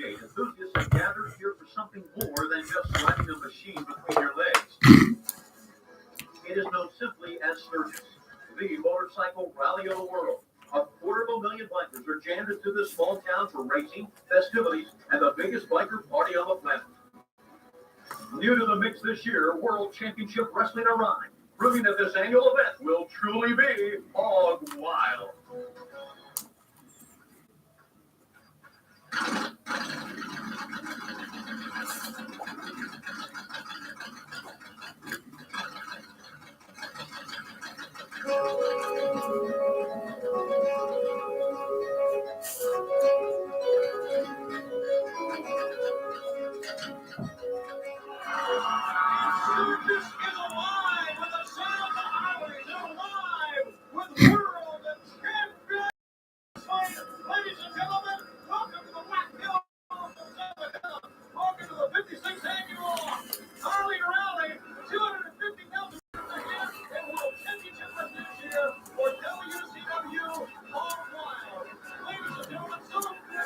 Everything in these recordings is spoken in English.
decade, enthusiasts have gathered here for something more than just sliding a machine between your legs. It is known simply as Sturgis, the motorcycle rally of the world. 250,000 bikers are jammed into this small town for racing, festivities, and the biggest biker party on the planet. New to the mix this year, World Championship Wrestling arrived, proving that this annual event will truly be Hog Wild. Sturgis is alive with the sound of hours, alive with World Champion. Ladies and gentlemen, welcome to the Black Hills of Southern. Welcome to the 56th annual Harley Rally. 250,000 again in World Championship this year for WCW Hog Wild. Ladies and gentlemen, some of you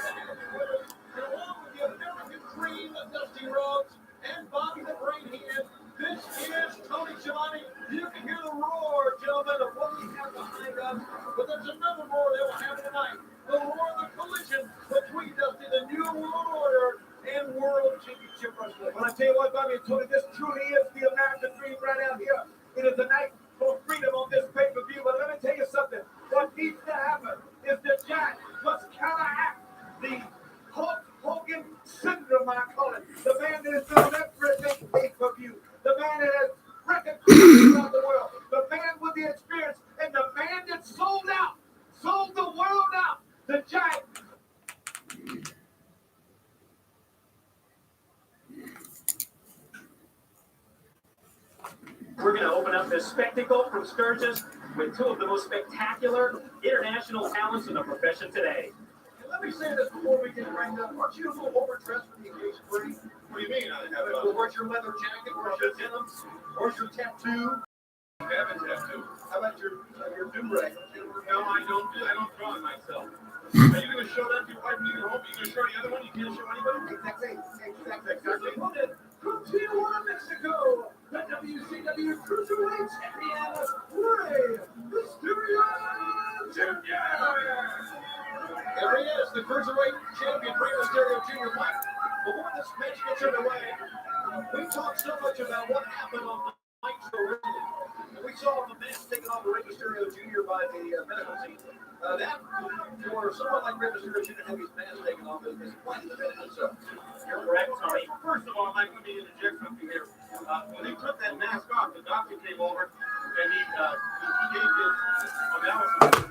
winners, and along with the American Dream, Dusty Rhodes, and Bobby the Brainhead, this is Tony Schiavone. You can hear the roar, gentlemen, of what we have behind us, but there's another roar that we'll have tonight. The roar of the collision between Dusty, the New World Order, and World Championship Wrestling. When I tell you what, Bobby and Tony, this truly is the American dream right out here. It is a night for freedom on this pay-per-view, but let me tell you something. What needs to happen is that Jack must counteract the Hulk Hogan syndrome, I call it. The man that is doing everything pay-per-view. The man that has records throughout the world. The man with the experience. And the man that sold out. Sold the world out. The giant. We're going to open up this spectacle from Sturgis with two of the most spectacular international talents in the profession today. And let me say this before we get right now. Aren't you a little overdressed for the occasion, Brady? What do you mean? Where's your leather jacket? Where's your denim? Where's your tattoo? I have a tattoo. How about your do-rag? No, I don't draw it myself. Are you going to show that to your wife when you get home? Are you going to show the other one? You can't show anybody? Exactly. From Tijuana, Mexico, the WCW Cruiserweight Champion, Rey Mysterio Jr. There he is, the Cruiserweight Champion, Rey Mysterio Jr. Mike, before this match gets underway, we talked so much about what happened on the Nitro Wrestling. And we saw the match taken off Rey Mysterio Jr. by the medical team. That, for someone like Rey Mysterio Jr. to have his mask taken off is quite the benefit. So, you're correct, Tony. First of all, Mike, let me interject something here. When he took that mask off, the doctor came over and he gave his analysis.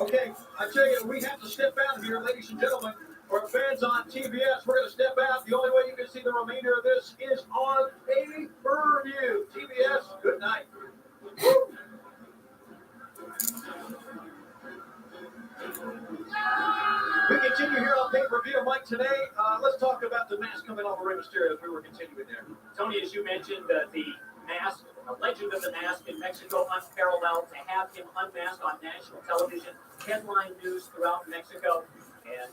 Okay, I tell you, we have to step out of here, ladies and gentlemen. For fans on TBS, we're going to step out. The only way you can see the remainder of this is on pay-per-view. TBS, good night. Woo. We continue here on pay-per-view, Mike, today. Let's talk about the mask coming off of Rey Mysterio if we were continuing there. Tony, as you mentioned, the mask, a legend of the mask in Mexico, unparalleled. To have him unmasked on national television, headline news throughout Mexico. And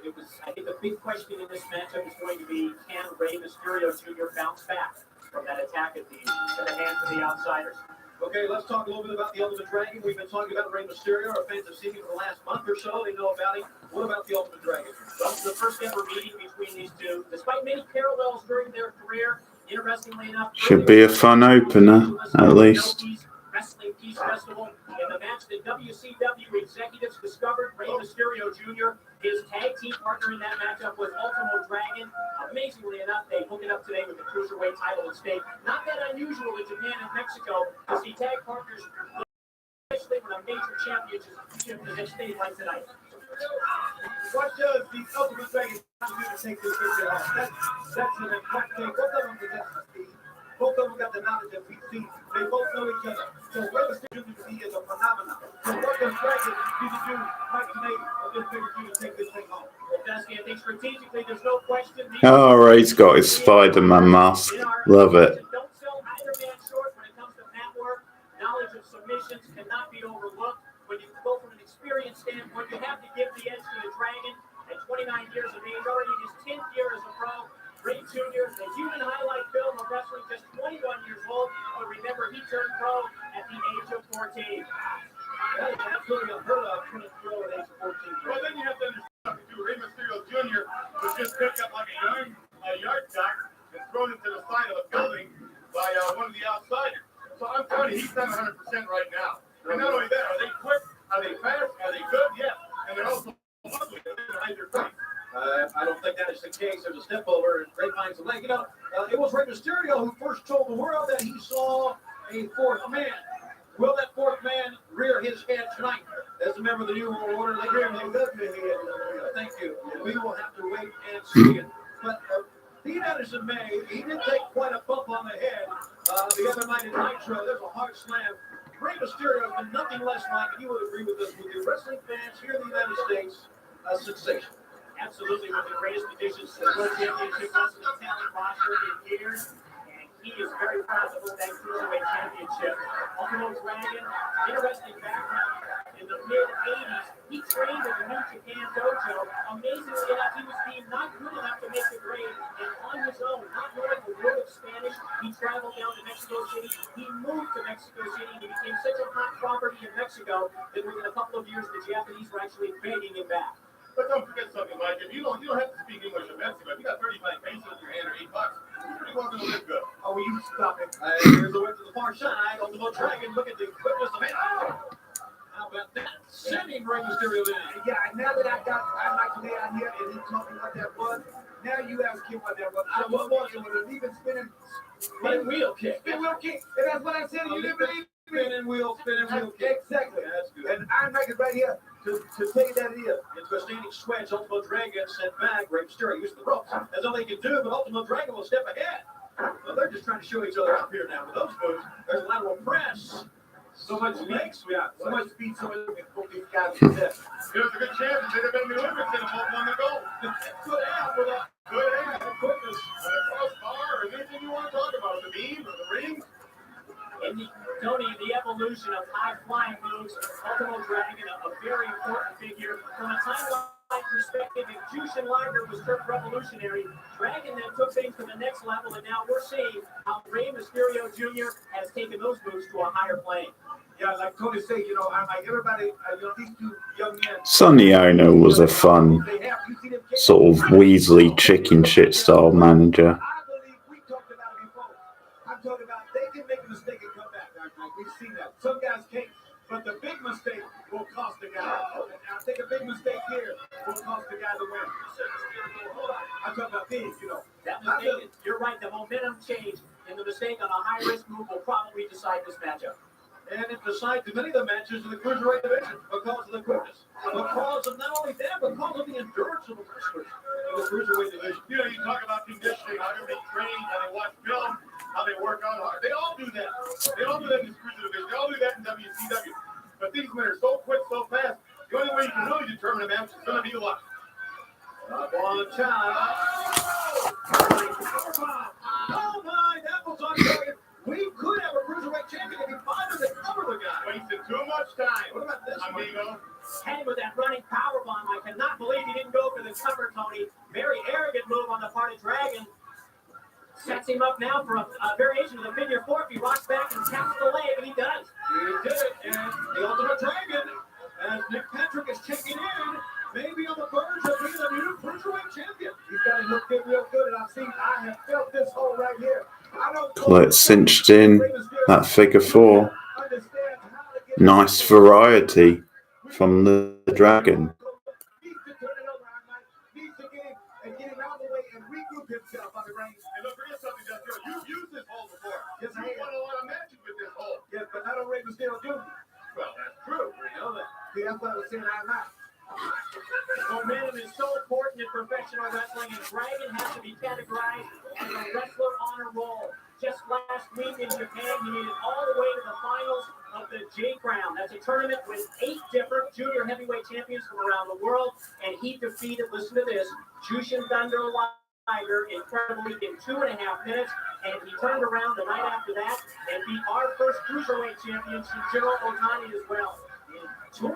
it was, I think, the big question in this matchup is going to be, can Rey Mysterio Jr. bounce back from that attack at the hands of the outsiders? Okay, let's talk a little bit about the Ultimate Dragon. We've been talking about Rey Mysterio. Our fans have seen him for the last month or so. They know about him. What about the Ultimate Dragon? Well, it's the first ever meeting between these two. Despite many parallels during their career, interestingly enough, should be a fun opener, at least. Wrestling Peace Festival. In the match, the WCW executives discovered Rey Mysterio Jr. His tag team partner in that matchup was Ultimo Dragon. Amazingly enough, they hooked it up today with the Cruiserweight title at stake. Not that unusual in Japan and Mexico to see tag partners, especially when a major championship is at stake like tonight. What does the Ultimate Dragon do to take this victory off? That's an important thing. Both of them possess the speed. Both of them got the knowledge that we've seen. They both know each other. So Rey Mysterio is a phenomenon. So what does Dragon need to do right today of this pay-per-view to take this thing home? Well, Dusty, I think strategically there's no question. Oh, Ray's got his Spider-Man mask. Love it. Don't sell either man short when it comes to mat work. Knowledge of submissions cannot be overlooked. When you go from an experience standpoint, you have to give absolutely unheard of, couldn't throw at age 14. Well, then you have to understand something too. Rey Mysterio Jr. was just picked up like a yardstick and thrown into the side of the building by one of the outsiders. So I'm telling you, he's not 100% right now. And not only that, are they quick? Are they fast? Are they good? Yes. And they're also ugly. They're hide their face. I don't think that is the case. There's a step over, and Rey finds the leg. You know, it was Rey Mysterio who first told the world that he saw a fourth man. Will that fourth man rear his head tonight as a member of the New World Order? They rear him. Thank you. We will have to wait and see it. But be that as it may, he did take quite a bump on the head the other night in Nitro. There's a hard slam. Rey Mysterio has been nothing less like, and you would agree with this, with the wrestling fans here in the United States, a sensation. Absolutely, one of the greatest additions to the World Championship Wrestling Talent roster in years. And he is very proud to hold that Cruiserweight Championship. Ultimo Dragon, interesting background. In the mid-'80s, he trained at the New Japan Dojo. Amazingly enough, he was deemed not good enough to make the grade. And on his own, not knowing a word of Spanish, he traveled down to Mexico City. He moved to Mexico City. He became such a hot property in Mexico that within a couple of years, the Japanese were actually begging him back. But don't forget something, Mike. If you don't have to speak English in Mexico. If you got 35 pesos in your hand or $8, you're pretty well going to live good. Oh, will you stop it? Here's the way to the far side. Ultimo Dragon. Look at the quickness of it. Oh! How about that? Sending Rey Mysterio in. Yeah, now that I like to lay out here and he told me what that was, now you ask him what that was. What was it? Was it even spinning? Spin wheel kick. Spin wheel kick. And that's what I said. You didn't believe me. Spinning wheel kick. Exactly. Yeah, that's good. And I'm making right here to tell you that it is. Into a standing switch, Ultimo Dragon sent back. Rey Mysterio using the ropes. That's all they can do, but Ultimo Dragon will step ahead. Well, they're just trying to show each other up here now. With those moves, there's a lateral press. So much legs, so much speed, so much both these guys There's a good chance that they'd have been the Olympics and both won the gold. Good ad with a good ad, the quickness, and a crossbar, or anything you want to talk about, the beam or the ring. Tony, the evolution of high-flying moves, Ultimo Dragon, a very important figure. From a timeline perspective, if Jushin Liger was turned revolutionary, Dragon then took things to the next level, and now we're seeing how Rey Mysterio Jr. has taken those moves to a higher plane. Yeah, like Tony said, I'm like everybody, these two young men. Sonny Ono was a fun, sort of Weasley chicken shit style manager. I believe we talked about it before. I'm talking about they can make a mistake and come back. We've seen that. Some guys can't, but the big mistake will cost the guy. And I think a big mistake here will cost the guy the win. I'm talking about these, That mistake, you're right, the momentum change, and the mistake on a high-risk move will probably decide this matchup. And it decides many of the matches in the Cruiserweight division because of the quickness. Because of not only that, but because of the endurance of the wrestlers in the Cruiserweight division. You talk about conditioning, how they train, how they watch film, how they work out hard. They all do that. They all do that in the Cruiserweight division. They all do that in WCW. But these men are so quick, so fast, the only way you can really determine a match is going to be luck. One time. Oh my, that was on target. We could have a Cruiserweight champion if he bothered to cover the guy. Wasted too much time. What about this, amigo? Heading with that running powerbomb. I cannot believe he didn't go for the cover, Tony. Very arrogant move on the part of Dragon. Sets him up now for a variation of the figure four. If he rocks back and taps the leg, and he does. He did it, and the Ultimate Dragon, as Nick Patrick is checking in, maybe on the verge of being a new Cruiserweight champion. He's got to look good, real good, and I have felt this hole right here. Let's cinched in that figure four. Nice variety from the Dragon. Yes, but not on Rey Mysterio Jr. Well, that's true. We know that. See, that's what I was saying. I'm not. Momentum is so important in professional wrestling, and Dragon has to be categorized as a wrestler on a roll. Just last week in Japan, he made it all the way to the finals of the J Crown. That's a tournament with 8 different junior heavyweight champions from around the world, and he defeated, listen to this, Jushin Thunder Liger incredibly in 2.5 minutes, and he turned around the night after that and beat our first Cruiserweight champion, Shinjiro Otani, as well. 2.5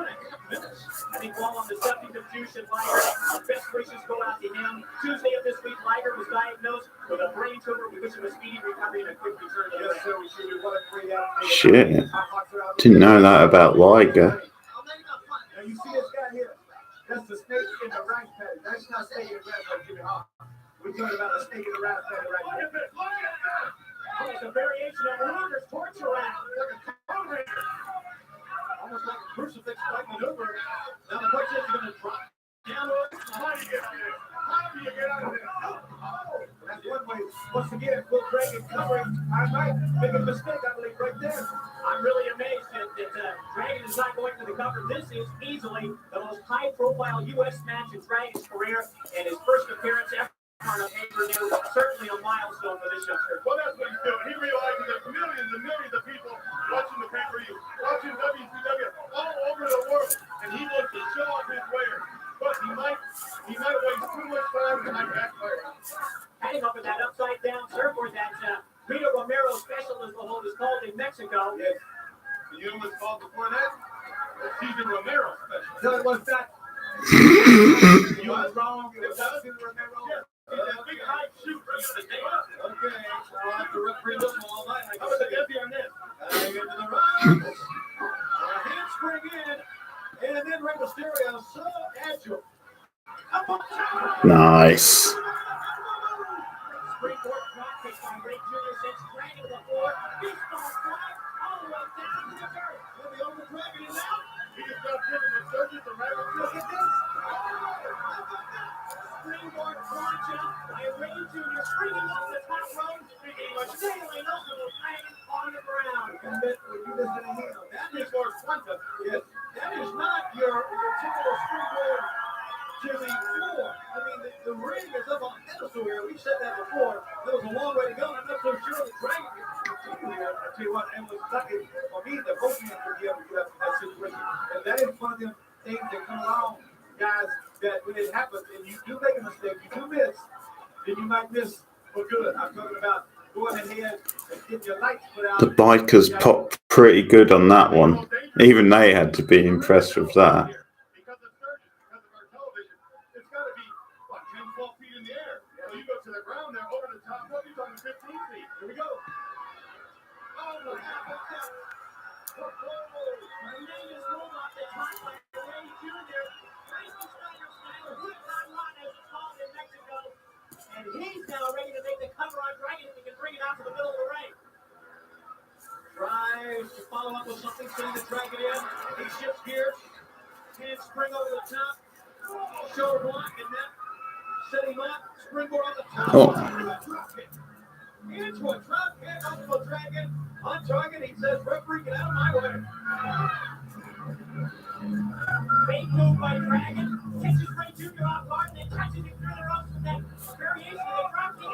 minutes. I think while on the subject of Jushin Liger, best wishes go out to him. Tuesday of this week, Liger was diagnosed with a brain tumor. We wish him a speedy recovery and a quick return to Yes, sir. We should. What a great athlete. Shit. Didn't know that about Liger. you see this guy here? That's the snake in the rice paddy. That's not snake in the grass like Jimmy Hawk. We're talking about a snake in the rice paddy right here. Oh, it's a variation of Ruger's torture rack. Like a cone, almost like a crucifix like maneuver. Now the question is going to drop down. How do you get out of there? How do you get out of there? Oh, that's one way. Once again, Will Dragon covering. I might make a mistake, I believe, right there. I'm really amazed that Dragon is not going to the cover. This is easily the most high-profile U.S. match in Dragon's career, and his first appearance ever on a pay-per-view. Certainly a milestone for this youngster. Well, that's what he's doing. He realizes there's millions and millions of people watching the pay-per-view, watching WCW all over the world, and he wants to show off his wares. But he might waste too much time and might backfire. Heading up in that upside-down surfboard, that Rita Romero special, as the hold is called in Mexico. Yes. You know what's called before that? The Cesar Romero special. No, it was not. You was wrong. It was Cesar Romero. Yeah. That big high shoot. Okay, so I'll have to referee this one all night. How about the Debbie on this? Into the right. Handspring in. And then Rey Mysterio, so agile. Up on top. Nice. Springboard drop kick by Ray Jr. sends Dragon to the floor. Beast ball fly all the way down to the dirt. Will the Open Dragon is out. He just got different resurgence and right Look at this. Springboard launch up by Ray Jr. springing off the top rope. Sailing over the Dragon on the ground. And then when you listen to him, that is more quantum. yes, that is not your typical springboard to the floor. I mean, the ring is up on pedestal here. We've said that before. There was a long way to go. I'm not so sure the Dragon can continue here. I'll tell you what, and was lucky for me that both men could be able to get up in that situation. And that is one of them things that come along, guys, that when it happens and you do make a mistake, you do miss, then you might miss for good. I'm talking about going ahead and getting your lights put out. The bikers popped pretty good on that one. Even they had to be impressed with that. Because of surgeons, because of our television, it's got to be, what, 10, 12 feet in the air. So you go to the ground there, over the top rope, you're talking 15 feet. Here we go. Oh, my God. Tremendous move off the top by Ray Jr. Frankensteiner style, hood on one as it's called in Mexico. And he's now ready to make the cover on Dragon if he can bring it out to the middle of the ring. Tries to follow up with something, sending the Dragon in. He shifts gears. Handspring over the top. Shoulder block, and then set him up. Springboard on the top. Oh. Drop kick. Into a drop kick off of a Dragon. On target, he says, referee, get out of my way. Big move by Dragon. Catches Ray Jr. off guard and then touches him through the ropes with that variation of the drop kick.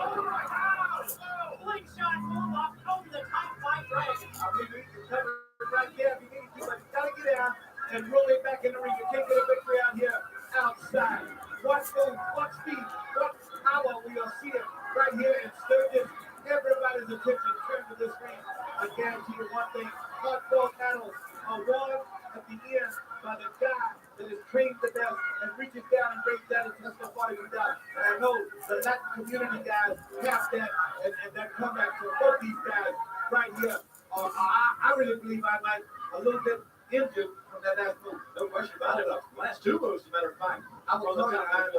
Slingshot move off over the top by Dragon. I mean, you can cover it right there if you need to, but you got to get down and roll it back in the ring. You can't get a victory out here outside. What move, what speed, what power we are seeing right here in Sturgis. Everybody's attention turned to this ring. I guarantee you one thing, hardcore battles are won at the end by the guy that is trained the best and reaches down and breaks that and testifies to that. And I know the Latin community guys have that and that comeback to both these guys right here. I really believe I might a little bit injured from that last move. No question about it. Last two moves, as a matter of fact. I was on the top.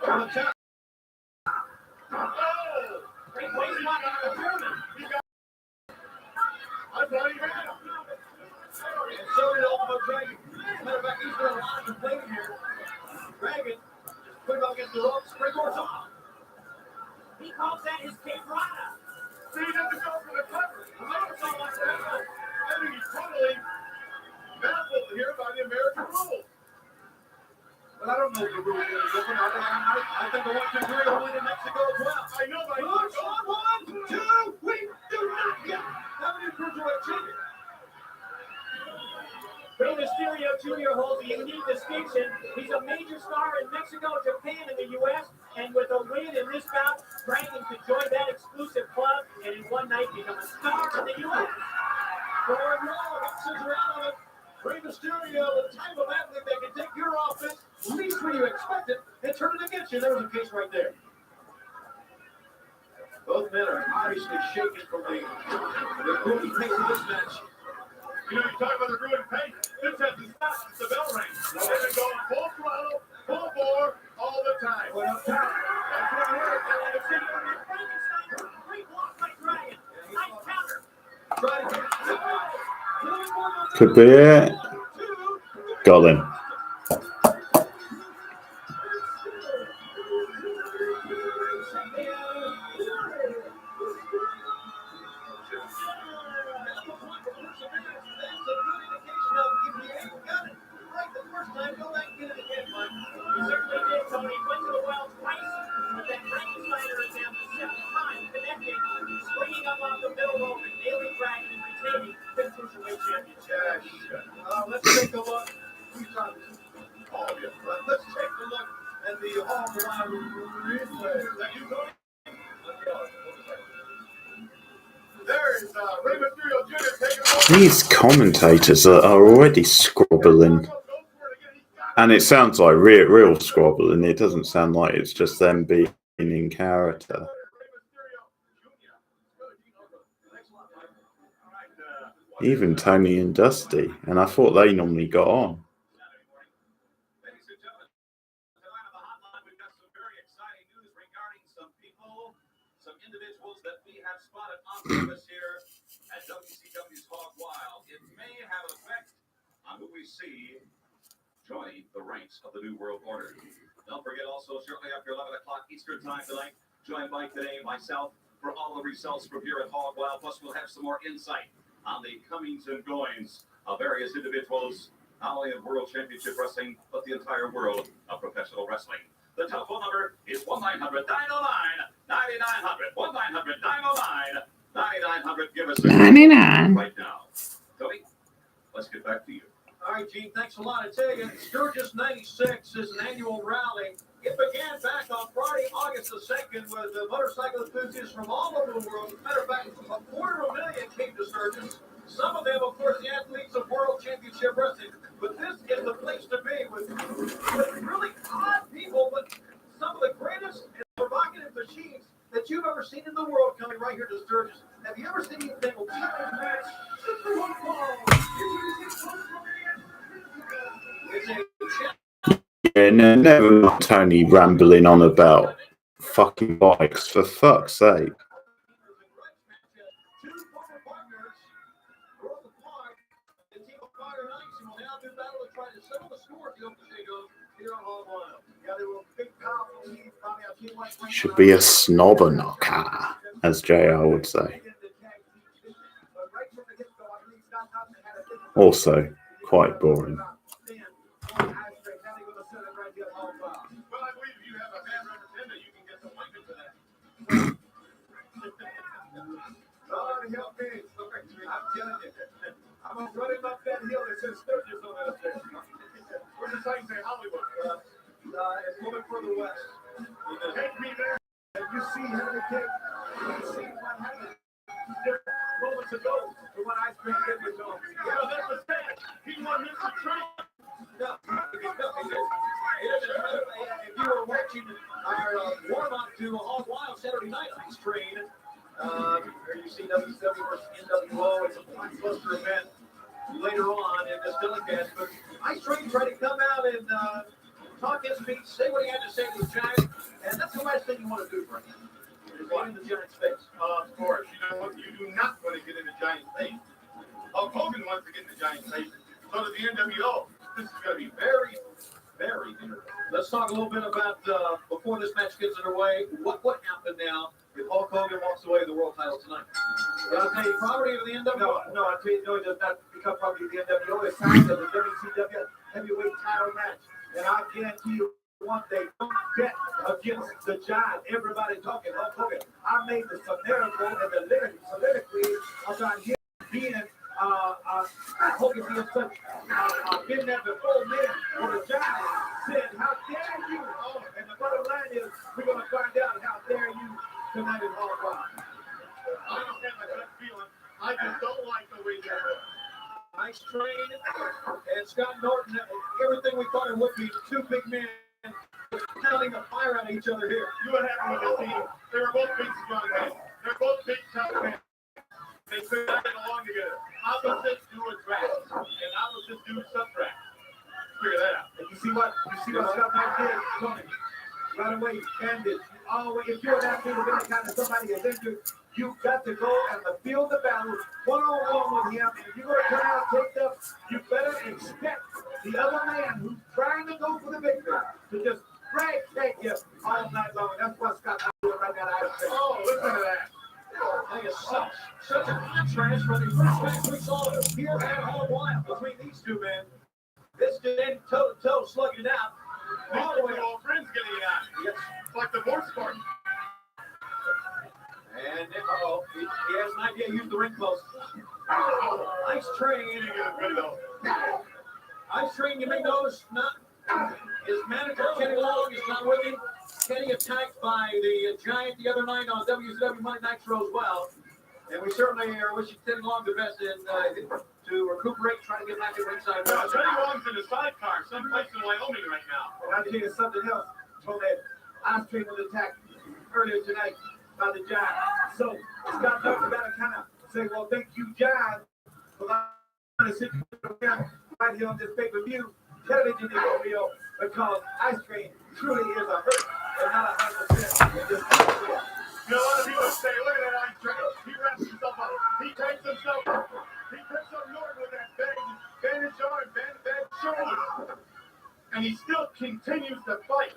On the top. Oh! Great waist lock on the German. I thought he had him. And so did Ultimate Dragon. As a matter of fact, he's doing a lot of complaining here. Dragon just put him up against the rope, springboards off. He calls that his K-Rana. See, he doesn't go for the cover. I think he's totally baffled here by the American rules. But I don't know if the rule is different. I think the 1, 2, 3 will win in Mexico as well. I know, but Push on 1, 2, we do not get W Cruiserweight Champion. Rey Mysterio Jr. holds a unique distinction. He's a major star in Mexico, Japan, and the U.S. And with a win in this bout, Dragon could join that exclusive club and in one night become a star in the U.S. Forward roll, scissors around on it. Rey Mysterio, the type of athlete that can take your offense, least when you expect it, and turn it against you. There was a case right there. Both men are obviously shaking from the grueling pace of this match. you know, you talk about the ruined pace. This has to stop. It's the bell ring. No, Could be it. Got him. Let's take a look. Let's take a look at the Hog Wild replay. Are you going? There's Rey Mysterio Jr. taking over. These commentators are already squabbling. And it sounds like real squabbling. It doesn't sound like it's just them being in character. Even Tony and Dusty. And I thought they normally got on. Ladies and gentlemen, tonight on the hotline, we've got some very exciting news regarding some people, some individuals that we have spotted on campus here at WCW's Hog Wild. It may have an effect on who we see joining the ranks of the New World Order. Don't forget also, shortly after 11 o'clock Eastern Time tonight, joined by today, myself, for all the results from here at Hog Wild. Plus, we'll have some more insight on the comings and goings of various individuals, not only in World Championship Wrestling, but the entire world of professional wrestling. The telephone number is 1-900-909-9900. 1-900-909-9900. Give us a 99 right now. Tony, let's get back to you. All right, Gene, thanks a lot. I tell you, Sturgis 96 is an annual rally. It began back on Friday, August the 2nd, with motorcycle enthusiasts from all over the world. As a matter of fact, 250,000 came to Sturgis. Some of them, of course, the athletes of World Championship Wrestling. But this is the place to be with really odd people, but some of the greatest and provocative machines that you've ever seen in the world coming right here to Sturgis. Have you ever seen anything with match? It's a Yeah, never mind Tony rambling on about fucking bikes, for fuck's sake. Should be a snobber knocker, as JR would say. Also, quite boring. Well, I believe if you have a bad representative, you can get some money for that. God help me. I'm telling you. I'm going to run him up that hill that says Sturgis on that there. We're just trying to say Hollywood. It's a little bit further west. Take me there. You see Henry King. You see what happened just moments ago to when Ice Cream Kid was on. Yeah, that's the stand. He won Mr. Trump. No, if you were watching our warm-up to Hog Wild Saturday night Ice Train, you see WCW versus NWO. It's a blockbuster event later on in this telecast. But Ice Train tried to come out and talk his speech, say what he had to say to the Giant, and that's the last thing you want to do for him. Is get in the Giant's face. Of course, you do not want to get in the Giant's face. Hulk Hogan wants to get in the Giant's face. So does the NWO. This is going to be very, very interesting. Let's talk a little bit about, before this match gets underway, what happened now if Hulk Hogan walks away with the world title tonight? Did I tell you property of the NWO? No, I tell you, no, it does not become property of the NWO. It's time for the WCW heavyweight title match. And I guarantee you one thing, don't bet against the Giant. Everybody talking Hulk Hogan. I made the scenario and the politically about him being Hogan being such been there before, man. When the Giant said, "How dare you?" And the bottom line is, we're gonna find out how dare you tonight in Hog Wild. I don't have a gut feeling. I just don't like the way they're doing. Ice Train and Scott Norton, everything we thought it would be, two big men pounding the fire out of each other here. You what happened with this team? They were both big strong men. They're both big tough men. They could not get along together. Opposites do attract, and opposites do subtract. Figure that out. And you see what Scott Norton did, Tony? Right away, bandage. Always, if you're an athlete of any kind of somebody is injured, you've got to go and field the battle one-on-one with him. If you're going to turn out taped up, You better expect the other man who's trying to go for the victory to just drag take you all night long. That's what Scott doing right now. Oh, listen to that. That is such a contrast from the first match we saw here at Hog Wild between these two men. This did toe-to-toe slugging it out. All the way old friends getting it out. Yes. It's like the horse party. And he has an idea. Use the ring close. Ice Train. Ice Train, you may notice, his manager Kenny Long is not with him. Kenny attacked by the Giant the other night on WCW Monday Nitro as well. And we certainly are wishing Kenny Long the best to recuperate, try to get back to ringside. No, Kenny Long's in a sidecar someplace in Wyoming right now. And I'll tell you something else. Told that Ice Train was attacked earlier tonight by the Giant. So Scott Tucker got to kind of say, well, thank you, Giant, for allowing the situation right here on this pay-per-view television deal, because Ice Train truly is a hurt and not 100%. You know, a lot of people say, look at that Ice Train. He wraps himself up. He takes himself up. He picks up Norton with that bandage arm, bandage shoulder. And he still continues to fight.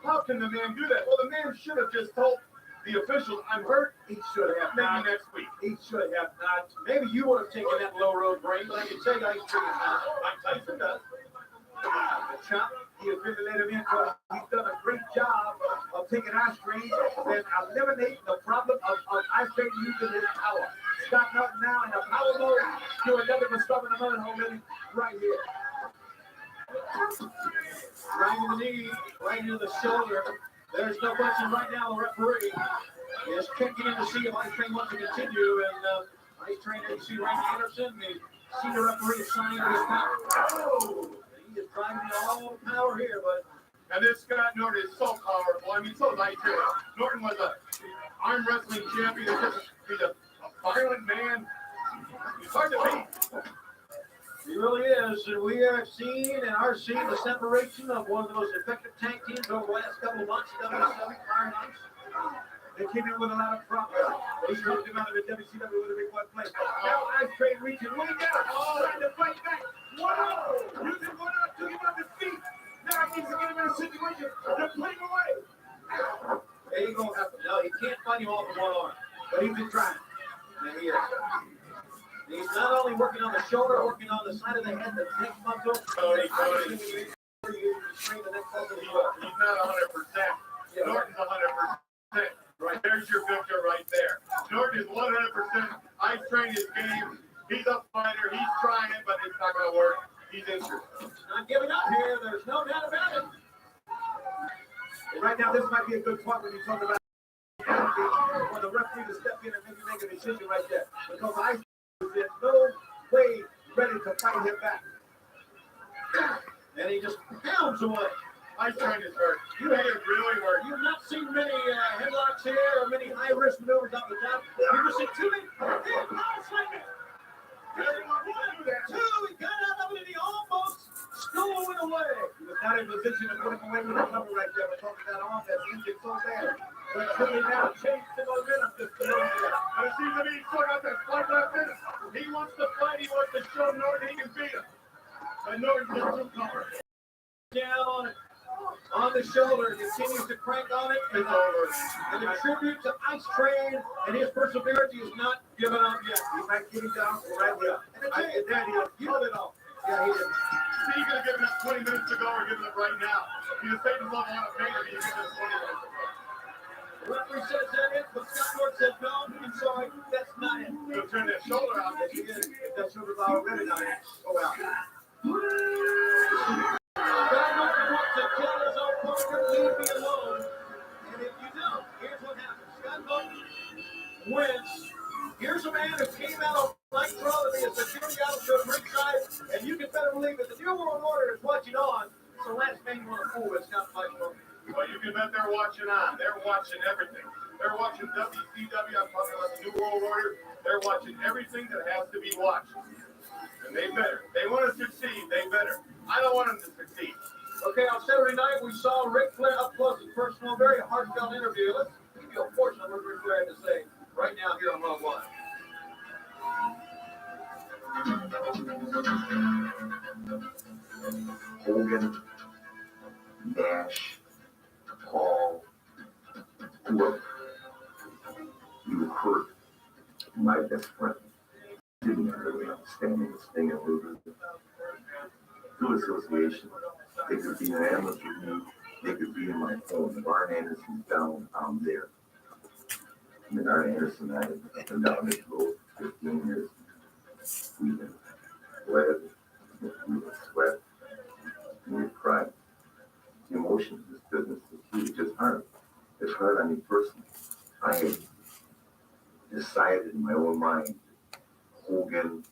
How can the man do that? Well, the man should have just told the officials, I'm hurt. He should have. Maybe next week. He should have not. Maybe you would have taken that low road break, but I can tell you Ice Train is not. Mike Tyson does. The chop, he has really let him in because he's done a great job of taking Ice Train and eliminating the problem of Ice Train using his power. Scott Norton now in a power mode, doing nothing but stuffing the mud hole in right here. Right in the knee, right into the shoulder. There's no question right now. The referee is checking in to see if Ice Train wants to continue. And Ice Train, as you see Randy Anderson, the senior referee is signing with his power. Oh, he is driving all power here, but. And this Scott Norton is so powerful. I mean, so light here. Norton was a arm wrestling champion. He's a violent man. He's hard to beat. He really is. And we have seen and are seeing the separation of one of the most effective tag teams over the last couple of months, WCW Fire Knights. They came in with a lot of problems. They talked about it at WCW with a big one place. Now Ice Train reaching way down, trying to fight back. Whoa! Using one out, took him on his feet. Now he needs to get him in a situation to play him away. There you go. No, he can't fight him off with one arm, but he's been trying. And he is. He's not only working on the shoulder, working on the side of the head, the neck muscle. Cody. He's the neck muscle as He's well. not 100%. Norton's 100%. Right there's your victor right there. Norton is 100%. Ice Train is game. He's a fighter. He's trying it, but it's not going to work. He's injured. Not giving up here. There's no doubt about it. Right now, this might be a good point when you talk about for the referee to step in and maybe make a decision right there. Because Ice is in no way ready to fight him back. And he just pounds away. Ice Train is hurt. You made it really hurt. You've not seen many headlocks here or many high-risk maneuvers off the top. You've just seen too many. Everyone will do that. He got out of it and he almost stole it away. He was not in position to put him away with a cover right there. We're talking about arm that's injured so bad. But clearly now changed the momentum just a little bit. But it seems to me he's still got that fight left in him. He wants to fight. He wants to show Norton he can beat him. But Norton's just too covered. Down on the shoulder, continues to crank on it. It's over. And a tribute to Ice Train and his perseverance. He is not giving up yet. He might get him down right here. And then he cut it off. Yeah, he did. See, he's going to give him 20 minutes to go or giving it right now. He's saving himself a lot of pain if he gives him 20 minutes. The referee says that it, but Scott Norton says no. I'm sorry, that's not it. He'll turn that shoulder out. That shoulder's already not it. Oh, well. Scott Norton wants to kill his own partner, leave me alone. And if you don't, here's what happens. Scott Norton wins. Here's a man who came out of Nitro to be a security officer at ringside, and you can better believe that the New World Order is watching on. So last man you want to fool with Scott Norton. Well, you can bet they're watching on. They're watching everything. They're watching WCW. I'm talking about the New World Order. They're watching everything that has to be watched. And they better. They want to succeed. They better. I don't want them to succeed. Okay, on Saturday night, we saw Ric Flair up close and personal, very heartfelt interview. Let's give you a portion of what Ric Flair had to say right now here on Hog Wild. Hogan, Nash, Paul, whoever. You hurt my best friend. Didn't really understand this thing and Luger. Through association, they could be unanimous with me. They could be in my phone. If Arn Anderson's down, I'm there. I mean, Arn Anderson, I have been down this road 15 years. We've been bled, we've been sweat, and we've cried. The emotions of this business is huge. It's hard. It's hard on me personally. I had decided in my own mind Hogan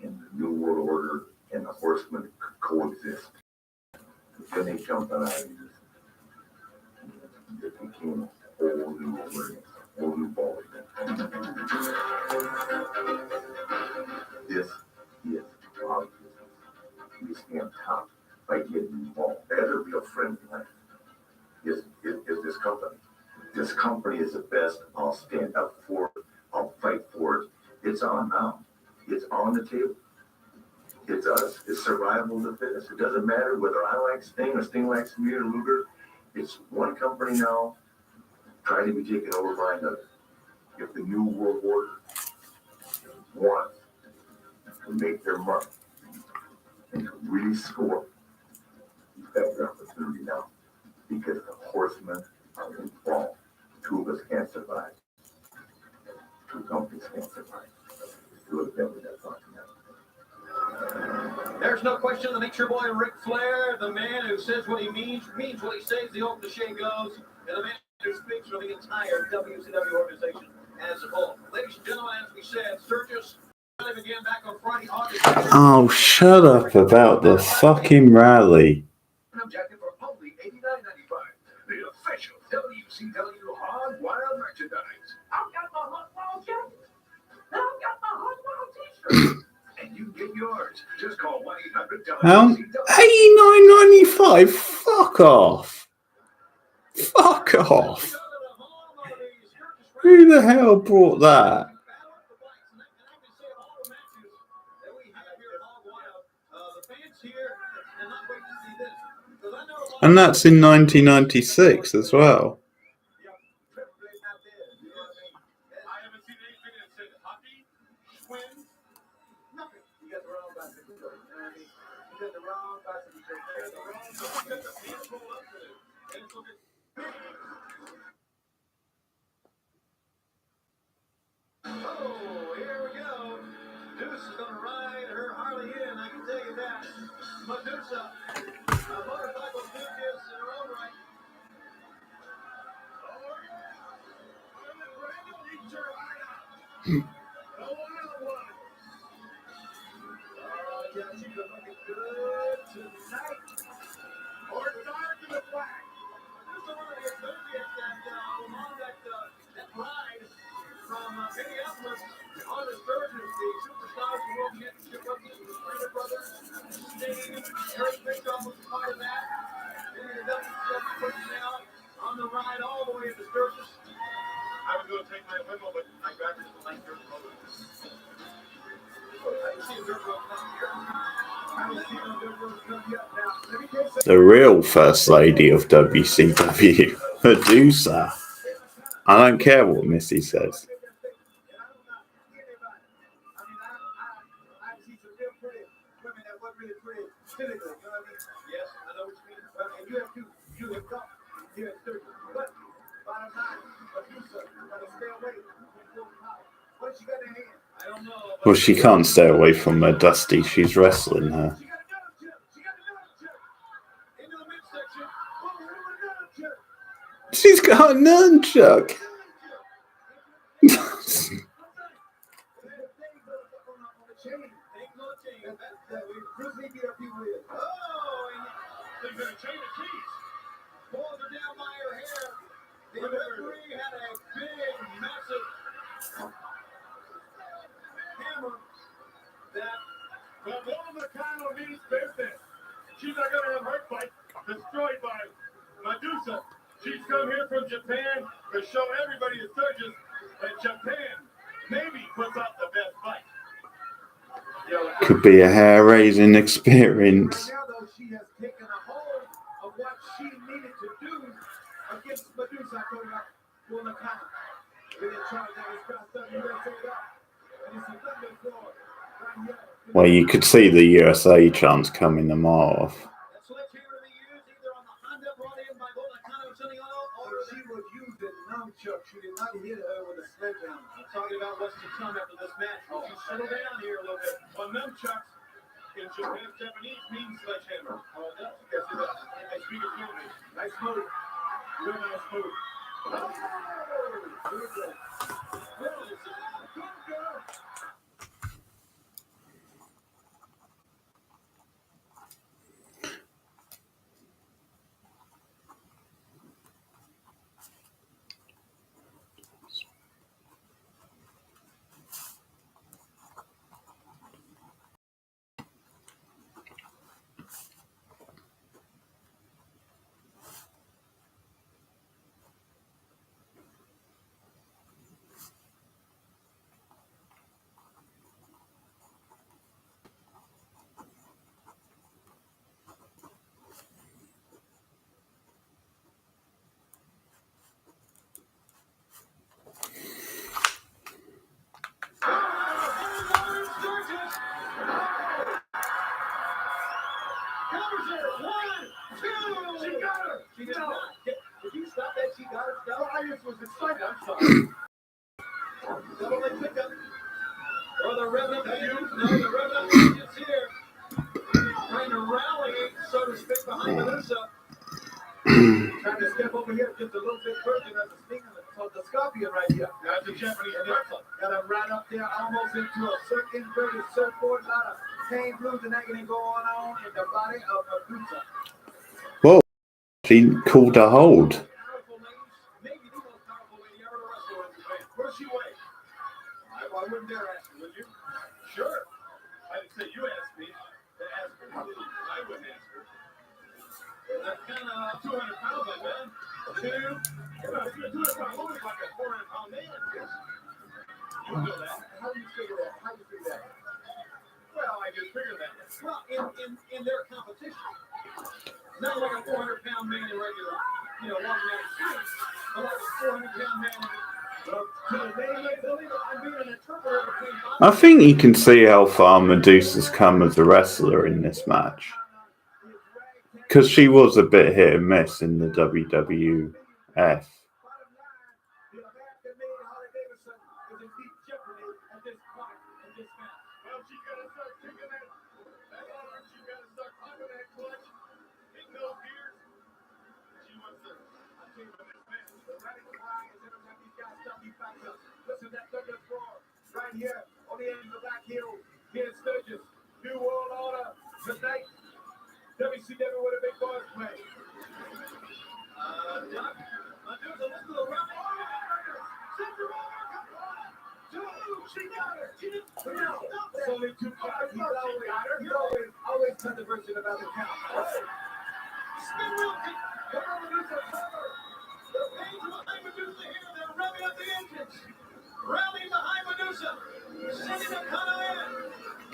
and the New World Order and the Horsemen could coexist. But then they jumped on ideas. It became a whole new awareness, a whole new ball game. This is our business. We stand top by getting involved. As a real friend in life is this company. This company is the best. I'll stand up for it. I'll fight for it. It's on now. It's on the table. It's us. It's survival of the fittest. It doesn't matter whether I like Sting or Sting likes me or Luger. It's one company now trying to be taken over by another. If the New World Order wants to make their mark and to really score, you've got your opportunity now. Because the Horsemen are involved. Two of us can't survive. Two companies can't survive. Two of them are talking about. There's no question that makes your boy Ric Flair, the man who says what he means what he says, the old cliche goes, and the man who speaks for the entire WCW organization as a whole. Ladies and gentlemen, as we said, Sturgis again back on Friday, August. Oh, shut up about the fucking rally. Jacket for only $89.95. The official WCW Hog Wild merchandise. I've got my hot wild jacket. And I've got my hot wild t-shirt. And you get yours. Just call 1-800-WCW. $89.95? Fuck off. Fuck off. Who the hell brought that? And that's in 1996 as well. I haven't seen anything that said hockey, swim, nothing. You got the wrong bicycle. You know what I mean? You got the wrong bicycle. You got the pants roll up to it. And it's looking big. Oh, here we go. Deuce is going to ride her Harley in, I can tell you that. Medusa, a motorcycle enthusiast in her own right. Yeah, she's looking good tonight. Or dark in the black. This is one of the enthusiasts that ride from Minneapolis on the Sturgis, the Superstars World Championship rookies, the Steiner brothers, Sting, Eric Bischoff was part of that. And the WCW personnel on the ride all the way to Sturgis. I was going to take my limo, but I grabbed it to the lane dirt road. I didn't see a dirt road come here. I didn't see no dirt road come yet. Now, let me tell you something. The real first lady of WCW, Medusa. I don't care what Missy says. I see some real pretty women that weren't really pretty physically, you know what I mean? Yes, I know what you mean. And you have come here at 30. But bottom line, Medusa, gotta stay away from full power. What has she got in her hand? I don't know. Well, she can't stay away from her Dusty. She's wrestling her. She got another chip. She got another chip. Into the midsection. Oh, another chip. She's got a nunchuck. They've got a chain of keys. Pulls her down by her hair. The referee had a big, massive hammer that Well, Lola McConnell means business. She's not going to have her fight destroyed by Medusa. She's come here from Japan to show everybody in Sturgis that Japan maybe puts out the best fight. Could be a hair-raising experience. Right now, though, she has taken a hold of what she needed to do against Medusa. I told her about pulling a count. We didn't try that. It's got stuff you gotta take it up. And it's a thunder floor right here. Well, you could see the USA chants coming a mile off. That sledgehammer they used either on the Honda brought in by Volcano Chaniano Or she was using nunchuck. She did not hit her with a sledgehammer. I'm talking about what's to come after this match. Would you settle down here a little bit? Well, nunchucks in Japan, Japanese means sledgehammer. Oh, it does. Yes, it does. I speak of Germany. Nice move. Real nice move. Oh, good girl. Well, it's a good girl. Was excited. I'm sorry. Double leg pickup. Or the Revenant Agents. No, the Revenant Agents here. Trying to rally, so to speak, behind Medusa. Trying to step over here just a little bit further. That's a sting of the scorpion right here. That's a Japanese wrestler. Got him right up there, almost into a inverted surfboard. A lot of pain, blues, and agony going on in the body of Medusa. Well, she called a hold. Powerful ladies. Maybe the most powerful lady ever to wrestle in Japan. Where's she weigh? I wouldn't dare ask her, would you? Sure. I didn't say you asked me. They asked her. I wouldn't ask her. That's kind of 200 pounds, like that. 200 pounds. Almost like a 400-pound man. Yes. You know that. How do you figure that? How do you figure that? Well, I just figured that. Well, in their competition. Not like a 400-pound man in regular, walking down the street, but like a 400-pound man in I'm being an interpreter between I think you can see how far Medusa's come as a wrestler in this match. Because she was a bit hit and miss in the WWF. Listen, that thunder floor right here on the edge of the back hill. Here in Sturgis. New World Order tonight. WCW with a big boys play. Doc, Medusa, listen to the rally. Send her over. She got her. She didn't stop It's that. only two cards. He's always controversial about the count. Spin wheel kick. Come on, Medusa, cover. The pains behind Medusa here. They're revving up the engines. Rallying behind Medusa. Sending the cutter in.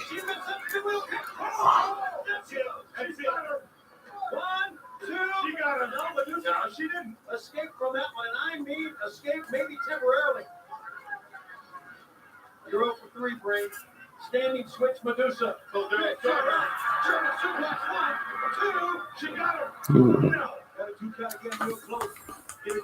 She missed up the wheel kick. Oh, that's it. She got her. 1, 2. She got her. No, Medusa. No, she didn't. Escape from that one, and I mean escape maybe temporarily. You're 0 for 3, Brain. Standing switch, Medusa. So there. German suplex, 1, 2. She got her. Ooh. No. Got a 2 count again, real close. Give it.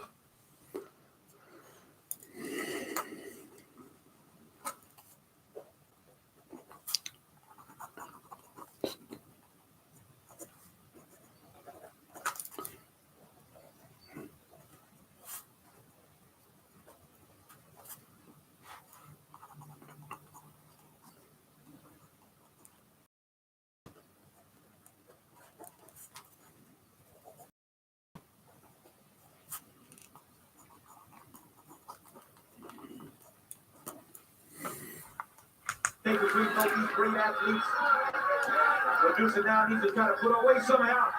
Think between both these great athletes. Medusa now needs to try to put away somehow.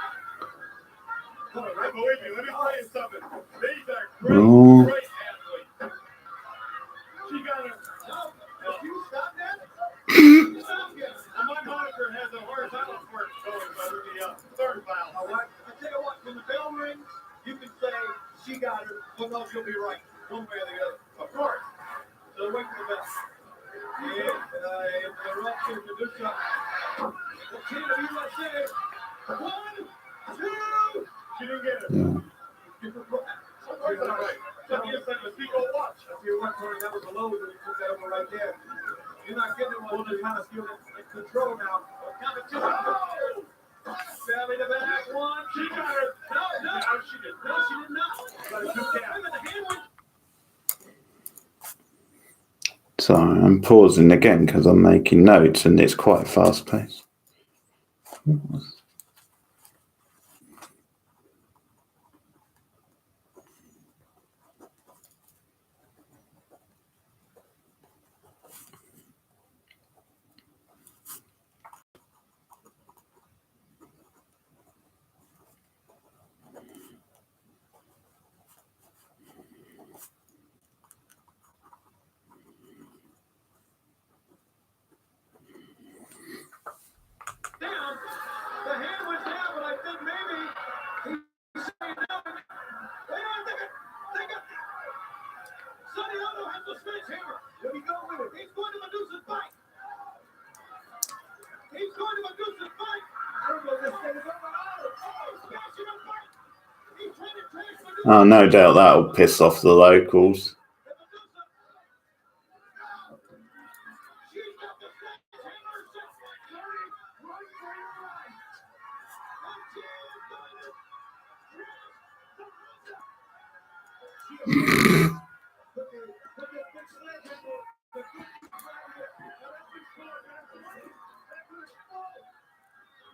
Come on, right? Believe me, let me tell you something. These are Oh. great athletes. She got her. No, if you stop that, stop it. third foul. All right. I tell you what, when the bell rings, you can say she got her, but no, she'll be right, one way or the other. Of course. So wait for the bell. And interruption to do something. The team of USA. 1, 2. She didn't get it. Yeah. That was a low that he took that over right there. You're not getting it while they're kind of still in control now. Competition. Oh! Belly to back. 1. She got her. No, she did. No, she did not. But a good count. So I'm pausing again because I'm making notes and it's quite fast paced. Down. The hand was down, but I think maybe he's saying no. They got Sonny Otto has the sledgehammer. Let me go with it. He's going to Medusa's bike. He's going to Medusa's bike. I don't know if this thing is over. Oh, he's smashing her bike. He's trying to trash Medusa. Oh, no doubt that'll piss off the locals. She's got the sledgehammer. Run for your life. And she is going to trash Medusa.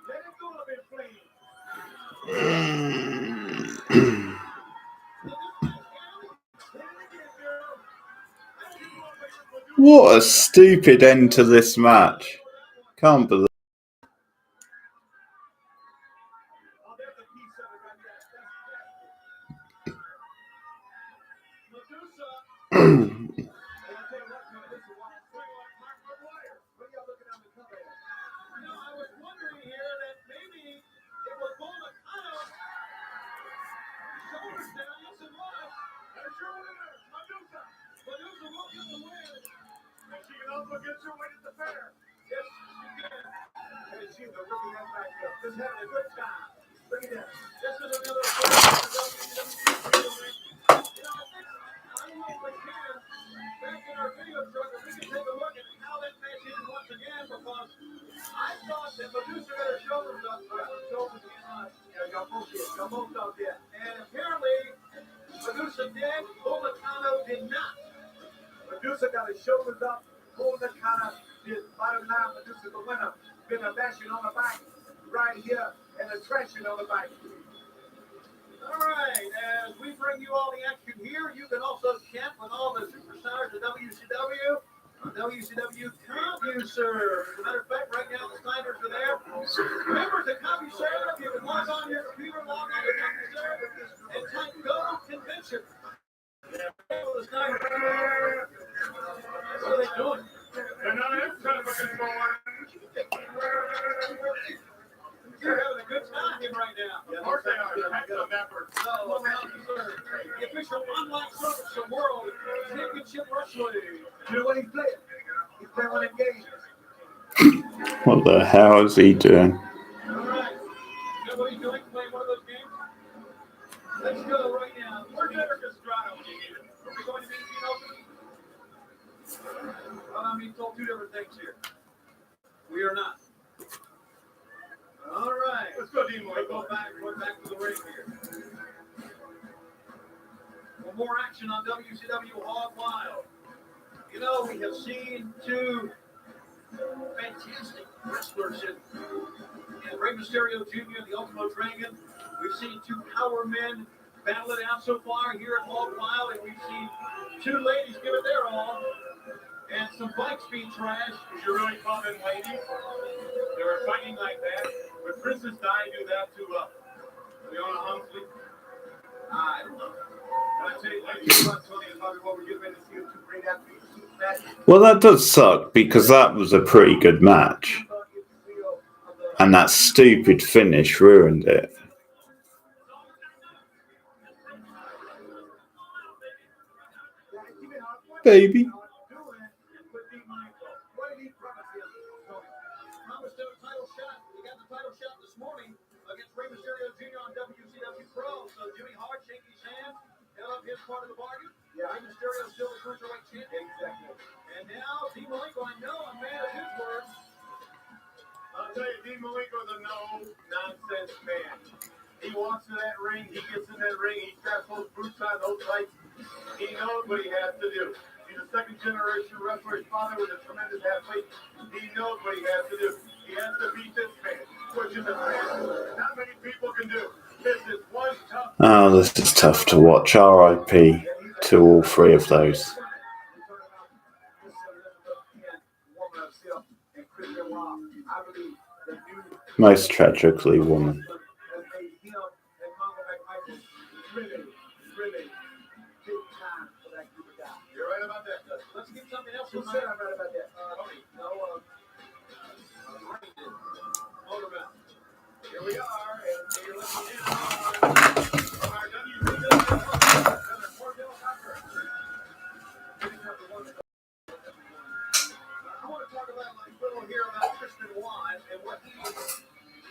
Let it go a bit, please. What a stupid end to this match. Can't believe. Get your win at the fair. Yes, you can. Hey, she's a rookie that back up. Just having a good time. Bring it down. This is another I don't know if we can. Back in our video truck, if we can take a look at how that match is once again, because I thought that Medusa had her shoulders up, but her shoulders in line. Yeah, y'all both did. Y'all both thought that. And apparently, Medusa did. Policano did not. Medusa got his shoulders up. Policano did. Bottom line, Medusa the winner. Been a bashing on the back right here and a trashing on the back. All right, as we bring you all the action here, you can also chat with all the superstars of WCW on WCW CompuServe. As a matter of fact, right now the Steiners are there. Members of CompuServe, you can log on your computer, log on to CompuServe, and type Go Convention. What are they doing? They're not in anymore. You're having a good time right now. Yeah, of course they are. They're having a effort. So, the official online service of world championship wrestling. You know what he's playing? He's playing one of games. What the hell is he doing? All right. You know what he's doing? Playing one of those games? Let's go right now. Where's Eric Estrada when you need him? Are we going to be open? Well, I'm being told two different things here. We are not. All right. Let's go, Dean. We'll go back to the ring here. For more action on WCW Hog Wild. You know, we have seen two fantastic wrestlers in Rey Mysterio Jr., the Ultimate Dragon. We've seen two power men battle it out so far here at Hog Wild, and we've seen two ladies give it their all. And some bike speed trash. Did you really call them ladies? They were fighting like that. Would Princess Di do that to Leona Humphrey? I don't know. But I tell you, ladies, I'm telling you about what we're getting ready to see. Two great athletes. Well, that does suck because that was a pretty good match. And that stupid finish ruined it. Baby. Promised him a title shot. He got the title shot this morning against Rey Mysterio Jr. on WCW Pro. So Jimmy Hart shaking his hand, held up his part of the bargain. Yeah, Rey Mysterio still the cruiserweight champion. Exactly. And now Dean Malenko, I know a man of his word. I'll tell you, Dean Malenko's a no-nonsense man. He walks in that ring, he gets in that ring, he straps those boots on, those lights. He knows what he has to do. He's a second-generation wrestler. His father was a tremendous athlete. He knows what he has to do. He has to beat this man, which is a man not many people can do. This is one tough. Oh, this is tough to watch. R.I.P. to all three of those. Most tragically, woman. You're right about that. Let's get something else. Who said I'm right about that? Here we are, and you're listening in on our WCW I want to talk about a little here about Christian Watt and what he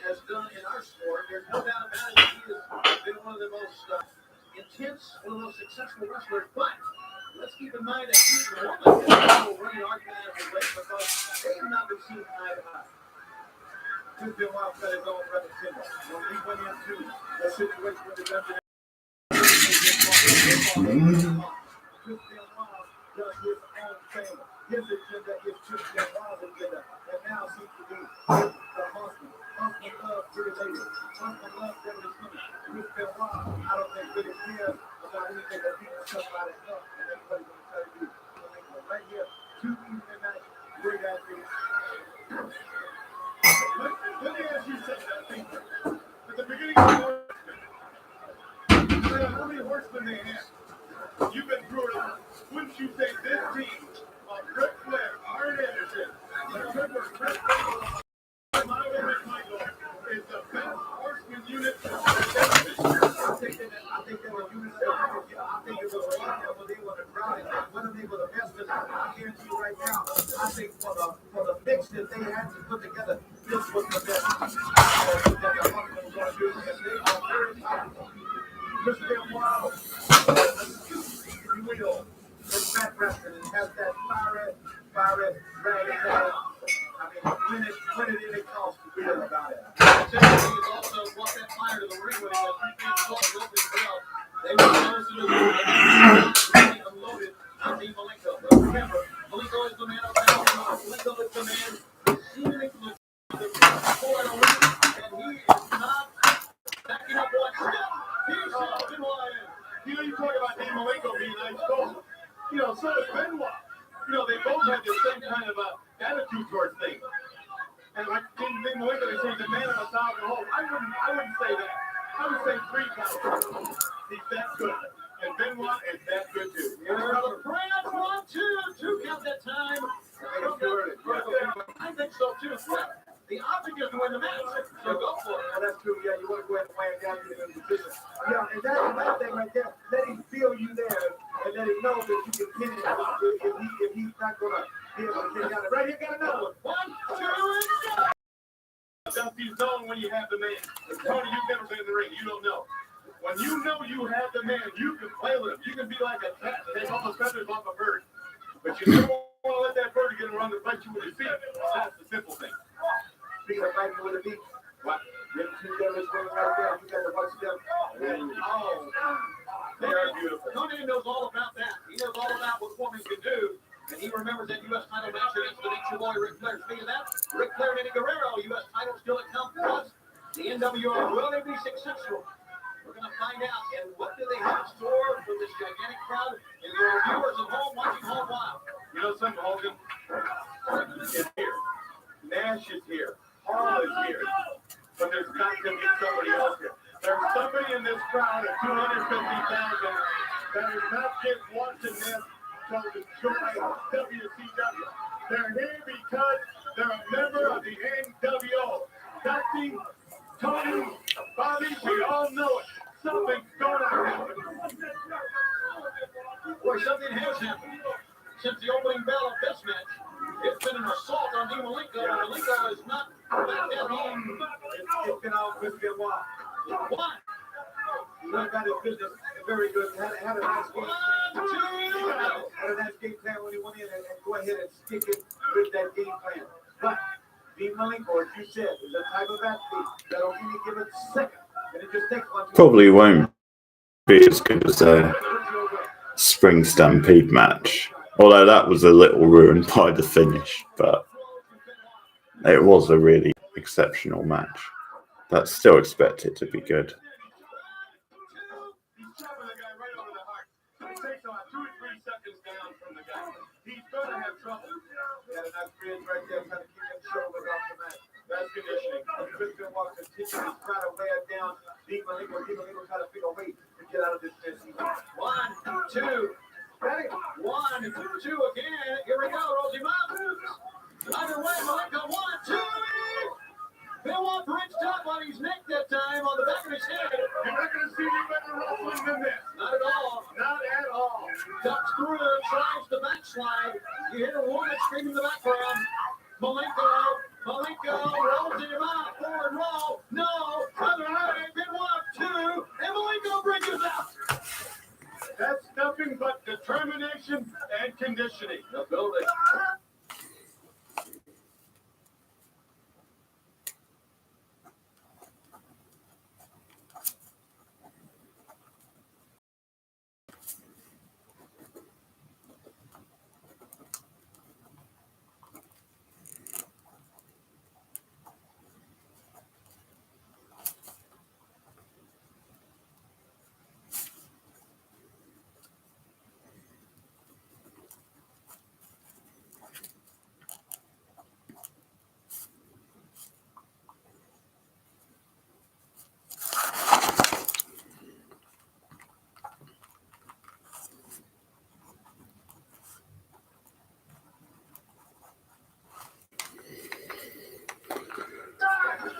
has done in our sport. There's no doubt about it. He has been one of the most intense, one of the most successful wrestlers. But let's keep in mind that he's the woman that will running argument as of late because they have not been seen eye to eye. Christian Watt said his own brother Timber. When we went into a situation with the dungeon, Christian Watt does his own thing. His agenda is Christian Watt's agenda, and now seems to be the husband. Husband love pretty ladies. Husband love Beverly Simmons. Christian Watt, I don't think really cares about anything that people stuff out of stuff, and that's what he's going to try to do. Right here, 2 evening night, great athletes. Let me ask you something. At the beginning of the Horsemen, how many Horsemen they have? You've been through it all. Wouldn't you say this team of Ric Flair, Arn Anderson, Trevor, Michael is the best Horseman unit? I think they were units. I think it was a lot of them they were the crowd. Whether they were the best, I guarantee you right now. I think for the mix that they had to put together, this was the best that the Horsemen were going to do. And they are very talented. Christian Wild, if you will, is that wrestling and has that fire dragon down. I mean, when it didn't cost to feel about it. He's also brought that fire to the ring when he was 3 feet tall and open belt. They were close to the ring and unloaded on Dean Malenko. But remember, Malenko is the man of power. Malenko is the man who's seemingly the before the ring, and he is not backing up one step. He's been lying. You talk about Dean Malenko being unspoken. So does Benoit. They both have the same kind of attitude towards things. And like Dean Malenko, they say he's a man of 1,000 holes. I wouldn't say that. I would say 3 counts. He's that good. And Benoit is that good too. The Brad 1, 2 count that time. I think so too. The object is to win the match, so go for it. That's true. Yeah, you want to go ahead and weigh it down to the position. Yeah, and that thing right there, let him feel you there, and let him know that you can pin it if he's not going to be able to get down it. Right here, got another one. 1, 2, and go. Dusty's known when you have the man. Tony, you've never been in the ring. You don't know. When you know you have the man, you can play with him. You can be like a cat, take all the feathers off a bird. But you never want to let that bird get around to fight you with his feet. That's the simple thing. Speaking of fighting with a beat, what? Them 2 devils running right there. You got to watch them. Oh, they are beautiful. Tony knows all about that. He knows all about what women can do. And he remembers that U.S. title match against the Nature Boy Ric Flair. Speaking of that, Ric Flair and Eddie Guerrero, U.S. title still at count plus. The NWO, will they be successful? We're going to find out. And what do they have in store for this gigantic crowd and your viewers at home watching Hog Wild? You know something, Hogan? Is here. Nash is here. Hall is here. But there's got to be somebody else here. There's somebody in this crowd of 250,000 that is not just watching this to enjoy WCW. They're here because they're a member of the NWO. Dusty, Tony, Bobby, we all know it. Something's going to happen. Boy, something has happened since the opening bell of this match. It's been an assault on Di Malenko, and Malenko is not back at home. It's been all Chris Benoit. One, He went about his business very good. Had a nice game. one, two. Had a nice game plan when he went in and go ahead and stick it with that game plan. But Di Malenko, as you said, is a type of athlete that on any given second, and it just takes one. Probably won't be as good as a Spring Stampede match. Although that was a little ruined by the finish, but it was a really exceptional match. That's still expected to be good. He's chopping the guy right over the heart. It takes about 2 or 3 seconds down from the guy. He's going to have trouble. He had a nice bridge right there, trying to keep his shoulders off the mat. That's conditioning. Chris Benoit continues to try to wear it down. Di Malenko try to figure a way to get out of this mess. One, two. Ready? One, two again. Here we go. Rolls him up. Either way, Malenko. One, two. Benoit reached up on his neck that time, on the back of his head. You're not going to see any better wrestling than this. Not at all. Not at all. Ducks through, tries to backslide. You hear a woman screaming in the background. Malenko rolls him out. Forward roll. No. Other way. Benoit two. And Malenko brings us out. That's nothing but determination and conditioning. The building.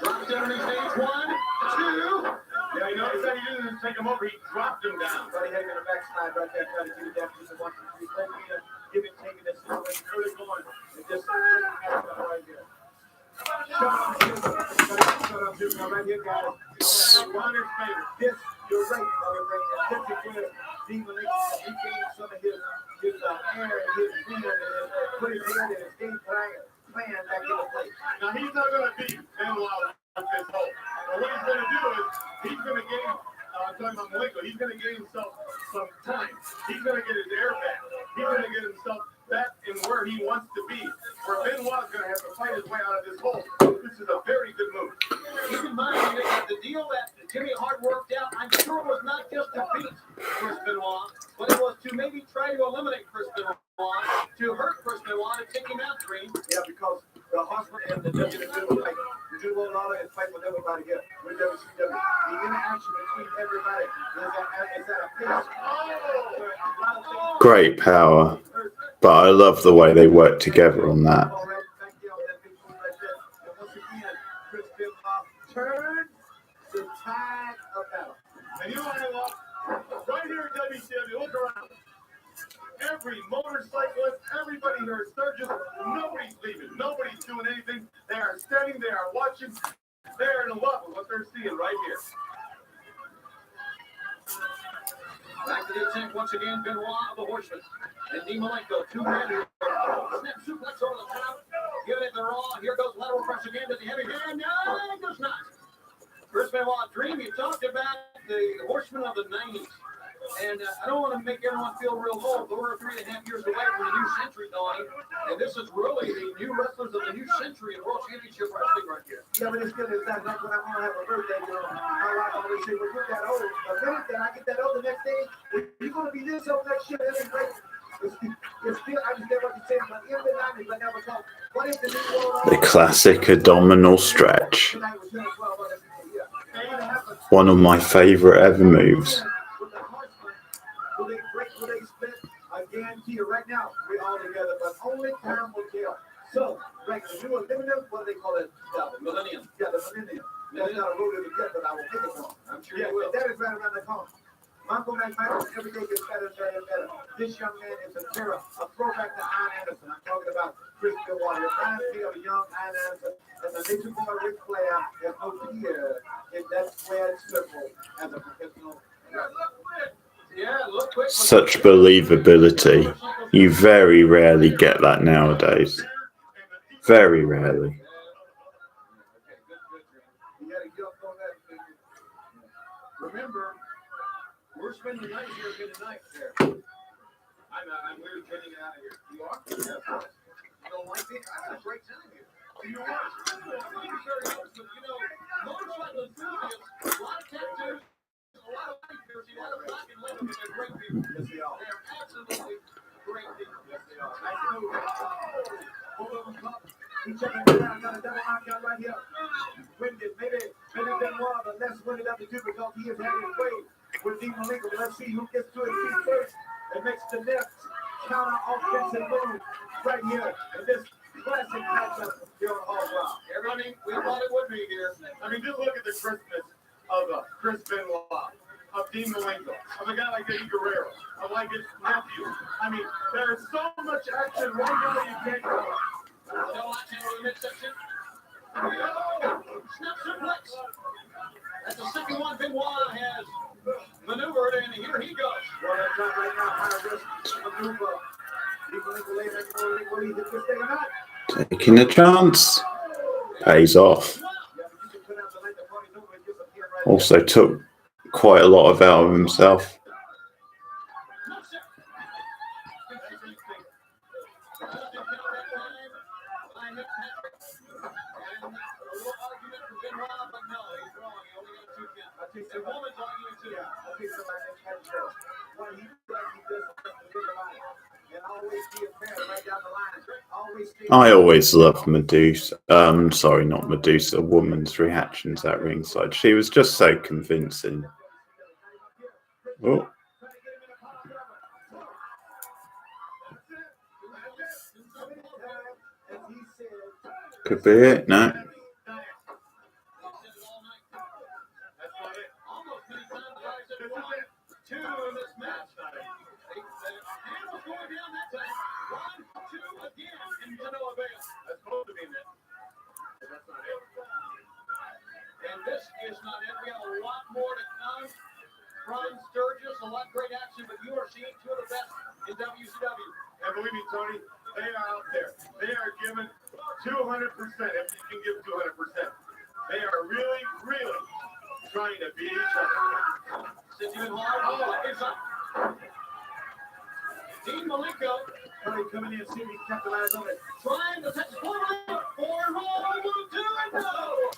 Dropped down on his knees. One, two. Yeah, you notice that he didn't take him over. He dropped him down. But he had a backslide right there, trying to get it down to the 1, 2, 3. Give it, taking this situation early going. And just right here. Shut up, Jim. Right here, guys. Warner's favorite. This, you're right, this is where Di Malenko, he gained some of his air and his freedom and put his head in his game plan back into place. Now, he's not going to beat Benoit with this hope. But what he's going to do is he's going to gain, I'm talking about Malenko, he's going to gain himself some time. He's going to get his air back. He's going to get himself back in where he wants to be. Where Benoit's going to have to fight his way out of this hole. This is a very good move. Keep in mind that the deal that Jimmy Hart worked out, I'm sure it was not just to beat Chris Benoit, but it was to maybe try to eliminate Chris Benoit, to hurt Chris Benoit and take him out, Green. Yeah, because the Horseman and the WCW fight, the Judo Lawler is fight with everybody here, with WCW. The interaction between everybody is at a pace. Great power, but I love the way they work together on that. Turn the tide of battle. And you want to look right here at WCW, look around. Every motorcyclist, everybody here is surgeons, nobody's leaving, nobody's doing anything. They are standing, they are watching, they are in love with what they're seeing right here. Back to the attack once again, Benoit of the Horseman. And Di Malenko, 2 men. Snap suplex over the top. Giving it the raw. Here goes lateral press again to the heavy hand. No, it does not. Chris Benoit, Dream, you talked about the Horseman of the 90s. And I don't want to make everyone feel real old, but we're 3.5 years away from the new century dawning. And this is really the new wrestlers of the new century in World Championship Wrestling right here. Yeah, but it's good as that. That's when I'm going to have a birthday, you know. I always say, when you're that old, the minute that I get that old the next day, you're going to be this old next year. That'd be great. It's still, I just get what you're saying, but in the 90s, I never thought, what if the new world... The classic abdominal stretch. One of my favourite ever moves. Will they split? I guarantee you right now, we're all together, but only time will tell. So, right, if you were living there, what do they call it? Millennium. Yeah, the millennium. That's not a road to get, but I will pick it on. I'm sure you will. That is right around the corner. Mongo McMahon every day gets better and better and better. This young man is a terror, a throwback to Ian Anderson. I'm talking about Chris Billwater. Brian Field, a young Ian Anderson, and the nature boy Ric Flair has no fear in that squared circle as a professional. Such believability. You very rarely get that nowadays. Very rarely. Remember, we're spending the night here again tonight, there. I'm weird getting it out of here. You are? Yeah, of course. You don't like it? I had a great time here. You are? I'm not very honest, but motorcycle enthusiasts, a lot of tattoos, a lot of body piercing, a lot of black and white, and they're great people. Yes, they are. They're absolutely great people. Yes, they are. Nice to know that. Hold on, top. Each other down, got a double knockout right here. Winded, maybe Benoit, the less winded of the two because he has had his way with Dean Malenko. Let's see who gets to his feet first and makes the next counter offensive move right here in this classic matchup here on Hog Wild. Everybody, we thought it would be here. I mean, just look at the crispness of Chris Benoit, of Dean Malenko, of a guy like Eddie Guerrero, of like his nephew. I mean, there's so much action right now you can't go. Snap suplex. That's the second one Benoit has maneuvered, and here he goes. Well, that's not right now. High risk maneuver. Will he hit this thing or not? Taking a chance. Pays off. Also took quite a lot out of himself. I always love Medusa. Sorry, not Medusa. Woman's reactions at ringside. She was just so convincing. Oh. Could be it. No. And this is not it. We have a lot more to come from Sturgis. A lot of great action, but you are seeing two of the best in WCW. And believe me, Tony, they are out there. They are giving 200%, if you can give 200%. They are really, really trying to beat each other. Sitting hard. It's up. Dean Malenko. Coming in, see if he capitalize on it. Trying to touch forward. Forward, two, and no.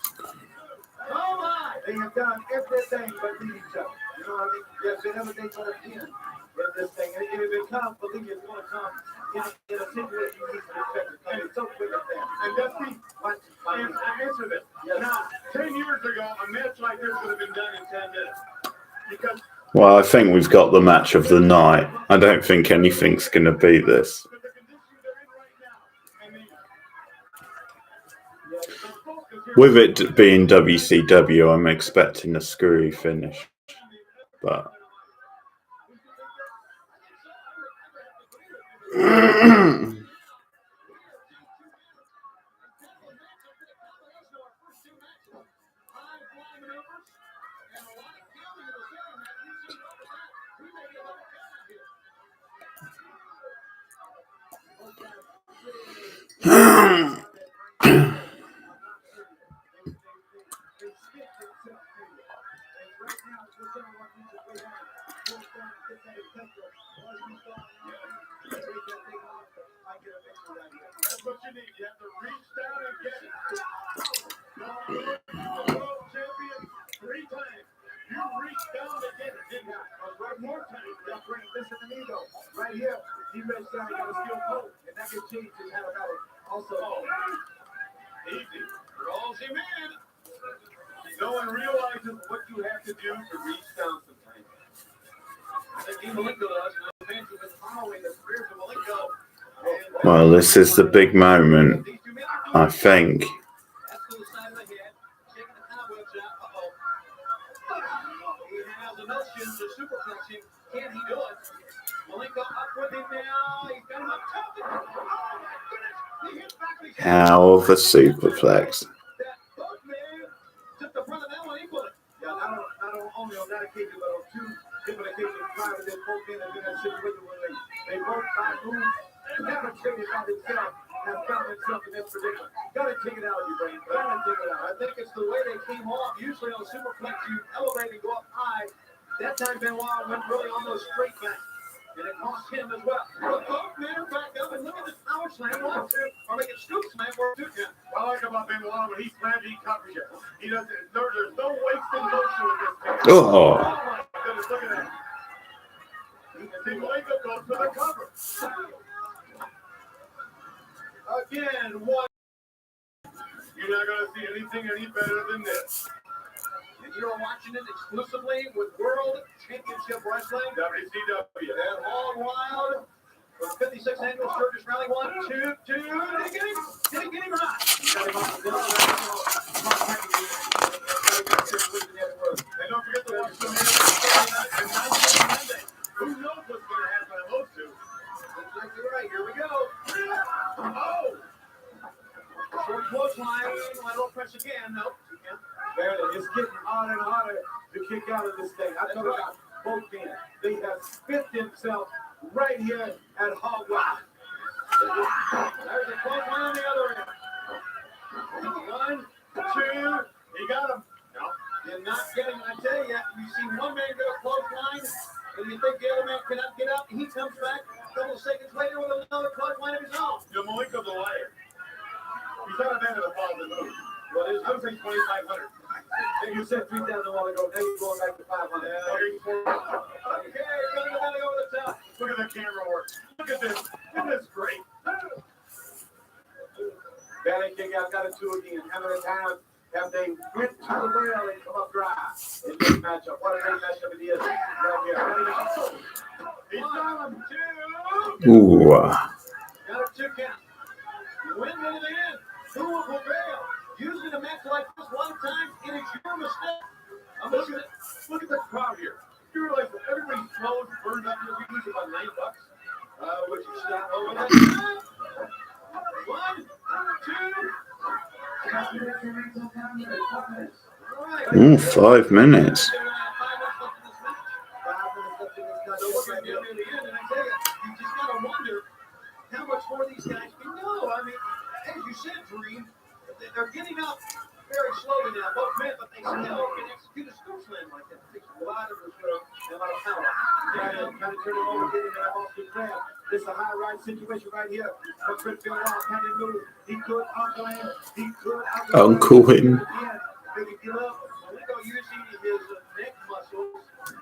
Oh, my. They have done everything but beat each other. You know what I mean? There's been everything but a pin in this thing. And if it comes, believe me, it's going to come in a situation you need to respect it. And it's so quick up there. And Dusty, answer this. Yes. Now, 10 years ago, a match like this would have been done in 10 minutes. Because well, I think we've got the match of the night. I don't think anything's going to beat this. With it being WCW, I'm expecting a screwy finish. But that's what you need. You have to reach down and get it. World champion 3 times. You reached down to get it, didn't you? One more time. That's right. Listen to me, though. Right here, he reached down and got a steel pole. And that can change his hat about it. Also, easy. Rolls him in. No one realizes what you have to do to reach down sometimes. I think Malenko does. The fans have been following the careers of Malenko. And Well, this is the big moment, I think. That's to the side of the head. Shaking the cobwebs out. Uh-oh. He has a notion to superplex him. Can he do it? Malenko up with him now. He's got him up top. Oh, my goodness. He hits back. How of a superplex. That both men took the front of that one equally. Yeah, not only on that occasion, but on two different occasions prior to this, both men have been in a situation where they both by moves demonstrated by themselves have found themselves in this predicament. Gotta take it out of you, Brain. Gotta take it out. I think it's the way they came off. Usually on a superplex, you elevate and go up high. That time Benoit went really almost straight back. And it cost him as well. But both men are back up and look at this power slam. One, two, or make it scoop slam for two count. What I like about Benoit when he slams, he covers you. He doesn't. There's no wasted motion with this man. Oh. My goodness, look at that. And then Malenko goes for the cover. Again, one. You're not going to see anything any better than this. And you're watching it exclusively with World Championship Wrestling. WCW. And Hog Wild. For the 56th annual Sturgis Rally. 1, 2, 2. Did he get him? Did he get him right? Got him off the And don't forget to watch the man and Monday. Who knows what's going to happen on those two? Exactly right. Here we go. Oh! Short clothesline. Lateral press again. Nope. Barely. It's getting harder and harder to kick out of this thing. I told you about both men. They have spit themselves right here at Hog Wild. There's a clothesline on the other end. 1, 2. He got him. No. You're not getting, I tell you, you see one man get a clothesline, and you think the other man cannot get up. He comes back a couple of seconds later with another clothesline of his own. The Malenko's a liar. He's not a man of the positive move. Well, I would say 2,500. And you said 3,000 a while ago. Now you're going back to 500. Okay, coming the belly over the top. Look at the camera work. Look at this. Isn't this great? Belly kick out, got a 2 again. How many times have they went to the well and come up dry in this matchup? What a great matchup it is right here. He's got him. 2. Ooh. Got a 2 count. Win to the end. Who will prevail? Usually a match like this, a lot of times it is your mistake. I'm looking at Look at the crowd here. You realize that everybody's clothes burned up here. We lose about $9. Would you stop over that? 1, 2. All right. 5 minutes. 5 minutes left in this match. So we're going to get near the end, and I tell you, you just got to wonder how much more these guys can go. I mean, as you said, Dream, they're getting up very slowly now, both men, but they still can execute a scoop slam like that. It takes a lot of reserve and a lot of power. Kind of turn it over, getting that off the grab. This is a high right situation right here. But Chris Benoit kind of move. He could uncle him. He could Uncle him. Again, they could get up. Malenko using his neck muscles and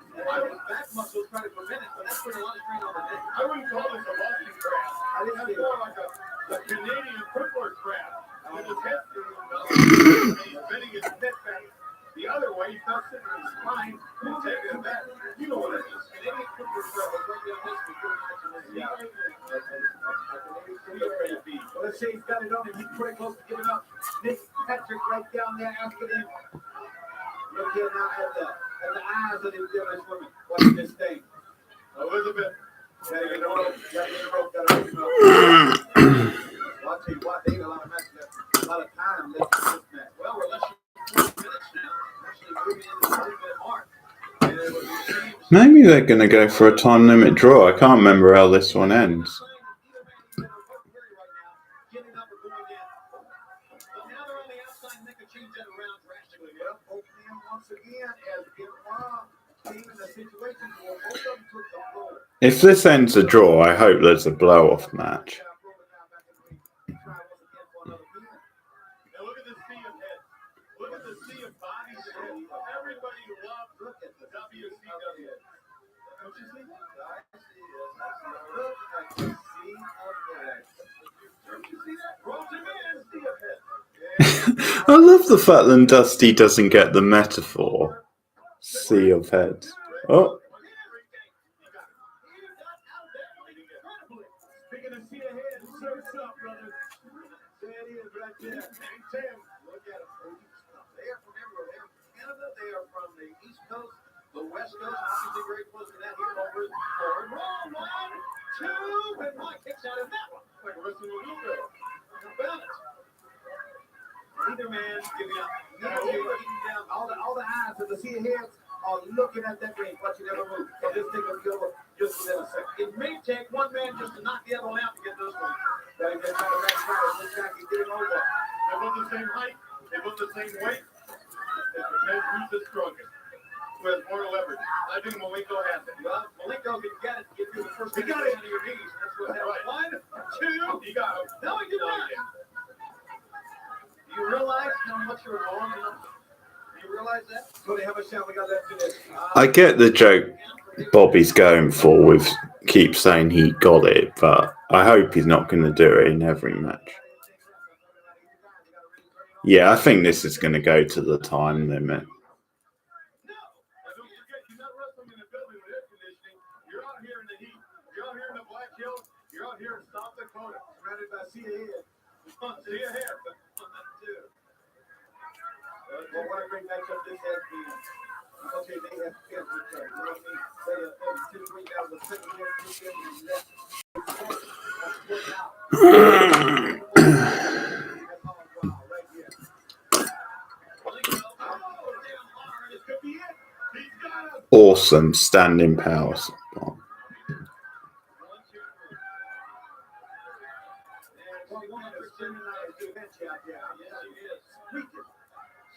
his back muscles trying to prevent it, but that's putting a lot of strain on the neck. I wouldn't call this a Boston crab. I didn't That's see it. more like a Canadian crippler crab. With his head he's bending his neck back the other way. He's not sitting in his spine. He's taking it back. You know what it is. Canadian crippler crab was right down this before he mentioned this. Well, let's say he's got it on him. He's pretty close to giving up. Nick Patrick right down there after them. Look here now at the eyes of these women. Watch this thing. Elizabeth. Gotta get the rope. Gotta get the rope. Gotta get the rope. Well, I'll tell you what, they had a lot of matches left. A lot of time left in this match. Well, we're less than 4 minutes now. Actually, moving into the 30-minute mark. And it was the same. Maybe they're going to go for a time limit draw. I can't remember how this one ends. If this ends a draw, I hope there's a blow-off match. Now look at the sea of heads. Look at the sea of bodies and heads. Everybody loves WCW. Don't you see that? I see it. Look at the sea of heads. Don't you see that? Roll to me and sea of heads. I love the fact that Dusty doesn't get the metaphor. Sea of heads. Oh. Speaking of sea of heads, sir, Look at them. They are from everywhere. They are from Canada. They are from the East Coast, the West Coast. Obviously, very close to that here over forward. Roll 1, 2, and Mike kicks out of that one. Like wrestling with Lugo. How about it? Neither man giving up. Neither getting down. All the eyes of the sea heads are looking at that ring, watching every move. So this thing will be over just within a second. It may take one man just to knock the other one out to get this one. But if they try to backfire, this guy can get him over. They're both the same height. They both the same weight. It depends who's the strongest. Who has more leverage. I think Malenko has it. Well, Malenko can get it, get you the first thing out of your knees. That's what happened. 1, 2. He got it. No, he did not. You realize how much you're wrong? You realize that? So they have a shot. We got that finish. I get the joke Bobby's going for with keep saying he got it, but I hope he's not going to do it in every match. Yeah, I think this is going to go to the time limit. Don't forget, you're not wrestling in a building with air conditioning. You're out here in the heat. You're out here in the Black Hills. You're out here in South Dakota. Surrounded by sea ahead. See you here. Well, what a great matchup this has been. Okay, they have fifth return. You know what I mean? They have 2 3,000 second year, 2 games left. That's all wild right here. This could be it. He's got it. Awesome standing power spot.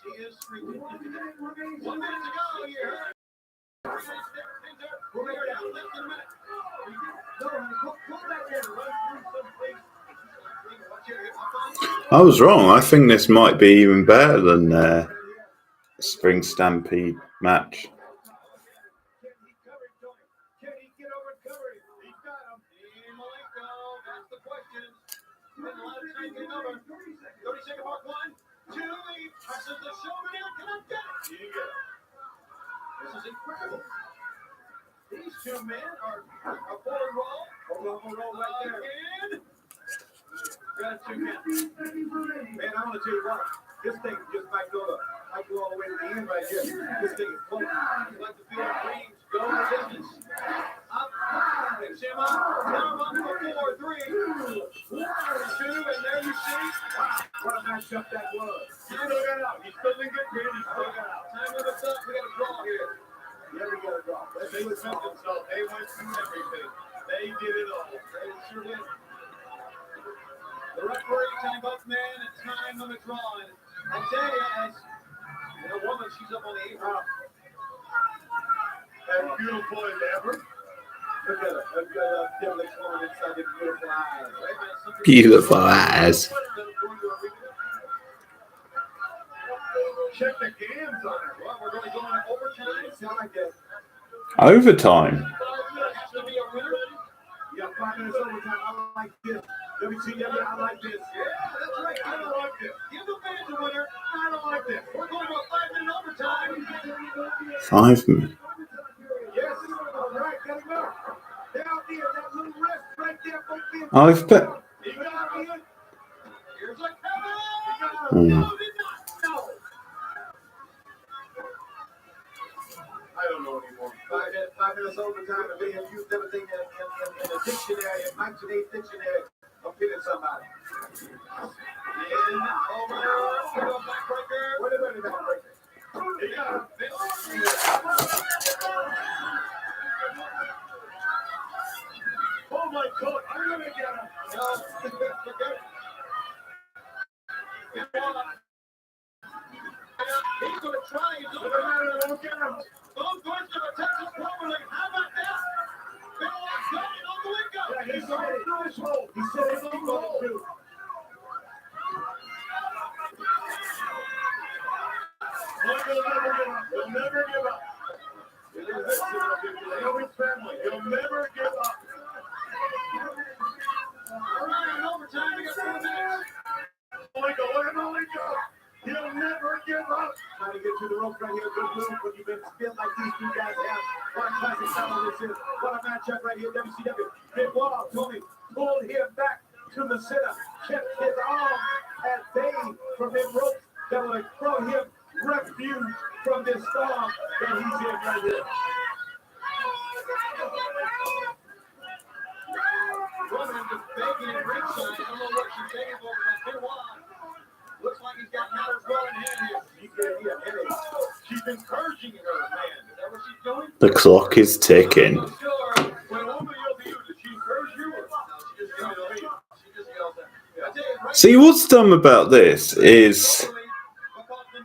She is streaking. 1 minute to go. You heard. We're down less than a minute. No, pull that in. Run through some place. I was wrong. I think this might be even better than Spring Stampede match. Can he cover it, Tony? Can he get over and cover it? He's got him. Malenko, that's the question. He's been a lot of time getting over. 30-second mark. 1, 2, he presses the shoulder down. Can I get it? You get it. This is incredible. These two men are a forward roll. Oklahoma roll right there. Again. Got it, 2 counts. Man, I want to tell you what. This thing just might go all the way to the end right here. This thing is close. You like to feel the dreams go to business. Up, fix him up. Now on for 4, 3, 1, 2, and there you see. What a matchup that was. He still got out. He still didn't get pinned. He still got out. Time limits up. We got a draw here. Yeah, we got a draw. They was themselves. They went through everything. They did it all. They sure did. The referee, time up, man, and time limit draw. And I tell you, as a woman, she's up on the 8th. As beautiful as ever. Look at her. Look at her. Devilish woman inside the beautiful eyes. Beautiful eyes. Check the games on it. Well, we're going to go into overtime. Sound like that. Overtime. Has to be a winner. You got 5 minutes overtime. I like this. WCW, I like this. Yeah, that's right. I don't like this. Give the fans a winner. I don't like this. We're going to a 5-minute overtime. 5 minutes. Yes. All right, got him go. Down there, that little rest right there. I've bet. He got it. Here's a cover. Mm. No, did not. No. I don't know anymore. 5 minutes overtime, and they have used everything in the dictionary, in Mike today's dictionary of hitting somebody. In, over, backbreaker. Wait a minute, backbreaker. He got him. Oh my God! I'm gonna get him. No, okay. He's going to try. He's going to Look at him. Both parts of a Texas properly. How about that? Been a lot coming on the window. Yeah, he's on his hole. He said it's on the hole, too. You'll never give up. You'll his family. You'll never give up. All right, in overtime, we got 4 minutes. Malenko. He'll never give up. Trying to get to the rope right here. Good move when you've been spit like these two guys have. What a classic style this is. What a matchup right here. WCW. Big Wall, Tony pulled him back to the center. Kept his arms at bay. try this. Woman just begging at ringside. I don't know what she's begging for, but Benoit looks like he's got matters well in hand here. She's giving me a headache. She's encouraging her man. Is that what she's doing? The clock is ticking. I'm not sure. When a woman yells at you, does she encourage you? Or no, she just yells at me. She just yells at me. I tell you, right See, what's dumb about this is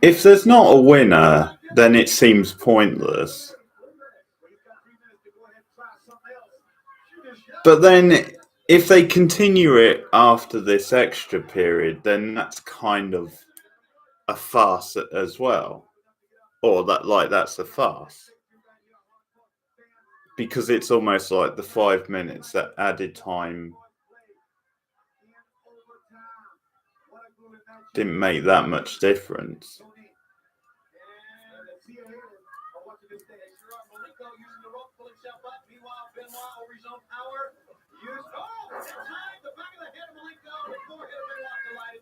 if there's not a winner, then it seems pointless. But then if they continue it after this extra period, then that's kind of a farce as well. Or that's a farce. Because it's almost like the 5 minutes that added time didn't make that much difference.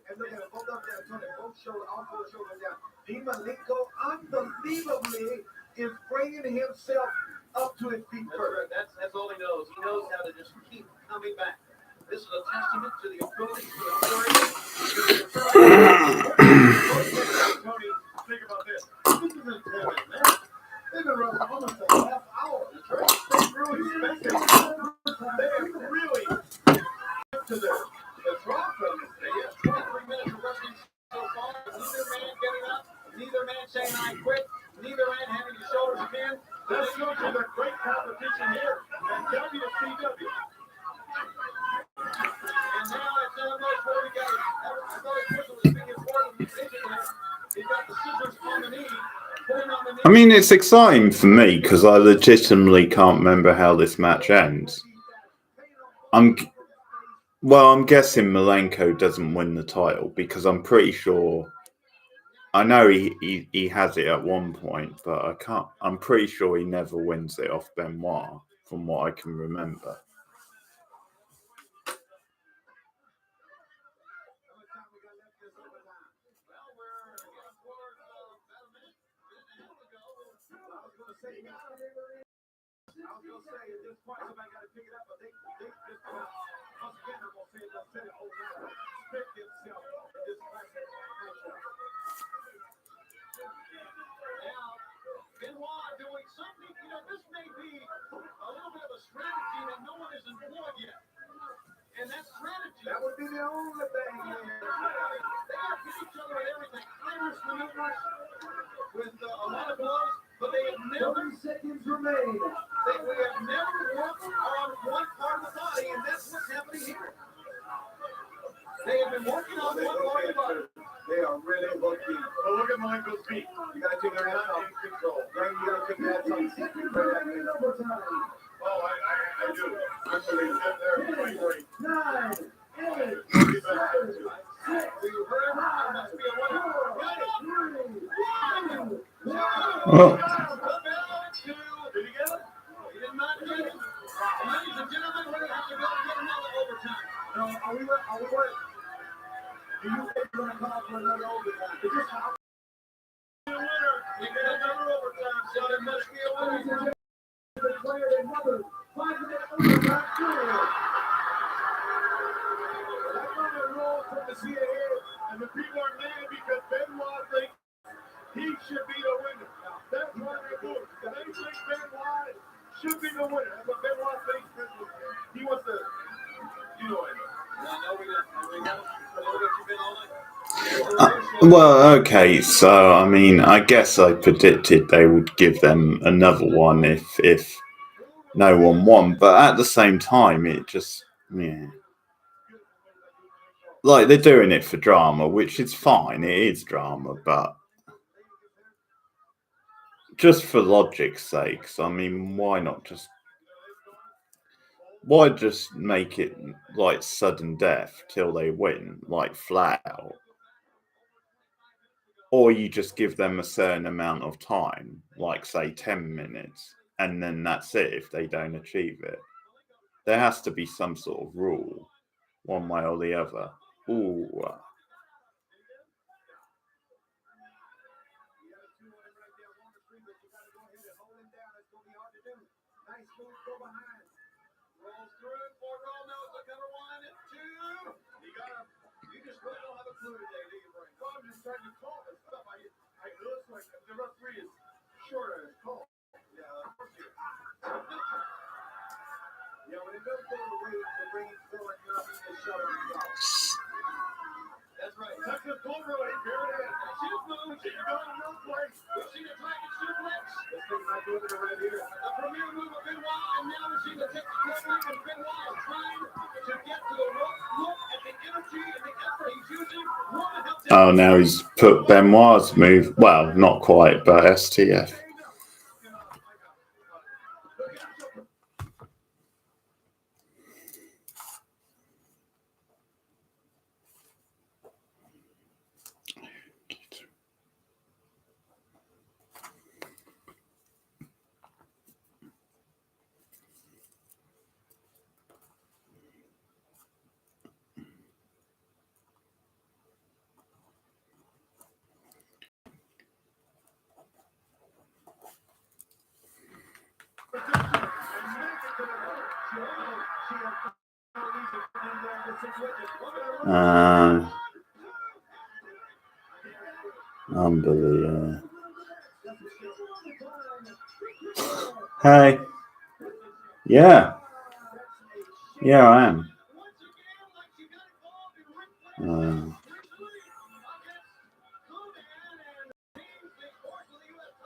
And look at it, both up there, Tony, both shoulders, all four shoulders down. Malenko unbelievably is bringing himself up to his feet first. That's all he knows. He knows how to just keep coming back. This is a testament to the ability to the Tony, think about this. This is a 10-minute match. They've been running almost a half hour. That's right. They have really to the draw from this. They have 23 minutes of wrestling so far. Neither man getting up. Neither man saying I quit. Neither man having his shoulders again. That shows you the great competition here at WCW. And now it's almost where we got it. I thought it was being important. He got the scissors on the knee. I mean, it's exciting for me because I legitimately can't remember how this match ends. I'm guessing Malenko doesn't win the title because I'm pretty sure. I know he has it at one point, but I'm pretty sure he never wins it off Benoit, from what I can remember. Benoit doing something, this may be a little bit of a strategy that no one has employed yet. And that strategy. That would be the only thing. They have hit each other with everything. Irish maneuvers with a lot of blows, but they have never. 30 seconds remain. We have never worked on one part of the body, and that's what's happening here. They have been working on one part of the body. They are really working. Well, look at Malenko's feet. You got to take their hands off control. Then you got to take that some seconds remaining overtime. Oh, I do. I'm going to sit there and wait. 9, 8, 7, 6. You heard him? There must be a winner. Oh. Did he get it? He did not get it. Ladies and gentlemen, we're going to have to go and get another overtime. No, are we what? Do you think we're going to call for another overtime? Is this how? The winner. We get another overtime, so there must be a winner. Declared another 5-minute overtime period. That's on the roll from the CAA, and the people are mad because Benoit thinks he should be the winner. That's why they do it. They think Benoit should be the winner. That's what Benoit thinks. He wants to, you know it. Well, okay, so I mean, I guess I predicted they would give them another one if no one won, but at the same time, it just, yeah. Like, they're doing it for drama, which is fine, it is drama, but just for logic's sake, I mean, why just make it like sudden death till they win, like flat out? Or you just give them a certain amount of time, like say 10 minutes, and then that's it if they don't achieve it. There has to be some sort of rule, one way or the other. Ooh. Nice move, go behind. Rolls through for Romeo. The cover 1, 2. You just really don't have a clue today, do you, Brian? Well, I'm just trying to call this stuff. It looks like the referee is short on his call. Yeah, of course you. Yeah, when it goes to the ring, forward, you're not being shut on himself. That's right. Texas Bullroy, here it is. She's moving. She's going no place. We've seen a dragon suplex. This thing might be looking right here. The premier move of Benoit, and now we're seeing the Texas Bullroy, and Benoit is trying to get to the rope. Look at the energy and the effort he's using. Oh, now he's put Benoit's move. Well, not quite, but STF. Unbelievable. Hey. Yeah. Yeah, I am.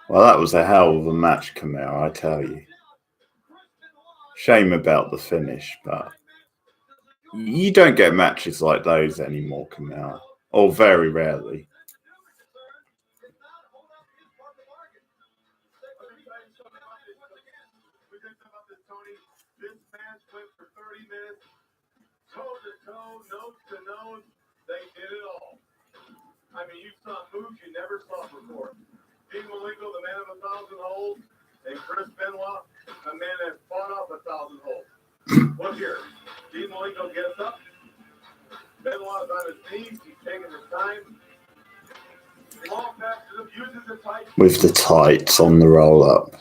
Well, that was a hell of a match, Camille, I tell you. Shame about the finish, but you don't get matches like those anymore, Camille. Or very rarely. This match went for 30 minutes, toe to toe, nose to nose. They did it all. I mean, you saw moves you never saw before. Dean Malenko, the man of 1,000 holds, and Chris Benoit, a man that fought off 1,000 holds. Look here. Dean Malenko gets up. Benoit's on his knees. He's taking his time. Long passes him, uses the tights. With the tights on the roll up.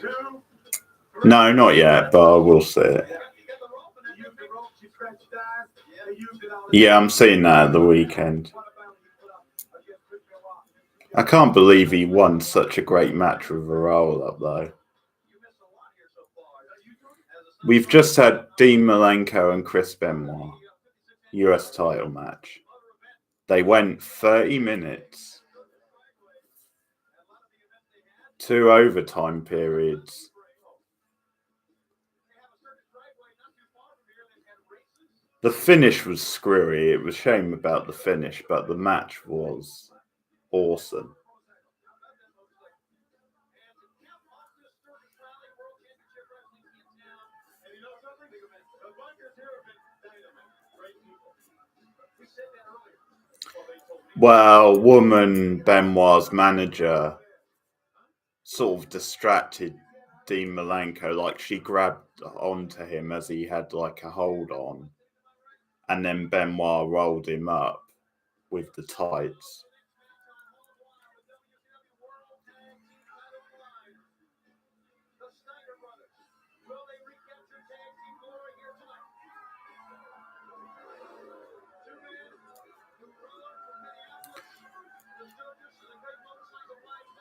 No, not yet, but I will see it. Yeah, I'm seeing that at the weekend. I can't believe he won such a great match with a roll-up, though. We've just had Dean Malenko and Chris Benoit, US title match. They went 30 minutes, 2 overtime periods. The finish was screwy. It was a shame about the finish, but the match was awesome. Well, woman Benoit's manager sort of distracted Dean Malenko, like she grabbed onto him as he had like a hold on, and then Benoit rolled him up with the tights.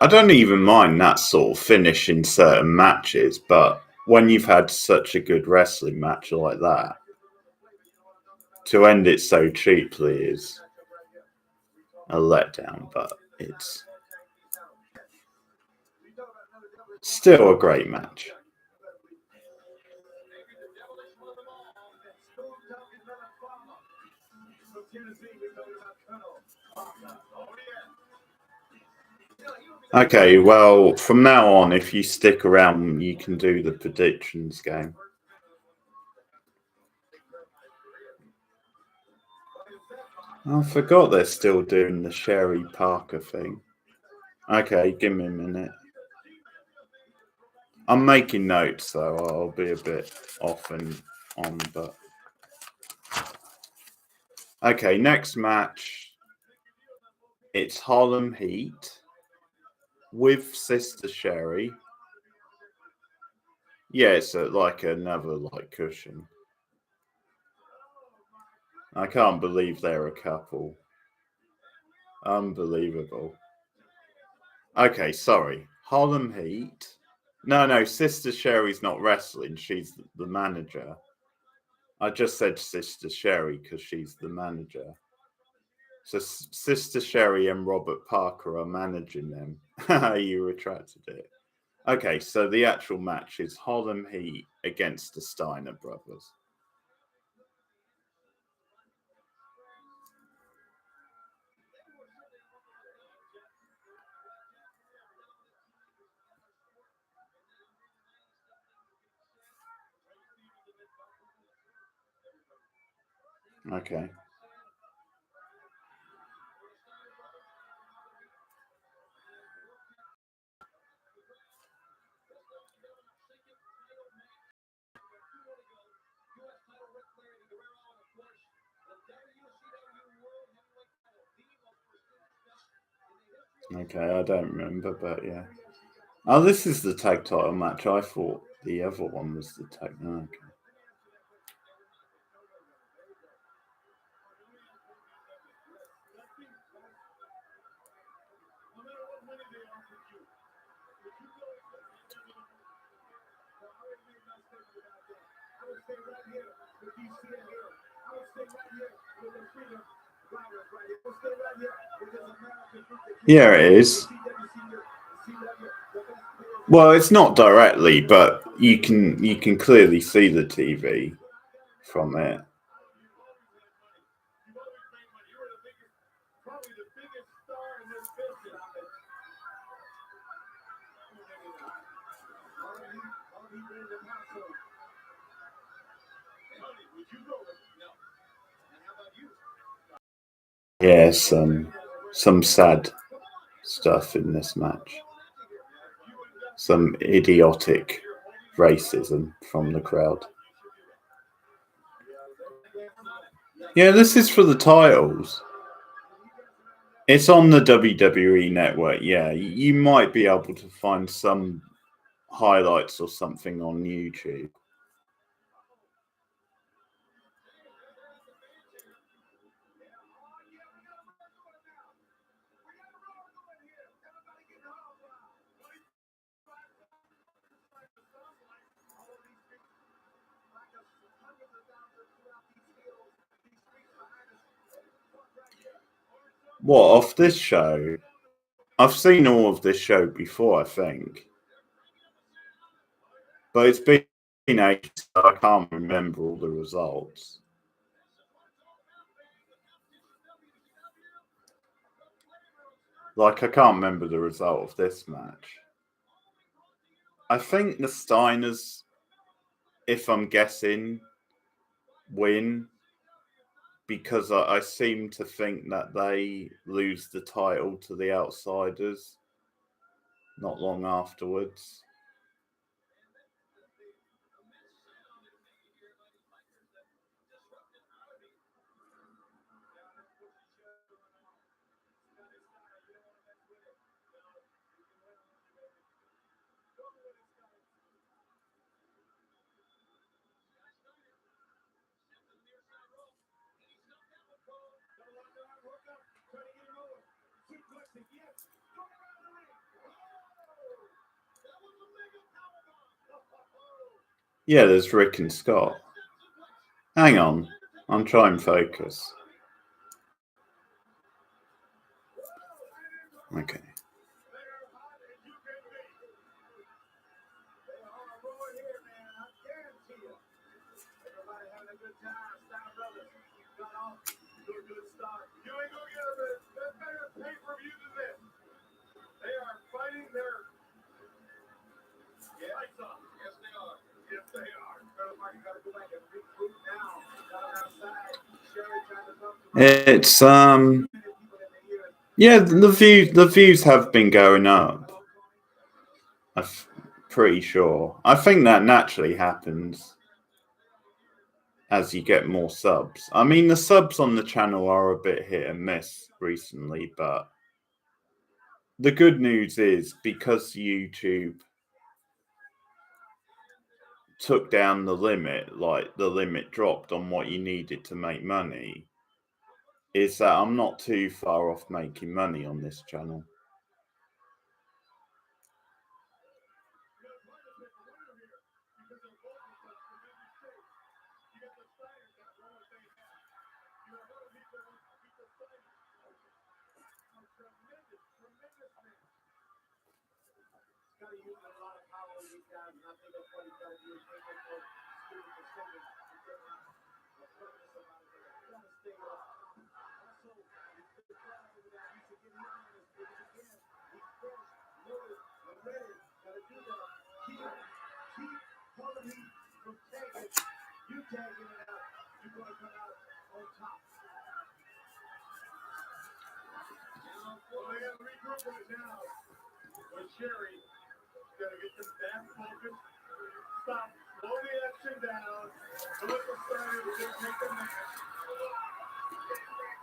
I don't even mind that sort of finish in certain matches, but when you've had such a good wrestling match like that, to end it so cheaply is a letdown, but it's still a great match. Okay, well, from now on, if you stick around, you can do the predictions game. I forgot they're still doing the Sherry Parker thing. Okay, give me a minute. I'm making notes, so I'll be a bit off and on, but... Okay, next match. It's Harlem Heat with Sister Sherry. Yeah, it's like another like cushion. I can't believe they're a couple. Unbelievable. Okay, sorry. Harlem Heat. No, Sister Sherry's not wrestling. She's the manager. I just said Sister Sherry because she's the manager. So Sister Sherry and Robert Parker are managing them. You retracted it. Okay, so the actual match is Harlem Heat against the Steiner brothers. Okay. Okay, I don't remember, but yeah. Oh, this is the tag title match. I thought the other one was the tag. Oh, okay. Yeah, it is. Well, it's not directly, but you can clearly see the TV from it. Yeah, some sad stuff in this match. Some idiotic racism from the crowd. Yeah, this is for the titles. It's on the WWE network. Yeah, you might be able to find some highlights or something on YouTube. What, off this show? I've seen all of this show before, I think. But it's been ages, so I can't remember all the results. Like, I can't remember the result of this match. I think the Steiners, if I'm guessing, win because I seem to think that they lose the title to the Outsiders not long afterwards. Yeah, there's Rick and Scott. Hang on, I'm trying to focus. Okay. It's yeah, the views have been going up. I'm pretty sure. I think that naturally happens as you get more subs. I mean, the subs on the channel are a bit hit and miss recently, but the good news is because YouTube took down the limit, like the limit dropped on what you needed to make money, is that I'm not too far off making money on this channel. Got to use a lot of power with these guys, and I think that's what he's got to do. He's going to go stupid decisions and get out of putting somebody there. You got to stay up. Also, he's the crowd over there. He should get in on this again. He's fresh, loaded, and ready. Got to do that. Keep pulling me from tagging. You tagging it out. You're going to come out on top. Now, they got to regroup right now. With Sherry. Got to get them back focused. Stop. Slow the action down. Don't let the starters just take the match.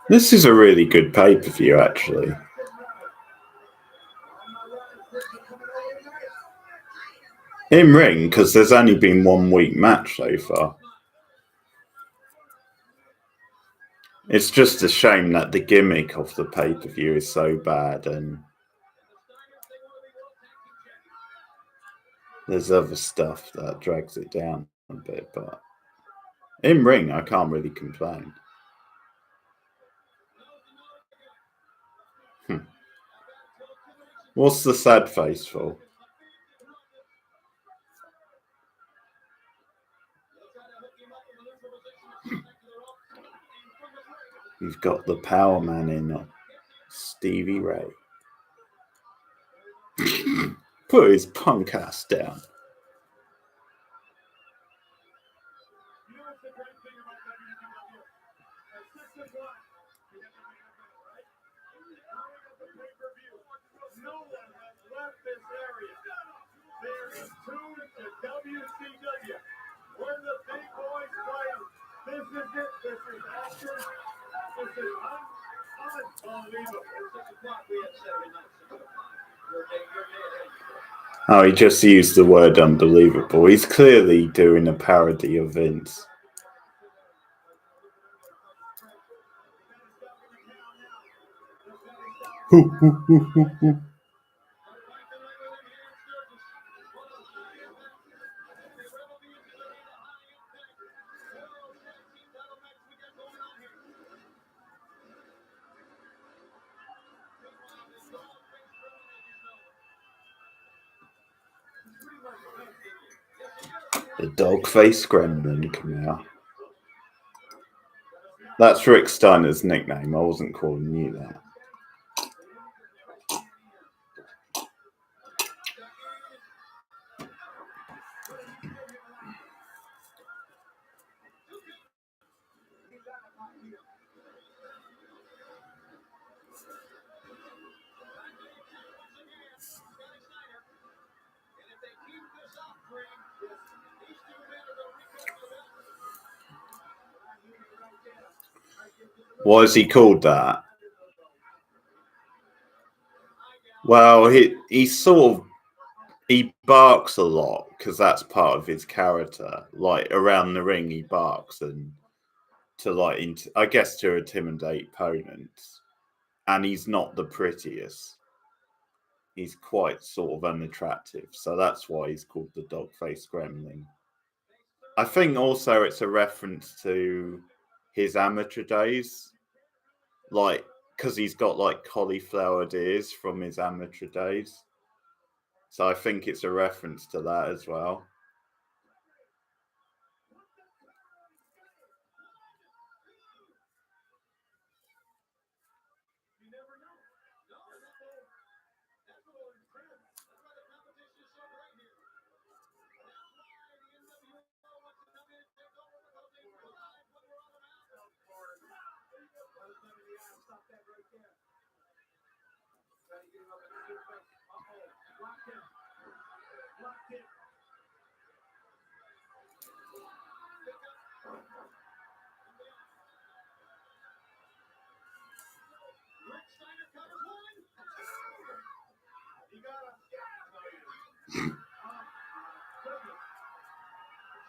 This is a really good pay-per-view, actually. In ring, because there's only been 1 week match so far. It's just a shame that the gimmick of the pay-per-view is so bad, and there's other stuff that drags it down a bit, but in ring, I can't really complain. What's the sad face for? You've got the power man in Stevie Ray. Put his punk ass down. You know what's the great thing about WCW? At 6 o'clock, we have the main event, right? Coming up the pay-per-view. No one has left this area. They're in tune to WCW. Where the big boys play. This is it. This is action. This is unbelievable. At 6 o'clock, we have Saturday night. 6 o'clock. Your day ahead. Oh, he just used the word unbelievable. He's clearly doing a parody of Vince. The dog-faced gremlin come out. That's Rick Steiner's nickname. I wasn't calling you that. Why is he called that? Well, he sort of he barks a lot because that's part of his character. Like around the ring, he barks and I guess to intimidate opponents. And he's not the prettiest. He's quite sort of unattractive, so that's why he's called the dog-faced gremlin. I think also it's a reference to his amateur days. Like, because he's got like cauliflowered ears from his amateur days. So I think it's a reference to that as well.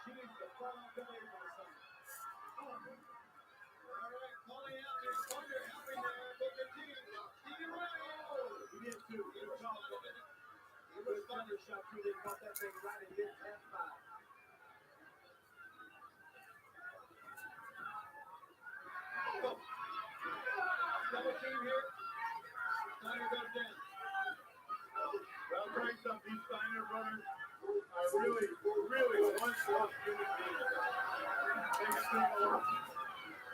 She needs to fall off the table or something. All right, calling out their partner helping there, Booker T. Stevie Ray. He did too. He was off of it. He was thunder shot too. They caught that thing right and hit 10-5. Double team here. Steiner goes down. Well, I'll tell you something. These Steiner brothers are really, really one-plus human beings. They can take over an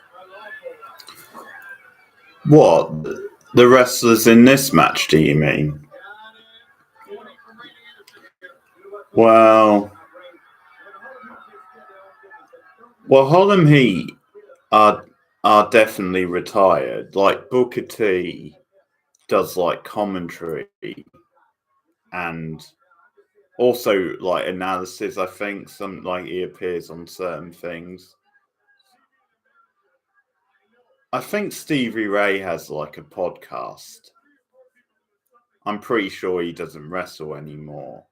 awful lot. What? The wrestlers in this match, do you mean? Got it. 20 from Randy Anderson here. Well, Harlem Heat are definitely retired. Like Booker T does like commentary and also like analysis. I think some like he appears on certain things. I think Stevie Ray has like a podcast. I'm pretty sure he doesn't wrestle anymore.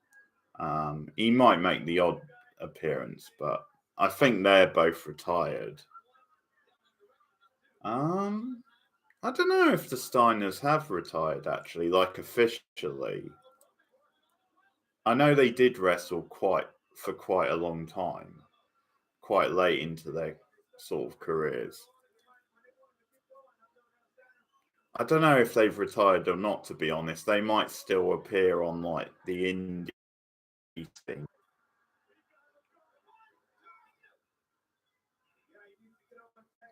He might make the odd appearance, but I think they're both retired. I don't know if the Steiners have retired actually, like officially. I know they did wrestle for quite a long time, quite late into their sort of careers. I don't know if they've retired or not, to be honest. They might still appear on like the indie thing.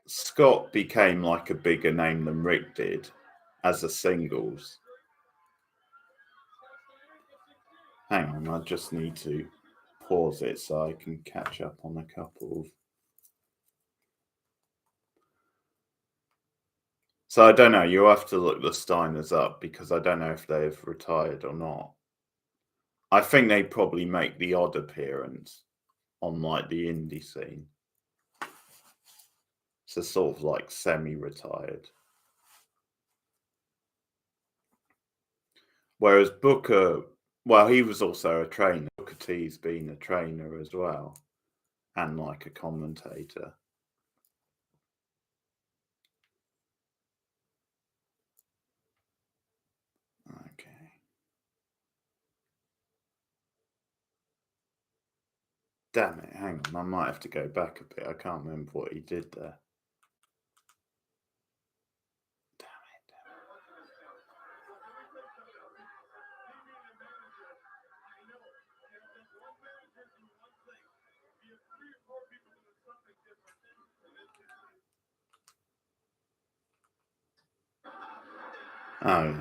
Scott became like a bigger name than Rick did as a singles. Hang on, I just need to pause it so I can catch up on a couple of... So I don't know, you'll have to look the Steiners up because I don't know if they've retired or not. I think they probably make the odd appearance on like the indie scene. So sort of like semi-retired. Whereas Booker, well, he was also a trainer. Booker T's been a trainer as well. And like a commentator. Okay. Damn it, hang on. I might have to go back a bit. I can't remember what he did there. Oh. I'll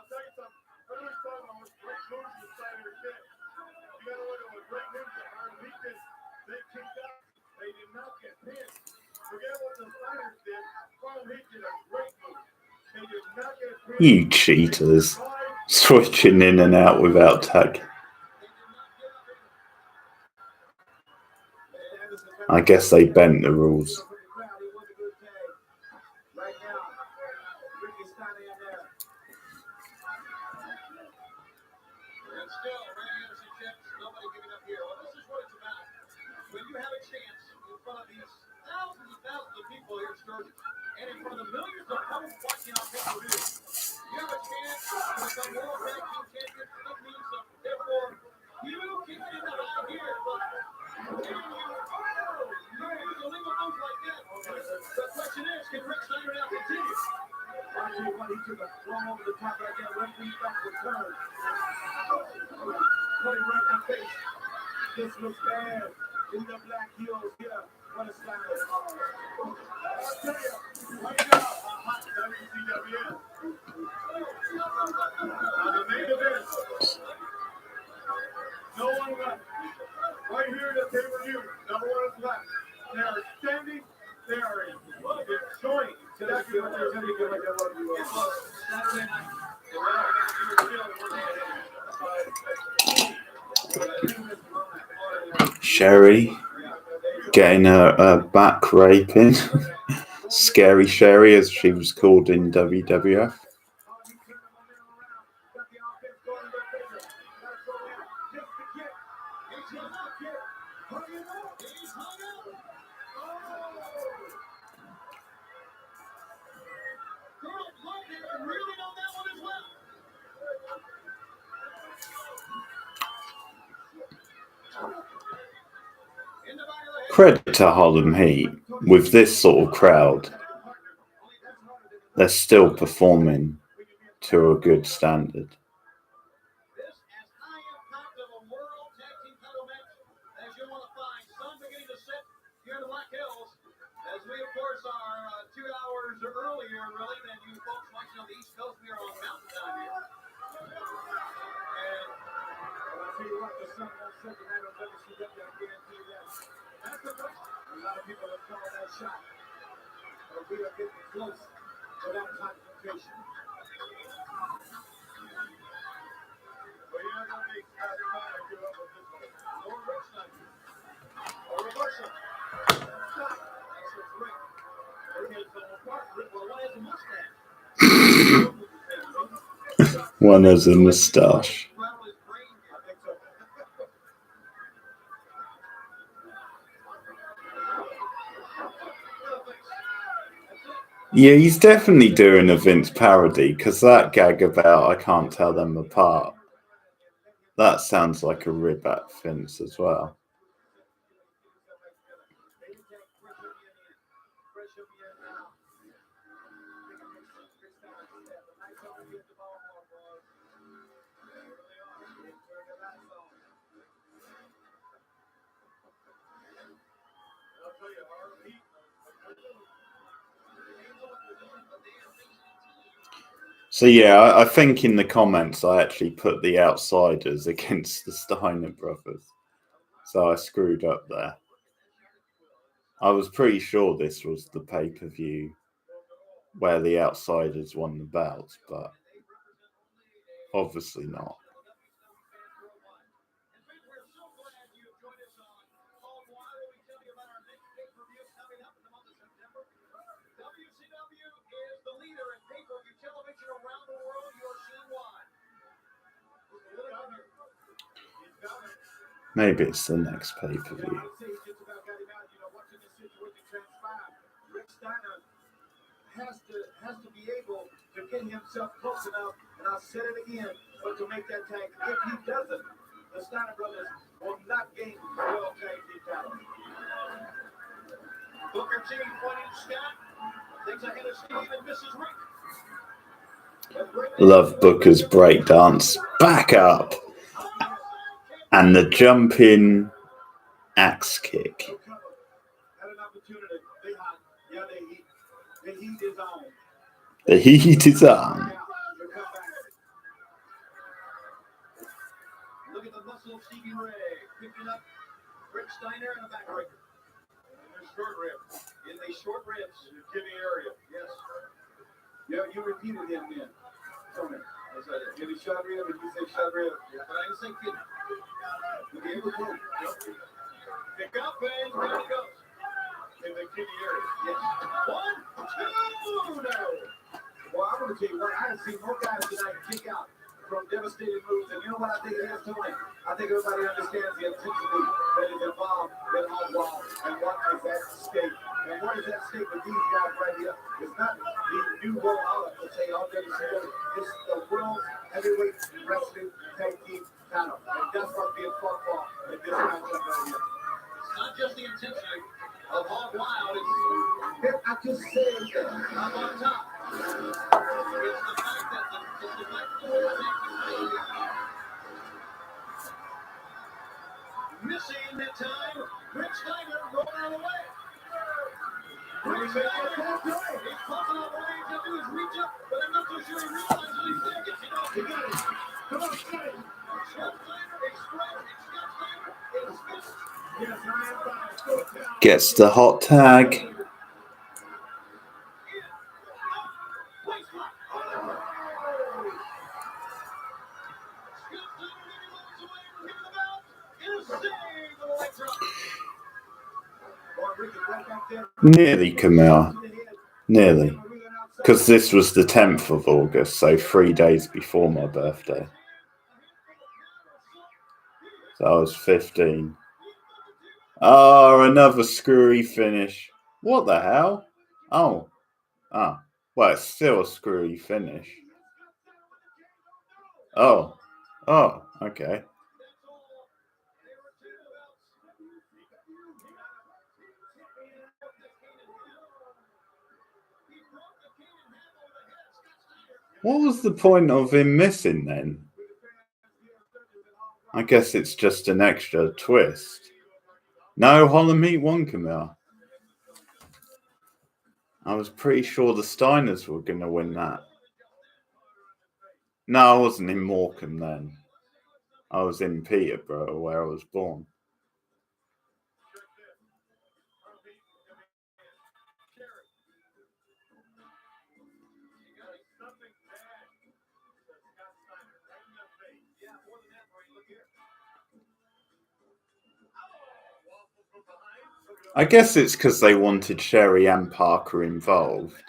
tell you something. Early song was great moves the Steiner did. You got to look at what great moves that Harlem Heat did. They kicked out. They did not get pinned. Forget what the Steiners did. Harlem Heat did a great move. They did not get pinned. You cheaters. Switching in and out without tag. I guess they bent the rules. Right now, Ricky Steiner in there. And still, Randy Anderson chips, nobody giving up here. Well, this is what it's about. When you have a chance in front of these thousands of people here at Sturgis, and in front of the millions of folks watching on pay-per-view, you have a chance to become World Tag Team Champions. That means something. Therefore, you can get in the high gear, but can you use a legal move like that? The question is, can Rick Steiner now continue? I'll tell you what, he took a throw over the top right there. Referee back return. Put him right in the face. This looks bad. In the black heels here. What a style. I'll tell you, right now, a hot WCW. On the main event, no one left. Right here at the pay-per-view, no one is left. They are standing. They are enjoying. Exactly what they're going to do like that one. Saturday night. Sherry getting her back raping. Scary Sherry, as she was called in WWF. Credit to Harlem Heat, with this sort of crowd, they're still performing to a good standard. This as high impact of a world tag team title match as you want to find. Sun beginning to set here in the Black Hills as we, of course, are 2 hours earlier, really, than you folks watching on the East Coast. We are on Mountain Time here. And I'll tell you what, the sun won't set tonight on WCW. I guarantee you that. That's the question. A lot of people have called that shot. But we are getting close to that confrontation. But you're not going to be satisfied if you're up with this one. No reversal. A reversal. Stop. That's a threat. Her head's falling apart. Well, one has a mustache. One has a moustache. Yeah, he's definitely doing a Vince parody, because that gag about I can't tell them apart, that sounds like a rib at Vince as well. So yeah, I think in the comments I actually put the Outsiders against the Steiner brothers. So I screwed up there. I was pretty sure this was the pay-per-view where the Outsiders won the belt, but obviously not. WCW is the leader in pay-per-view television around the world. You're seeing why. Maybe it's the next pay-per-view. Rick Steiner has to be able to get himself close enough, and I'll say it again, but to make that tag. If he doesn't, the Steiner brothers will not gain the World Tag Team title. Booker T pointing Scott. Takes ahead of Steve and misses Rick. Love Booker's breakdance. Back up. And the jumping axe kick. Had an opportunity. They hot. Yeah, they heat. The heat is on. The heat is on. Look at the muscle of Stevie Ray. Picking up Rick Steiner and a backbreaker. In the short ribs. In the short ribs. In the kidney area. Yes. Yeah, you repeated him then. Tony. That's right. Give me short rib and you say short rib. Yeah, but I didn't say kidney. Okay, we're cool. Pick up and there he goes. In the kidney area. Yes. 1, 2, no. Well, I'm going to tell you what, I have seen more guys tonight kick out from devastating moves, and you know what I think it is, Tony? I think everybody understands the intensity that is involved in Hog Wild and what is at stake. And what is at stake with these guys right here? It's not the new world, I'll say, all WCW. It's the world heavyweight wrestling tag team title. And that's what's being fought for in this matchup right here. It's not just the intensity of Hog Wild. I just said that. I'm on top. It's the fact that missing that time. Rick Steiner rolling away. Rick Steiner, he's popping out the way. He's going to do his reach up, but I'm not so sure he realizes he's there. Gets it off. He got it. Come on, Steiner. Scott Steiner, express. Scott Steiner, it's fist. Yes, I am. Gets the hot tag. Nearly, Camille. Nearly. Because this was the 10th of August, so 3 days before my birthday. So I was 15. Oh, another screwy finish. What the hell? Oh. Ah. Well, it's still a screwy finish. Oh. Oh, okay. What was the point of him missing then? I guess it's just an extra twist. No, Holland Meat won, Camille. I was pretty sure the Steiners were going to win that. No, I wasn't in Morecambe then. I was in Peterborough, where I was born. I guess it's because they wanted Sherry Ann Parker involved.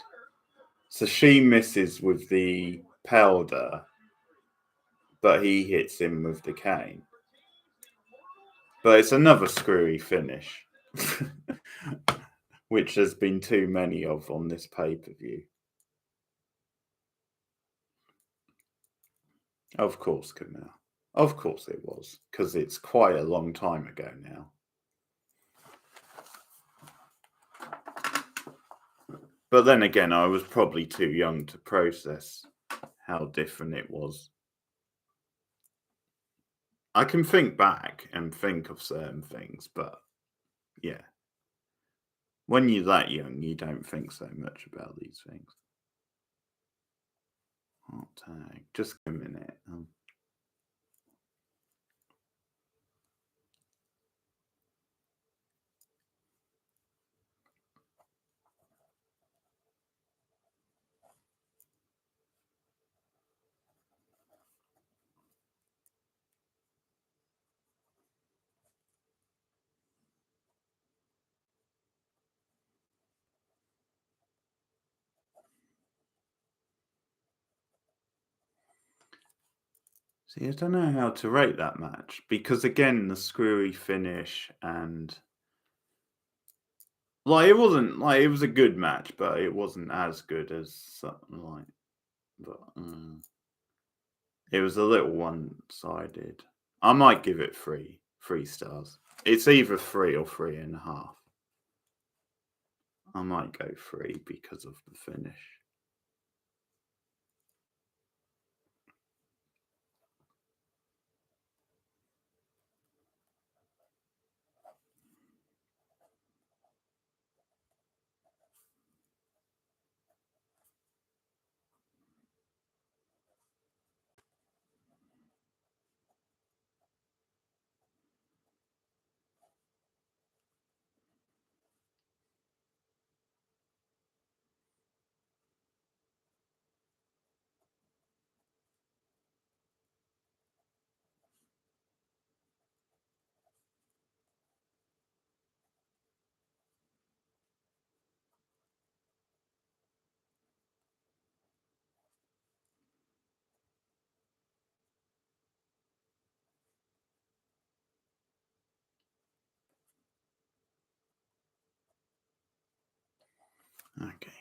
So she misses with the powder, but he hits him with the cane. But it's another screwy finish, which there's been too many of on this pay-per-view. Of course, Camille. Of course it was, because it's quite a long time ago now. But then again, I was probably too young to process how different it was. I can think back and think of certain things, but yeah. When you're that young, you don't think so much about these things. Hot tag. Just a minute. See, I don't know how to rate that match because again, the screwy finish and it wasn't it was a good match, but it wasn't as good as something it was a little one-sided. I might give it 3 stars. It's either 3 or 3.5. I might go 3 because of the finish. Okay.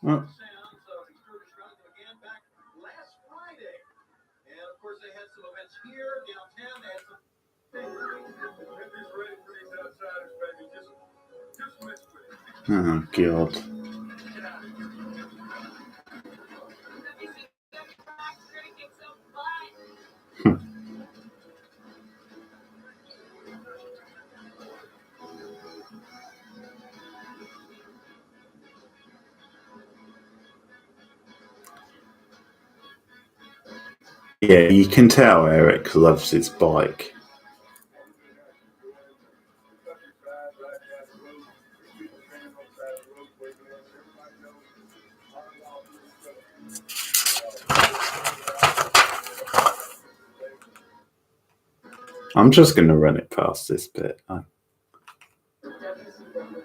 Oh. Last Friday. And of course, they had some events here downtown. They had some. Memphis ready for these outsiders, baby. Just mess with it. Oh God. Yeah, you can tell Eric loves his bike. I'm just going to run it past this bit. WCW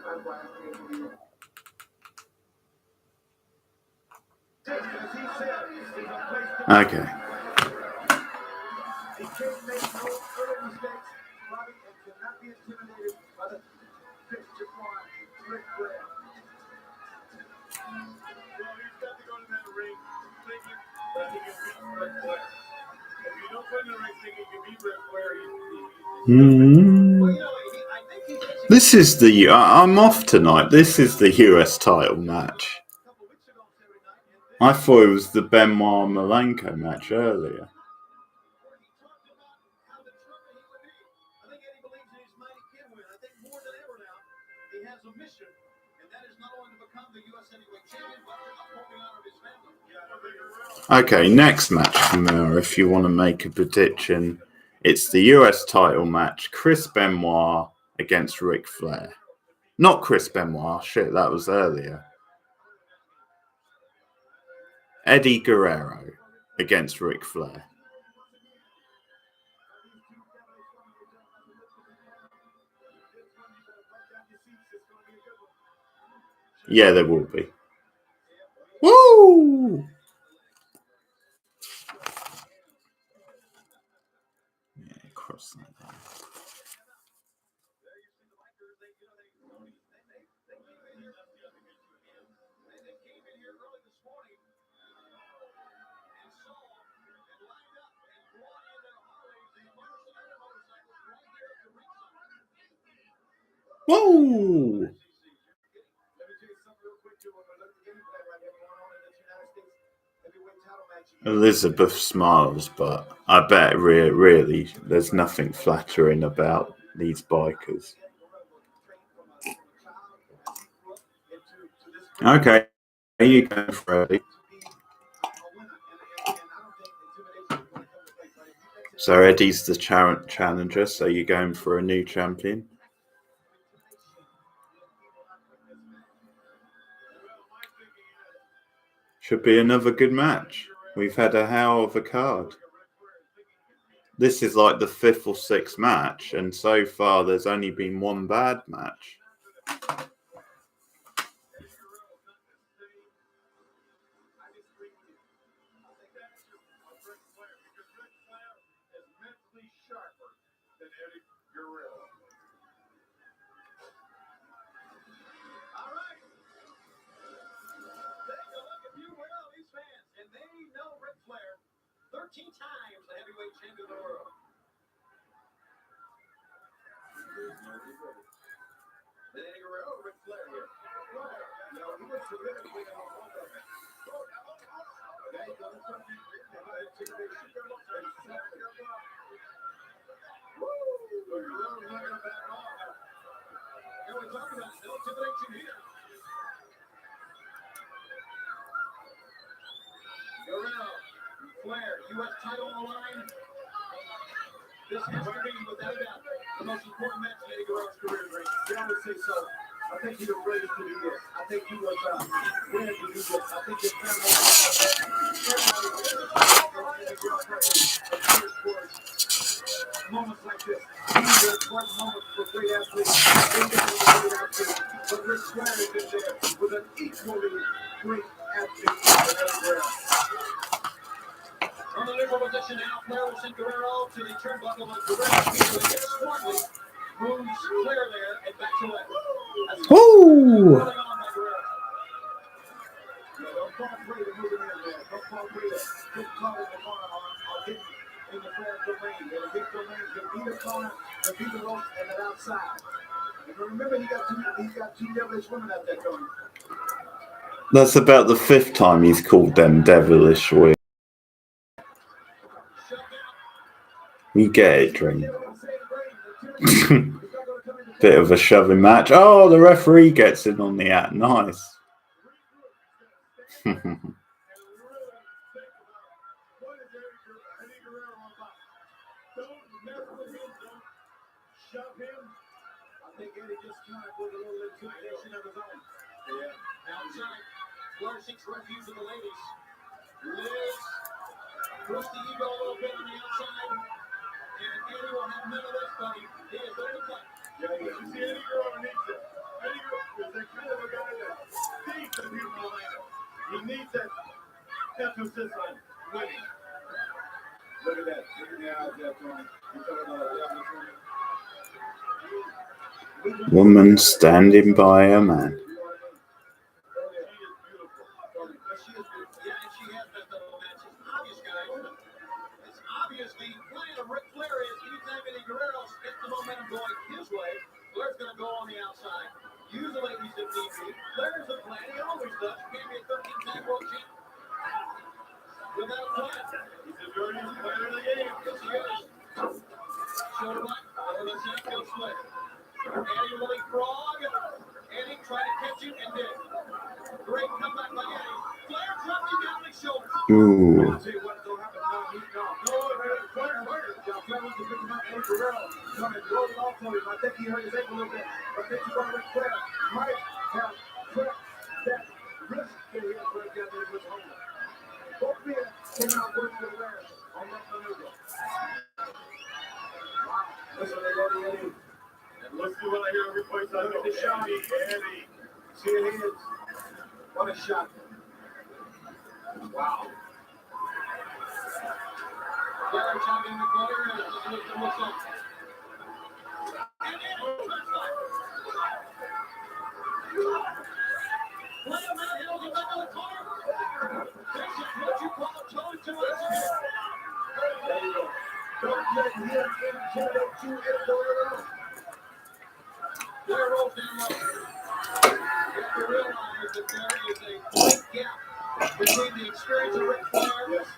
Hog Wild pay-per-view. Okay. He can't make no early mistakes, Bobby, and cannot be intimidated by the picture one, Ric Flair. Well, he's got to go to that ring thinking that he can beat Ric Flair. If you don't put in the ring thinking you can beat Ric Flair, This is the. I'm off tonight. This is the US title match. I thought it was the Benoit Malenko match earlier. Okay, next match tomorrow, if you want to make a prediction, it's the US title match. Chris Benoit against Ric Flair. Not Chris Benoit, shit, that was earlier. Eddie Guerrero against Ric Flair. Yeah, there will be. Woo! Yeah, cross that down. Woo! Elizabeth smiles, but I bet really there's nothing flattering about these bikers. Okay, are you going for Eddie? So Eddie's the challenger, so you're going for a new champion? Should be another good match. We've had a hell of a card. This is like the 5th or 6th match, and so far there's only been one bad match. All right. Take a look, if you will, these fans, and they know Ric Flair, 13 times the heavyweight champion of the world. Then Eddie Guerrero, Ric Flair here. No, he was terrifically on both of them. Okay, so let's talk Woo! Guerrero's not going to back off. And we're talking about no intimidation here. Guerrero, Flair, U.S. title on the line. This has to be, without a doubt, the most important match in Eddie Guerrero's career, Greg. Yeah, I would say so. I think he was ready to do this. I think he was ready to do this. I think his family, moments like this. These are important moments for great athletes. But Ric Flair has been there with an equally great athlete than Eddie Guerrero. From the neutral position now, Flair will send Guerrero to the turnbuckle, but Guerrero gets smartly, moves Flair there, and backs away. Woo! Don't fall free to move him in there. Don't fall free to get caught in the corner or get in the Flair domain. The big domain can be the corner, can be the rope, and then outside. And remember, he got two devilish women out there going. That's about the 5th time he's called them devilish women. You get it, Dream. Bit of a shoving match. Oh, the referee gets in on the act. Nice. Flair seeks refuge with the ladies. Liz pushed the ego a little bit on the outside. And Eddie will have none of this, buddy. He is there to play. Yeah, you see Eddie Guerrero needs it. Eddie Guerrero is that kind of a guy that sees the people behind him. He needs that emphasis on winning. Look at that. Look at the eyes there, Tony. You talking about that, Tony? Woman standing by a man. Obviously, playing of Ric Flair is anytime Eddie Guerrero gets the momentum going his way, Flair's going to go on the outside. Use the ladies if need be. Flair's a plan. He always does. You can't be a 13-time world champ without a plan. He's the dirtiest player in the game. Yes, he is. Showed him up. The champion split. Eddie really frog. Eddie tried to catch him and did. Great comeback by Eddie. Flair dropped him down his shoulder. Ooh. I'll tell you what, don't happen now. He's gone. No, Flair. Now, Flair wants to pick him up. Eddie Guerrero. Trying to roll it off for him. I think he hurt his ankle a little bit. But then you go with Flair. Might have pressed that wrist that he had right down there with Homer. Both men came out worse than Flair on that maneuver. Wow. Listen, they go to Eddie. And let's see what I hear every place I go. Eddie. See it is. What a shot. Wow. Flair chopping the corner and with the whistle. And Eddie Flair man held him back in the corner. This is what you call toe-to-toe. There you go. Don't let him intimidate you, Eddie Guerrero. Flair rolls down low. You have to realize that there is a great gap between the experience of Ric Flair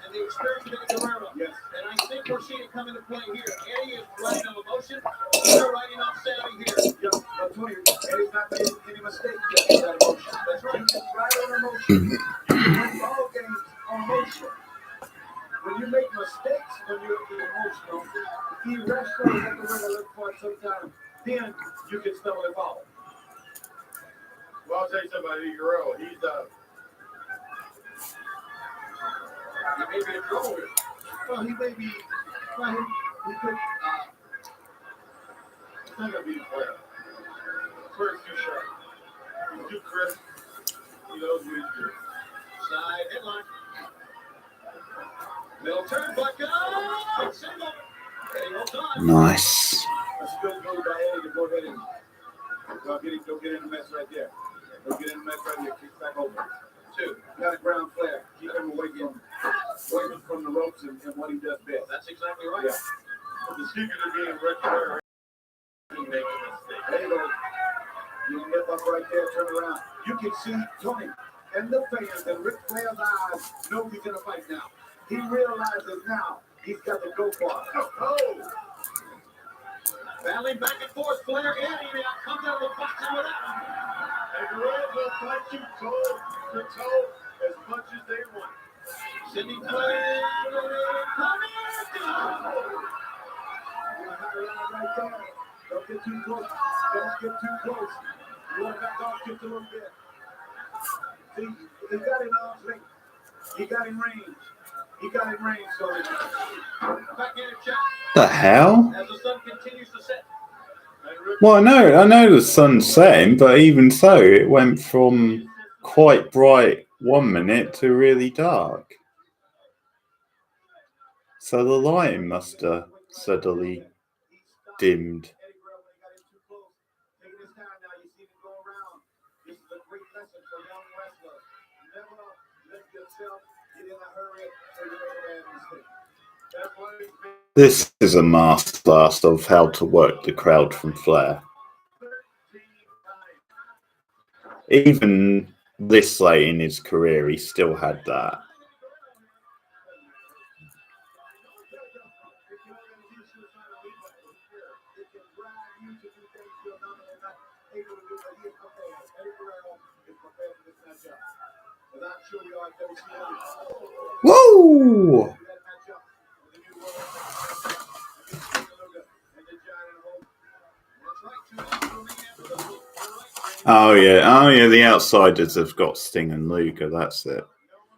and the experience of Eddie Guerrero. Yes. And I think we're seeing it come into play here. Eddie is riding on emotion. They're riding off savvy here. Yeah, but Tony, Eddie's not making any mistakes yet with that emotion. That's right. You can ride on emotion. You can win ball games on emotion. When you make mistakes, when you're emotional, irrational, you have to learn to look for it sometimes. Then you can stumble and fall. Well, I'll tell you something about Eddie Guerrero. He's He may be in trouble here. well, he may be, well, he could, he's not going to be the player. Flair's too sharp. He's too crisp. He knows what he's doing. Side headline. Middle turnbuckle. Big single. Eddie holds on. Nice. That's a good move by Eddie to go ahead and don't get in the mess right there. Don't get in the mess right there. Kick back over. 2. Got a ground Flair. Keep him away from the ropes and what he does best. That's exactly right. Yeah. The secret of being Ric Flair is making mistakes. There you go. You nip up right there, turn around. You can see Tony and the fans and Ric Flair's eyes know he's in a fight now. He realizes now he's got to go for it. Oh! Battling back and forth, Flair and Eddie now comes out of the box with that one. And Guerrero will fight you toe to toe as much as they want. Sidney Flair, come Right there. Don't get too close. Don't get too close. You want to back off just a little bit. See, he got in arm's length. He got in range. So back in a check The hell? as the sun continues to set. Well, I know the sun's setting, but even so, it went from quite bright 1 minute to really dark. So the lighting must have suddenly dimmed. This is a masterclass of how to work the crowd from Flair. Even this late in his career, he still had that. Whoa! Oh yeah, the Outsiders have got Sting and Luger, that's it.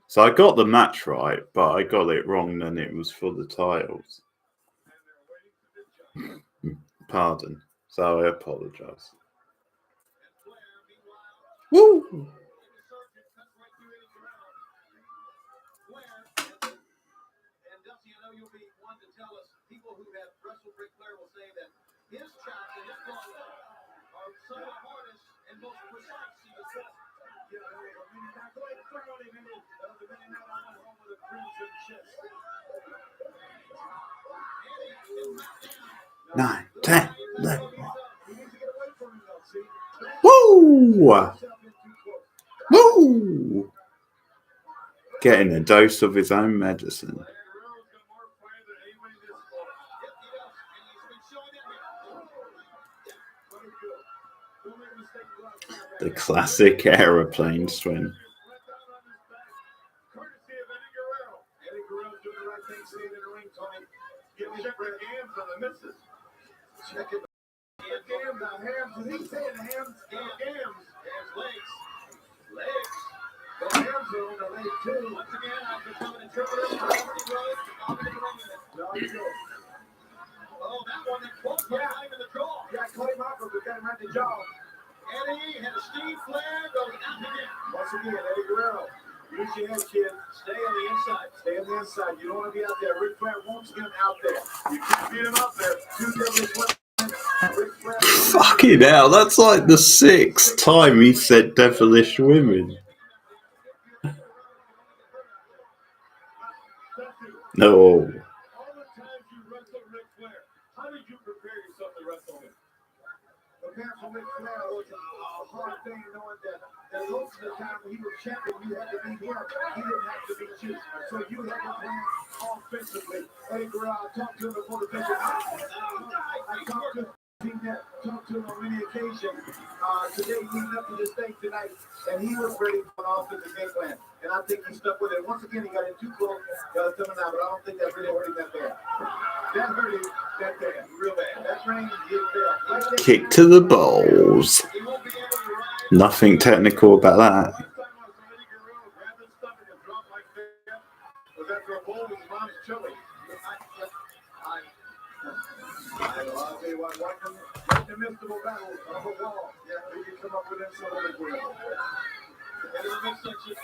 So I got the match right, but I got it wrong, and it was for the titles. Pardon. So I apologize. Woo! And Dusty, I know you'll be one to tell us. People who have wrestled Ric Flair will say that his chops and his blows are some of the hardest and most precise he was wrestled. Yeah, that was a minute. Now go ahead and throw it in. That was a minute. Now I went home with a crimson chest. 9, 10, 11. He needs to get away from him, though. See? Woo! Himself in too close. Woo! Getting a dose of his own medicine. The classic aeroplane swing. Eddie Guerrero's doing the right thing, staying in the ring, Tony. Check the hams on the misses. Checking the hams on hams. Is he saying hams? Hams. Hams legs. Legs. The hams are on the leg too. Once again, I've become an interpreter for Eddie Rose. No, you go. Oh, that one that close by him in the jaw. Yeah, I cut him off, but we got him right in the jaw. Eddie had a steam flare, goes out again. Once again, Eddie Guerrero. Use your head, kid. Stay on the inside. Stay on the inside. You don't want to be out there. Ric Flair wants him out there. You can't beat him out there. Fucking hell, that's like the 6th time he said devilish women. No. All the times you wrestled Ric Flair, how did you prepare yourself to wrestle him? Preparing for Ric Flair was a hard thing, knowing that most of the time when he was champion, you had to be him. He didn't have to be you. So you had to plan offensively. Eddie Guerrero, I talked to him before the picture. I talked to him. Talked to him on many occasions. Today, leading up to this day tonight, and he was ready for an offensive game plan. And I think he stuck with it. Once again, he got in too close. Got it coming out, but I don't think that really hurt him that bad. That hurt him that bad, real bad. That range hit there. Kick to the balls. Nothing technical about that. Was after a bowl with his mom's chili. I'll tell you what, watching the mystical battle of a wall. Yeah, we can come up with that sort of equation. Into the midsection.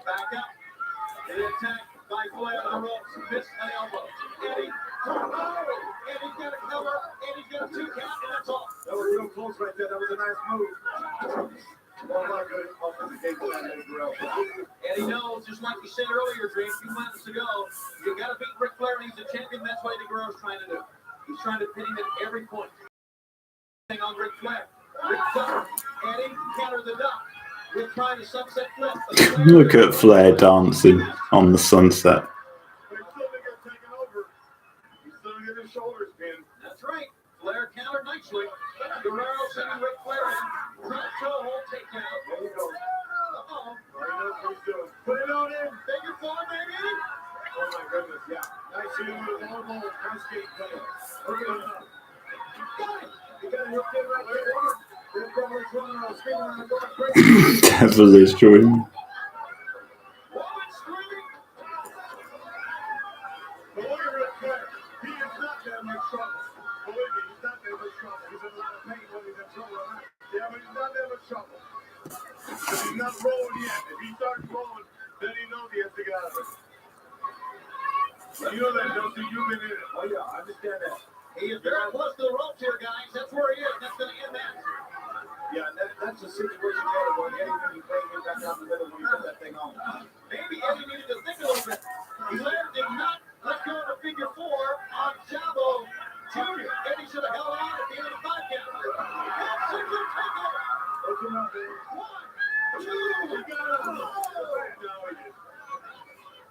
Back up. The attack by Flair on the ropes. Missed an elbow. Eddie. Eddie's got a cover. Eddie's got a 2 count, and that's all. That was real close right there. That was a nice move. Oh my goodness. Offensive game plan, Eddie Guerrero. Eddie knows, just like you said earlier, Dre, a few minutes ago, you got to beat Ric Flair, and he's a champion. That's what Eddie Guerrero's trying to do. He's trying to pin him at every point. On Ric Flair. Ric Flair. Eddie counter the duck. We're trying to sunset flip. Look at Flair dancing on the sunset. But he's still going to get taken over. He's still going to get his shoulders pinned. That's right. Flair countered nicely. Guerrero sending Ric Flair in. Front toe hold takedown. There you go. Uh-oh. He knows what he's doing. Put it on in. Figure 4, baby. Oh, my goodness, yeah. Nice shooting with an elbow. Nice skate play. Look at him. Got it. He got it hooked in right there. Devilish joint. He's not rolling yet. If he starts rolling, then he knows he has to get out of it. You know that, Dusty. You've been in it. Oh, yeah, I understand that. He is very close to the ropes here, guys. That's where he is. That's going to end that. Yeah, that's a situation there where Eddie can be playing him back down the middle when he put that thing on. Maybe Eddie needed to think a little bit. Flair did not let go of the figure 4 on Chavo Jr. Eddie should have held out at the end of the 5 count. Look him up there. 1, 2, we got him.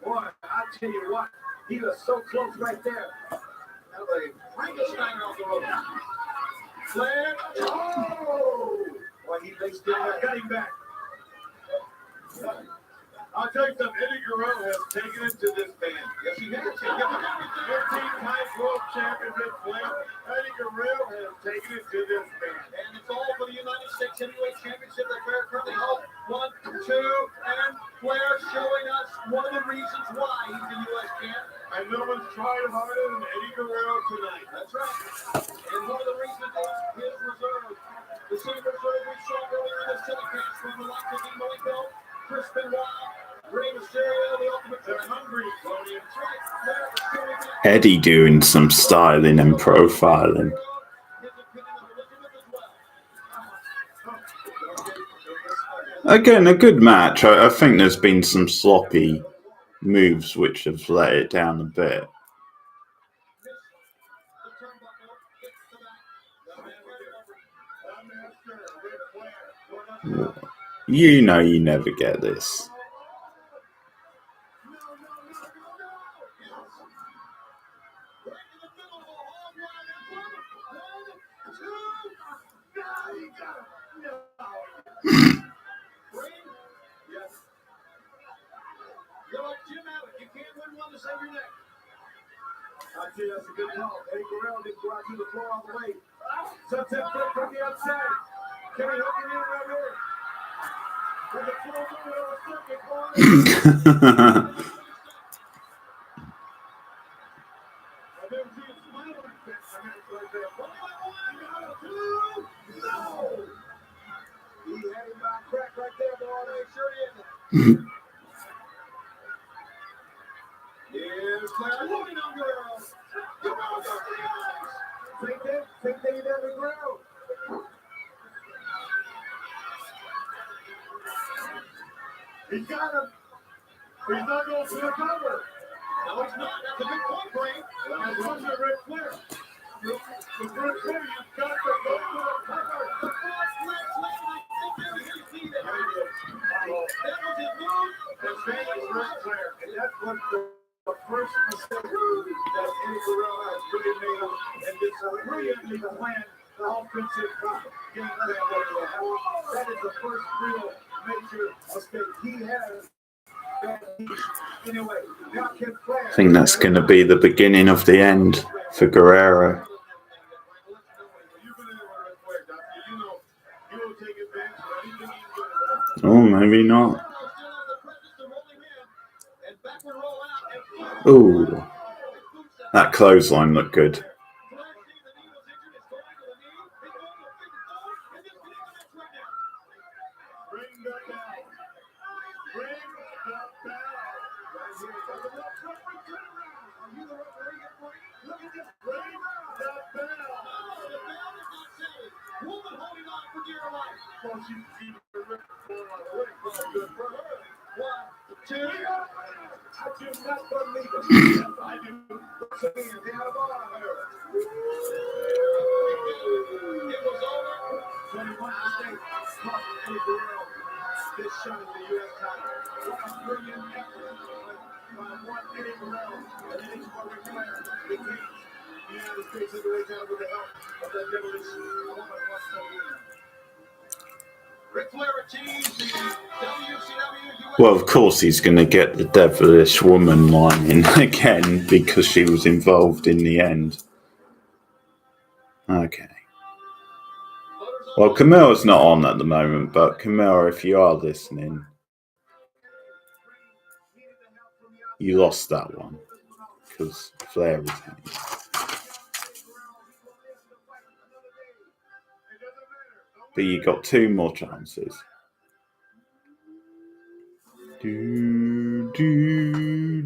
Boy, I tell you what, he was so close right there. That was a Frankenstein off the rope. Flair. Oh! Boy, they still got him back. I'll tell you something. Eddie Guerrero has taken it to this band. Yes, he has. 15-time world champion Ric Flair. Eddie Guerrero has taken it to this band. And it's all for the United States Heavyweight Championship that Flair currently holds. 1, 2, and Flair showing us one of the reasons why And no one's trying harder than Eddie Guerrero tonight. That's right. And one of the reasons is his reserve. The same reserve we saw earlier in this telecast from the likes of Dean Malenko, Chris Benoit, Rey Mysterio, the Ultimate. They're hungry, Tony. That's right. Flair is still in that. Eddie doing some styling and profiling. His opinion of Elizabeth as well. Again, a good match. I think there's been some sloppy moves which have let it down a bit. You know you never get this. You can't win one to save your neck. I tell you, that's a good call. Eddie Guerrero didn't go out to the floor all the way. Sunset flip from the outside. Kenny hooking in right here. With the floor moving on a circuit going. I've never seen a smile like that. I mean, it's like that. 1 by 1, 2, no! He had him by a crack right there, boy. They sure did. Here's Flair moving on Guerrero. Guerrero's on the ice. Same thing he did with Guerrero. He's got him. He's not going for the cover. No, it's not. That's a good point, Brain. That's one of Ric Flair. With Ric Flair, you've got to go for the cover. The cross leg slam, I think there you see that. That was his move. That's famous Ric Flair. And that's what the first mistake that Eddie Guerrero has really made up. And this brilliantly planned the offensive game plan that he has. That is the first real major mistake he has. Anyway, now can Flair. I think that's going to be the beginning of the end for Guerrero. Oh, maybe not. Oh, that clothesline looked good. Well, of course he's going to get the devilish woman line in again because she was involved in the end. Okay. Well, Camilla's not on at the moment, but Camilla, if you are listening, you lost that one because Flair was in it. But you got 2 more chances. I thank you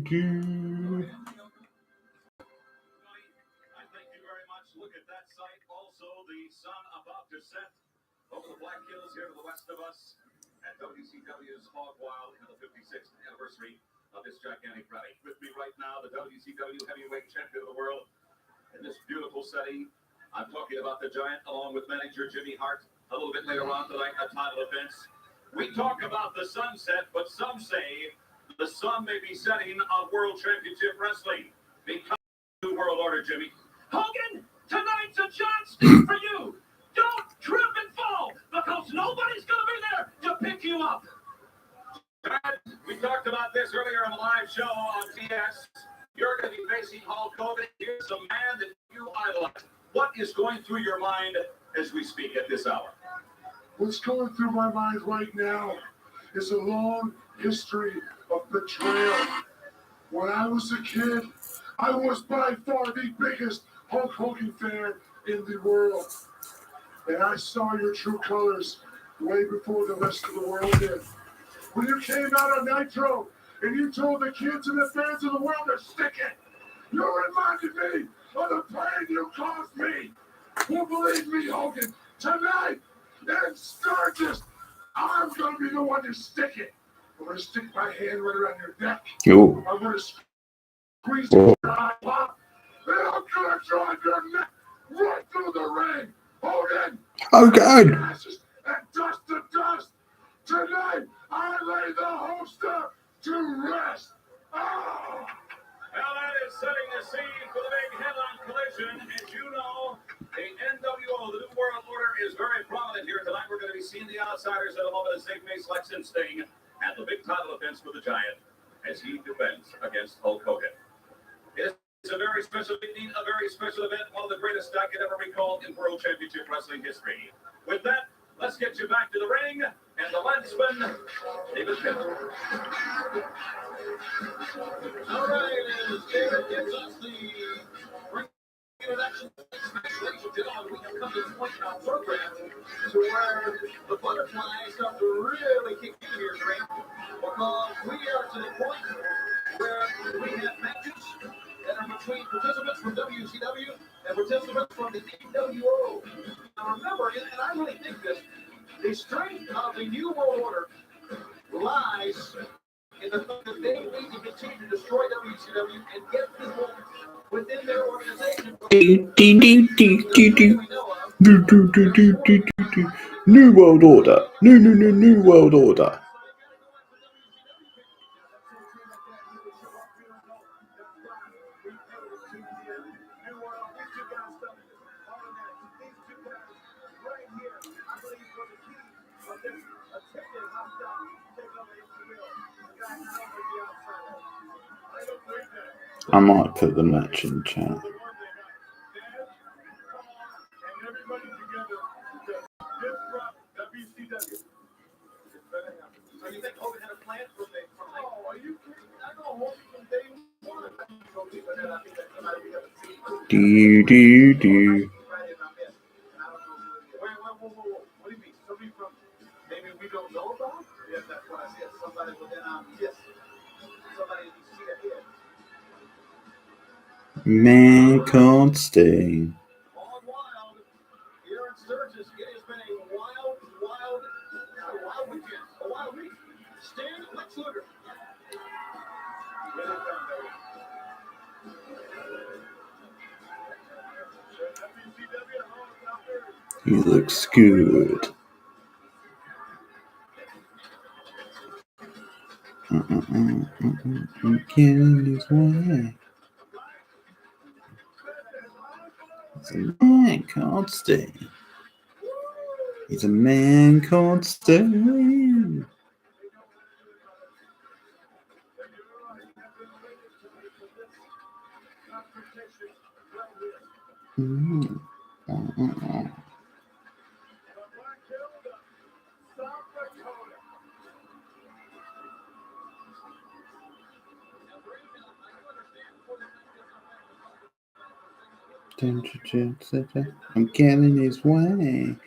very much. Look at that sight. Also, the sun about to set over the Black Hills here to the west of us at WCW's Hog Wild in the 56th anniversary of this gigantic rally. With me right now, the WCW heavyweight champion of the world in this beautiful setting. I'm talking about the Giant along with manager Jimmy Hart. A little bit later on tonight, a title defense. We talk about the sunset, but some say the sun may be setting on World Championship Wrestling because of the New World Order, Jimmy. Hogan, tonight's a chance for you. Don't trip and fall because nobody's going to be there to pick you up. We talked about this earlier on the live show on TS. You're going to be facing Hulk Hogan. Here's a man that you idolize. What is going through your mind as we speak at this hour? What's going through my mind right now is a long history of betrayal. When I was a kid, I was by far the biggest Hulk Hogan fan in the world. And I saw your true colors way before the rest of the world did. When you came out on Nitro and you told the kids and the fans of the world to stick it, you reminded me of the pain you caused me. Well, believe me, Hogan, tonight in Sturgis, I'm going to be the one to stick it. I'm going to stick my hand right around your neck. Ooh. I'm going to squeeze your eye pop, and I'm going to drive your neck right through the ring. Hogan! Oh, God. Ashes and dust to dust. Tonight, I lay the holster to rest. Oh! Well, that is setting the scene for the big headline collision. As you know, the NWO, the New World Order, is very prominent here tonight. We're going to be seeing the outsiders in a moment as they face Lex and Sting at the big title defense for the Giant as he defends against Hulk Hogan. It's a very special evening, a very special event, one of the greatest I could ever recall in World Championship Wrestling history. With that, let's get you back to the ring and the landsman, David Pitt. All right, as David gives us the ring introduction, ladies and gentlemen, we have come to the point in our program to where the butterflies start to really kick in here, Grant, because we are to the point where we have matches that are between participants from WCW and participants from the NWO. Now remember, and I really think this, the strength of the New World Order lies in the fact that they need to continue to destroy WCW and get people within their organization. New World Order. New World Order. I might put the match in chat. So you think Hogan had a plan for the are you kidding? I know Hogan from day one. Do. Whoa. What do you mean? Somebody from maybe we don't know about? Yes, that's what I said. Somebody within yes. Somebody you see ahead. Man can't stay. Hog Wild. Here in Sturgis, it has been a wild weekend. A wild week. Sting, Lex Luger. He looks good. Getting his way. He's a man can't stay. He's a man can't stay. I'm getting his way.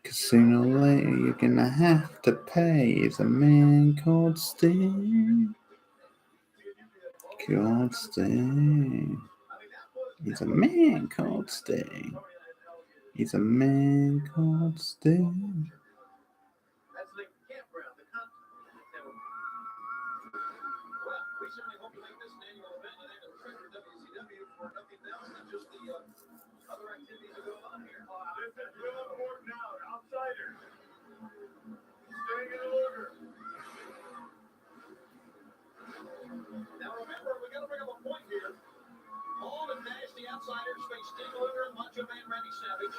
Cause sooner or later you're gonna have to pay. He's a man called Steve. Called Steve. He's a man called Steve. He's a man called Steve. That's the campground, the well, we certainly hope to make this an annual event and annual trip for WCW for nothing else than just the other activities that go on here. This is real important now, outsiders. Sting and Luger. Now remember, we got to bring up a point here. Hall and Nash, the outsiders, face Sting, Luger, and Macho Man Randy Savage.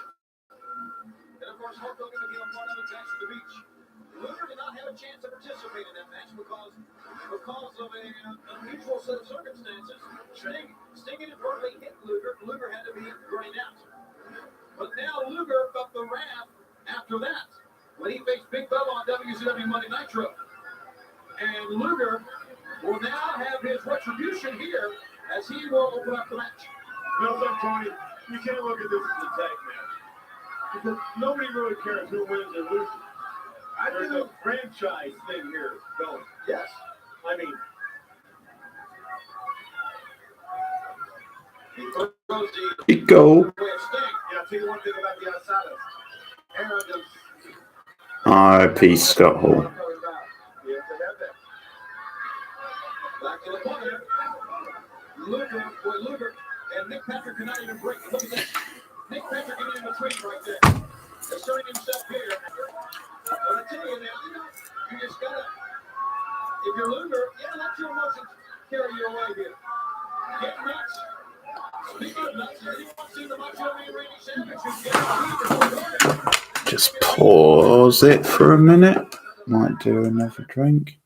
And of course, Hulk Hogan became a part of the match at the beach. Luger did not have a chance to participate in that match because of a unusual set of circumstances. Sting inadvertently hit Luger. Luger had to be drained out. But now Luger felt the wrath after that when he faced Big Bubba on WCW Monday Nitro. And Luger will now have his retribution here as he will open up the match. No, look, Tony, you can't look at this as a tag match. Because nobody really cares who wins or loses. There's a franchise thing here going. Yes. I mean, He throws the Big goal. way of Sting. yeah, I'll tell you one thing about the outsiders. Arrogance. R.I.P. Scott Hall. You have to have that. Back to the corner. Luger and Nick Patrick cannot even break. Look at this. Nick Patrick getting in between right there. Asserting himself here. But I tell you now, you just gotta, if you're Luger, let your emotions carry you away here. Get nuts. Speaking of nuts, has anyone seen the Macho Man Randy Savage who's getting Just pause it for a minute. Might do another drink.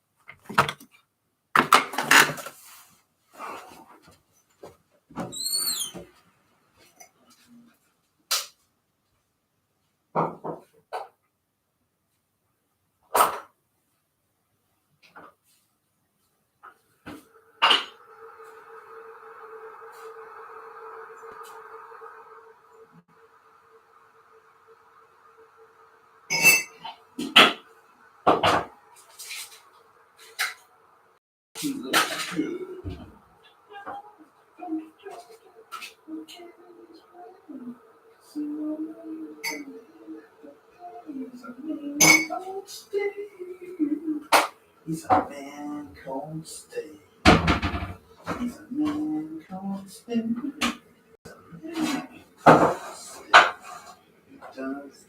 He's a man called Steve. He's a man called Steve. Does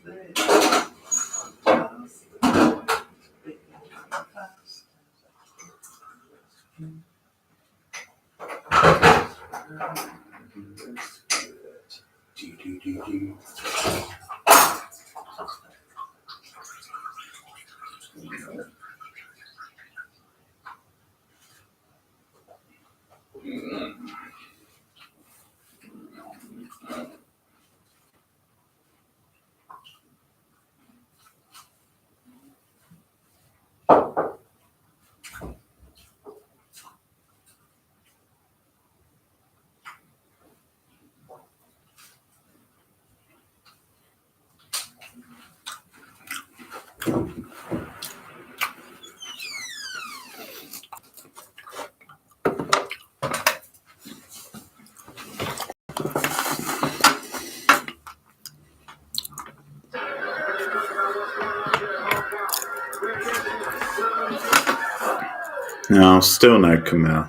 No, still no Camille.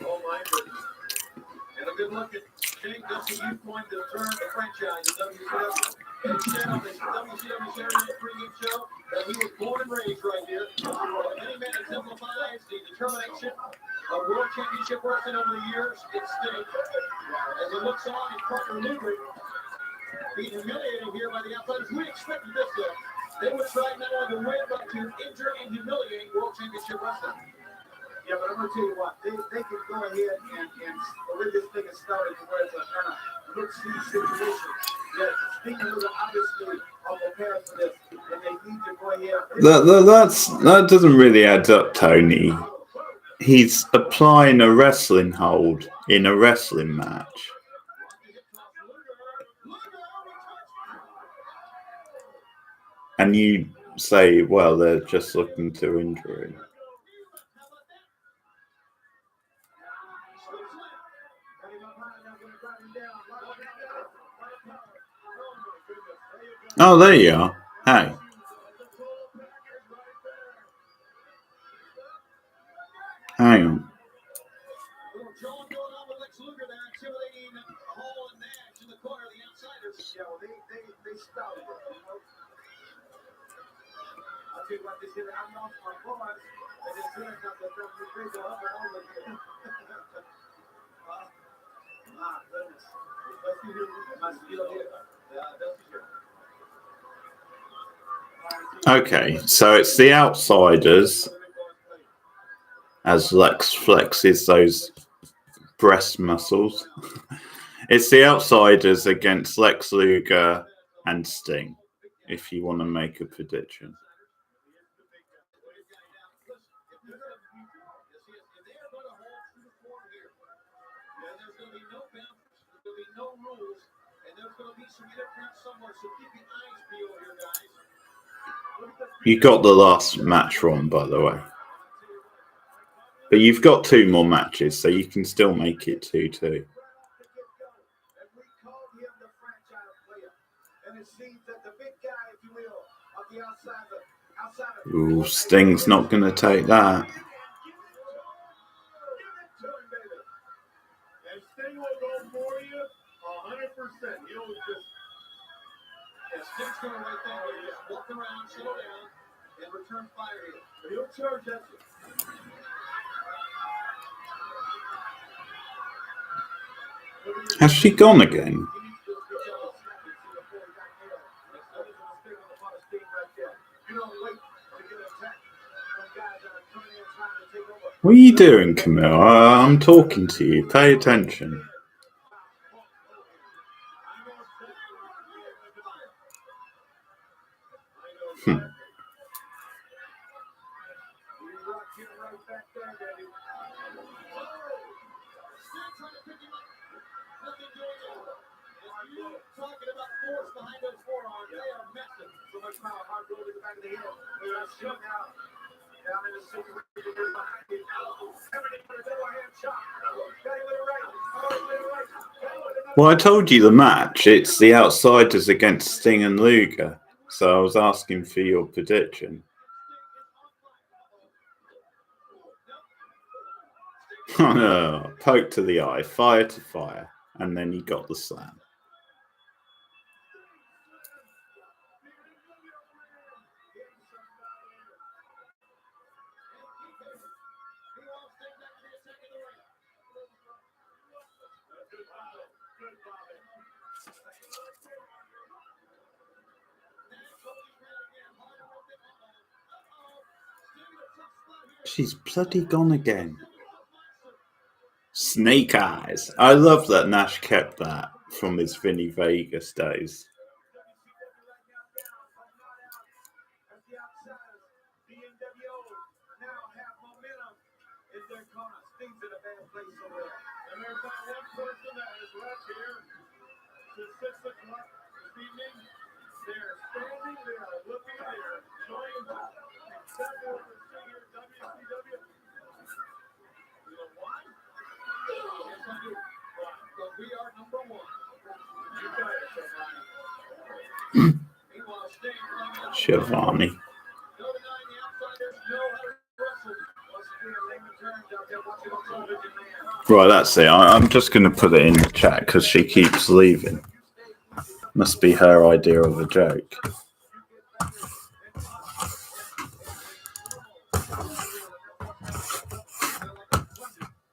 Oh my goodness. And a good look at Shane Dusty. You coined the term the franchise in WCW. And he said on this WCW Saturday Night Pregame show that he was born and raised right here. Many men exemplifies the determination of World Championship wrestling over the years. It's Sting. As he looks on, his partner Luger being humiliated here by the outsiders. We expected this though. They would try not only to win, but to injure and humiliate World Championship wrestling. Yeah, but I'm going to tell you what, they can go ahead and the way this thing is started to where it's a kind of look-see situation. Yeah, Sting and Luger obviously are prepared for this, and they need to go ahead. That doesn't really add up, Tony. He's applying a wrestling hold in a wrestling match. And you say, well, they're just looking to injury. Oh, there you are. Hey. Hang on. John going on with Lex Luger there, intimidating Hall and Nash in the corner of the outsiders. Yeah, well, they started it, you know. I'll tell you what, this here, I'm off my boys, and this here got the big up and over again. My goodness. Okay, so it's the outsiders as Lex flexes those breast muscles. It's the outsiders against Lex Luger and Sting, if you want to make a prediction. You got the last match wrong, by the way. But you've got 2 more matches, so you can still make it 2-2. Ooh, Sting's not going to take that. And Sting will go for you 100%. He'll just. Sting's going to right there. He'll just walk around, slow down, and return fire here. But he'll charge at you. Has she gone again? What are you doing, Camille? I'm talking to you. Pay attention. Well, I told you the match. It's the outsiders against Sting and Luger. So I was asking for your prediction. Oh no, poke to the eye, fire to fire, and then you got the slam. She's bloody gone again. Snake eyes. I love that Nash kept that from his Vinny Vegas days. Shivani. Right, that's it. I'm just going to put it in the chat because she keeps leaving. Must be her idea of a joke.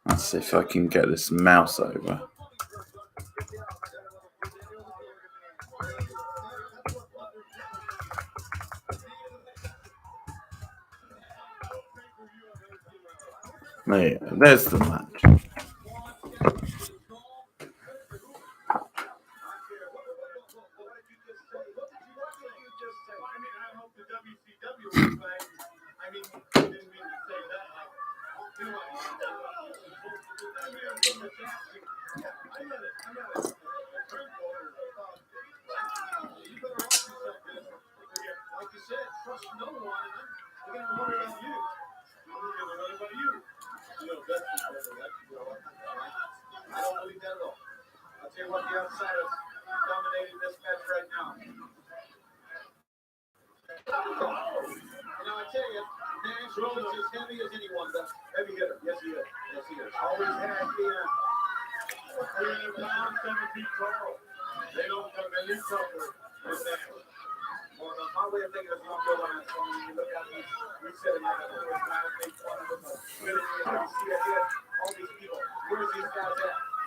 Let's see if I can get this mouse over. There's the match.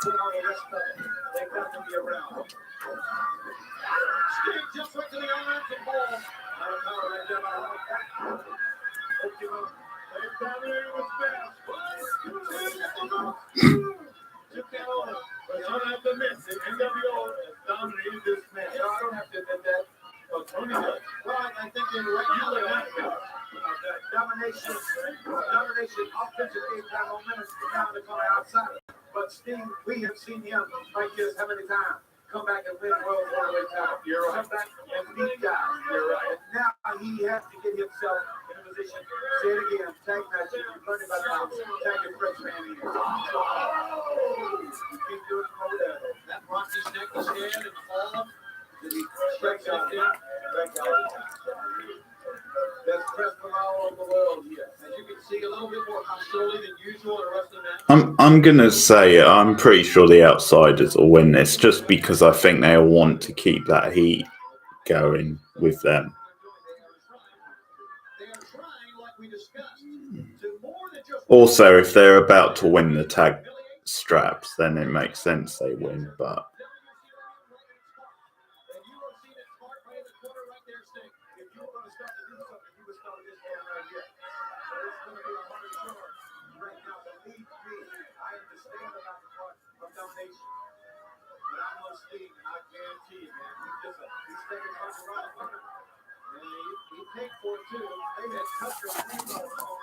They got to be around. Sting jumps right to the arms and ball. They dominated with fast. Took that over. But I don't have to admit, the NWO has dominated this match. No, I don't have to admit that. But Tony does. Well, I think they're right now. Domination, offensive game time momentum. Now they're going outside. But Sting, we have seen him like this how many times? Come back and win World Heavyweight title. You're right. Come back and beat guys. You're right. And now he has to get himself in a position. Say it again. Tag match. You're learning about that. Tag your French man in. You keep doing it over there. That Rocky's neck is dead in the fall. Did he strike out there? That's pressed from all over the world here. As you can see, a little bit more hostility than usual in the rest of the match. I'm gonna say I'm pretty sure the Outsiders will win this, just because I think they'll want to keep that heat going with them. Also, if they're about to win the tag straps, then it makes sense they win. But He paid for it too. They had cut your reload on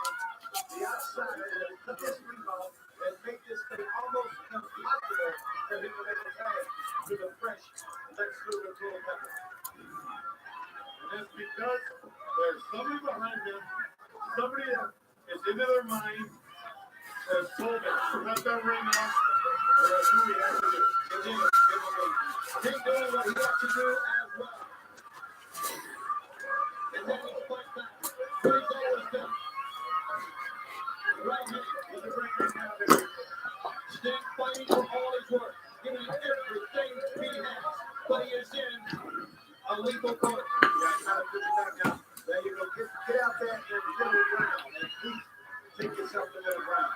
the outside. They cut this reload and make this thing almost impossible for him to make a tag to the fresh Lex Luger Tool Pepper. And that's because there's somebody behind them, somebody that is into their mind, has told them, cut that ring off. That's who he has to do. He's doing what he has to do as well. And then he's fight back. But he's always done. Right hand. He's a great right now, baby. Sting fighting for all his work, giving everything he has. But he is in a lethal corner. Yeah, try to push it back down. There you go. Get out there and middle ground. And please take yourself to middle ground.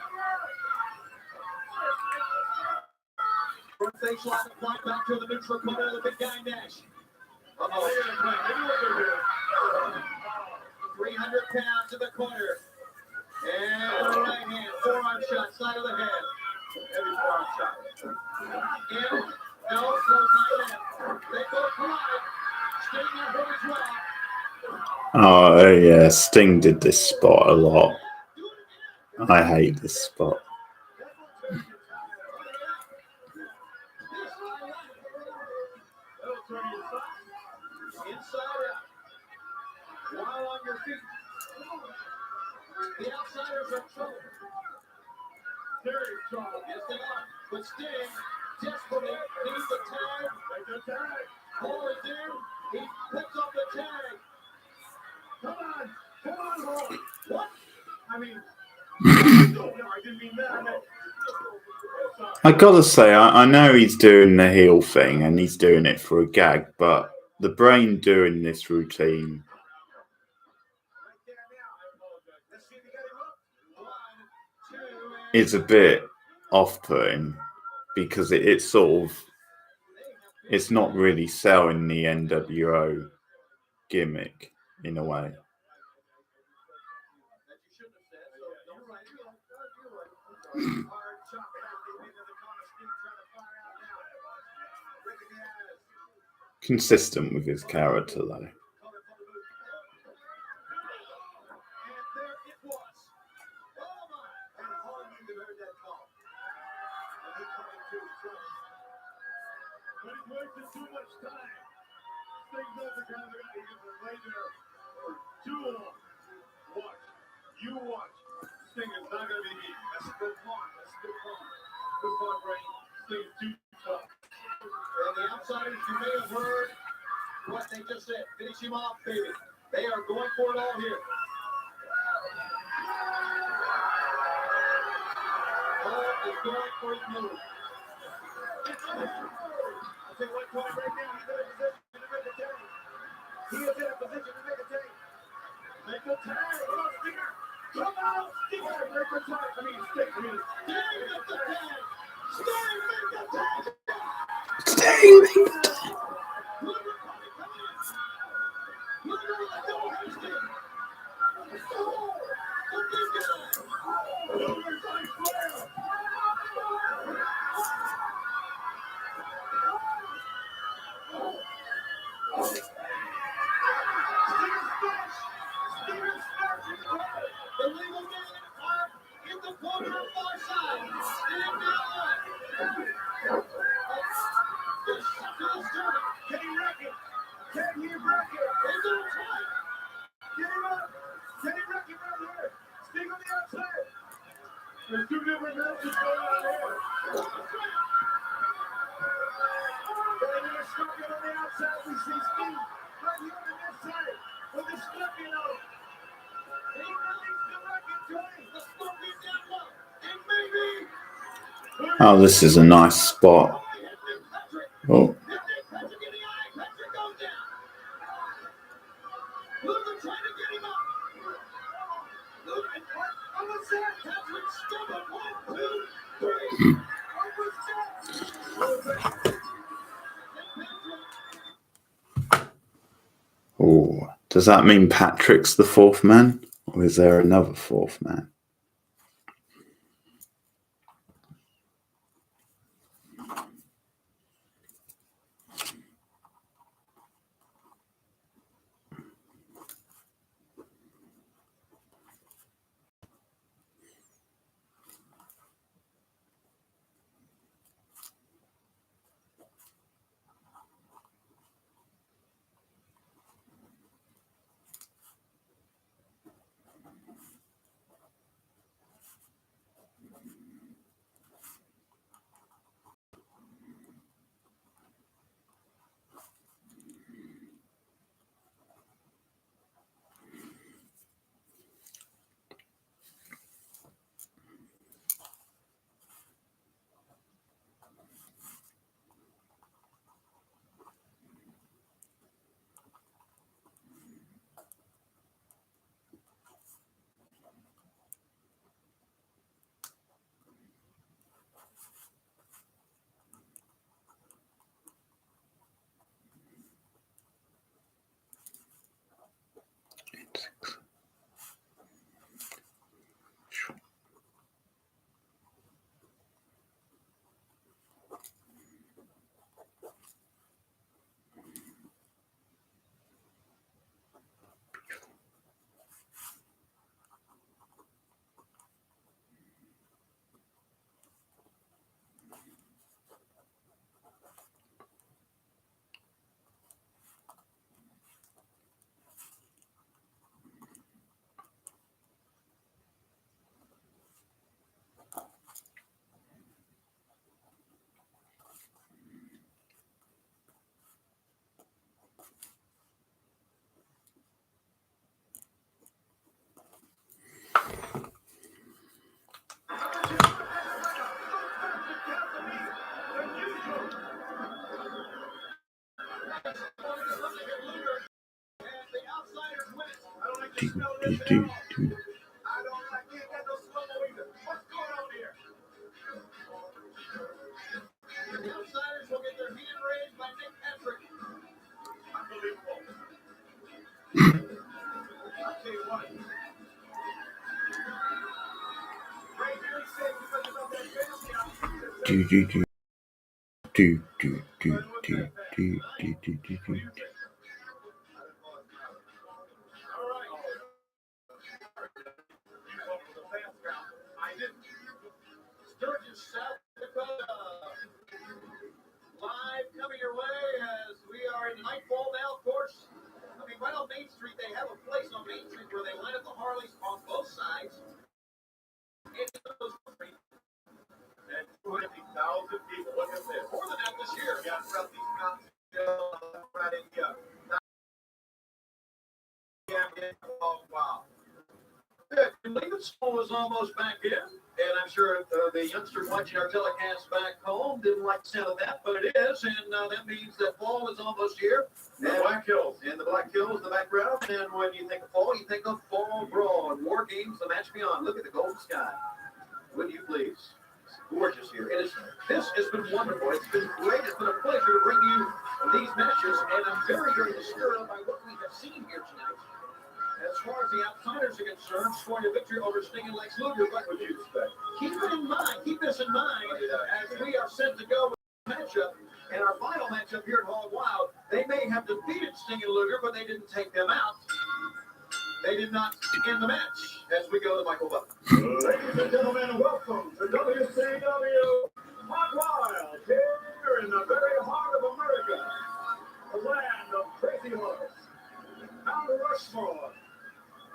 Front face line applied back to the neutral corner of the big guy Nash. 300 pounds to the corner. And a right hand, forearm shot, side of the head. Heavy forearm shot. In, no, close line left. They both ride. Sting got hurt as well. oh yeah, Sting did this spot a lot. I hate this spot. Inside out. While on your feet. The Outsiders are trouble. Very trouble. Yes, they are. But Sting desperately needs the tag. Make the tag. Hall is in. He picks up the tag. Come on, Hall. What? I mean, no, I didn't mean that. I gotta say, I know he's doing the heel thing and he's doing it for a gag, but the Brain doing this routine is a bit off-putting because it's sort of, it's not really selling the NWO gimmick in a way. Consistent with his character, though. But he's wasted too much time. Sting does the kind of guy he can lay there for too long. Watch. You watch. Sting is not going to be beat. That's a good pawn. That's a good pawn. Good pawn, Brain. Sting is too tough. And the Outsiders, you may have heard what they just said. Finish him off, baby. They are going for it all here. Hall is going for his move. I'll tell you what, Tony, right now, he's in a position to make a tag. He is in a position to make a tag. Make a tag. Come on, Stinger. Come on, Stinger. Make a tag. I mean, Stinger. Make the tag. There's two different matches going on here. Right here, Scorpion on the outside. We see Steve right here on this side with the Scorpion on. He released the record joint. The Scorpion down low. And maybe. Oh, this is a nice spot. Oh. Oh, does that mean Patrick's the fourth man? Or is there another fourth man? Sturgis, South Dakota. Live coming your way as we are in the Nightfall now, of course. I mean, right on Main Street, they have a place on Main Street where they line up the Harleys on both sides. And 250,000 people. Look at this. More than that this year. Yeah, throughout these mountains. Friday, Hog Wild. Good. I believe the school is almost back in. And I'm sure the youngsters watching our telecast back home didn't like the sound of that, but it is. And that means that fall is almost here. And Black Hills. And the Black Hills in the background. And when you think of fall, you think of Fall Brawl and War Games, the match beyond. Look at the golden sky. Would you please? gorgeous here. This has been wonderful. It's been great. It's been a pleasure to bring you these matches, and I'm very, very disturbed by what we have seen here tonight. As far as the outsiders are concerned, scoring a victory over Sting and Lex Luger, what would you expect? Keep it in mind. Keep this in mind as we are set to go with the matchup. And our final matchup here at Hog Wild, they may have defeated Sting and Luger, but they didn't take them out. They did not end the match as we go to Michael Butler. Ladies and gentlemen, welcome to WCW Hog Wild here in the very heart of America, the land of Crazy Horse, Mount Rushmore,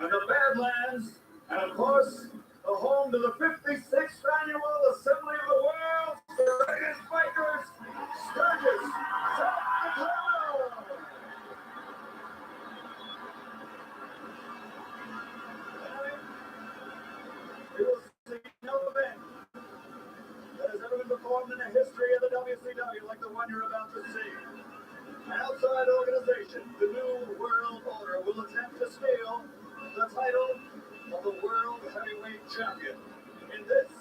and the Badlands, and of course, the home to the 56th Annual Assembly of the World's Greatest Fighters, Sturgis, South Dakota. We will see no event that has ever been performed in the history of the WCW like the one you're about to see. An outside organization, the New World Order, will attempt to steal the title of the World Heavyweight Champion. In this,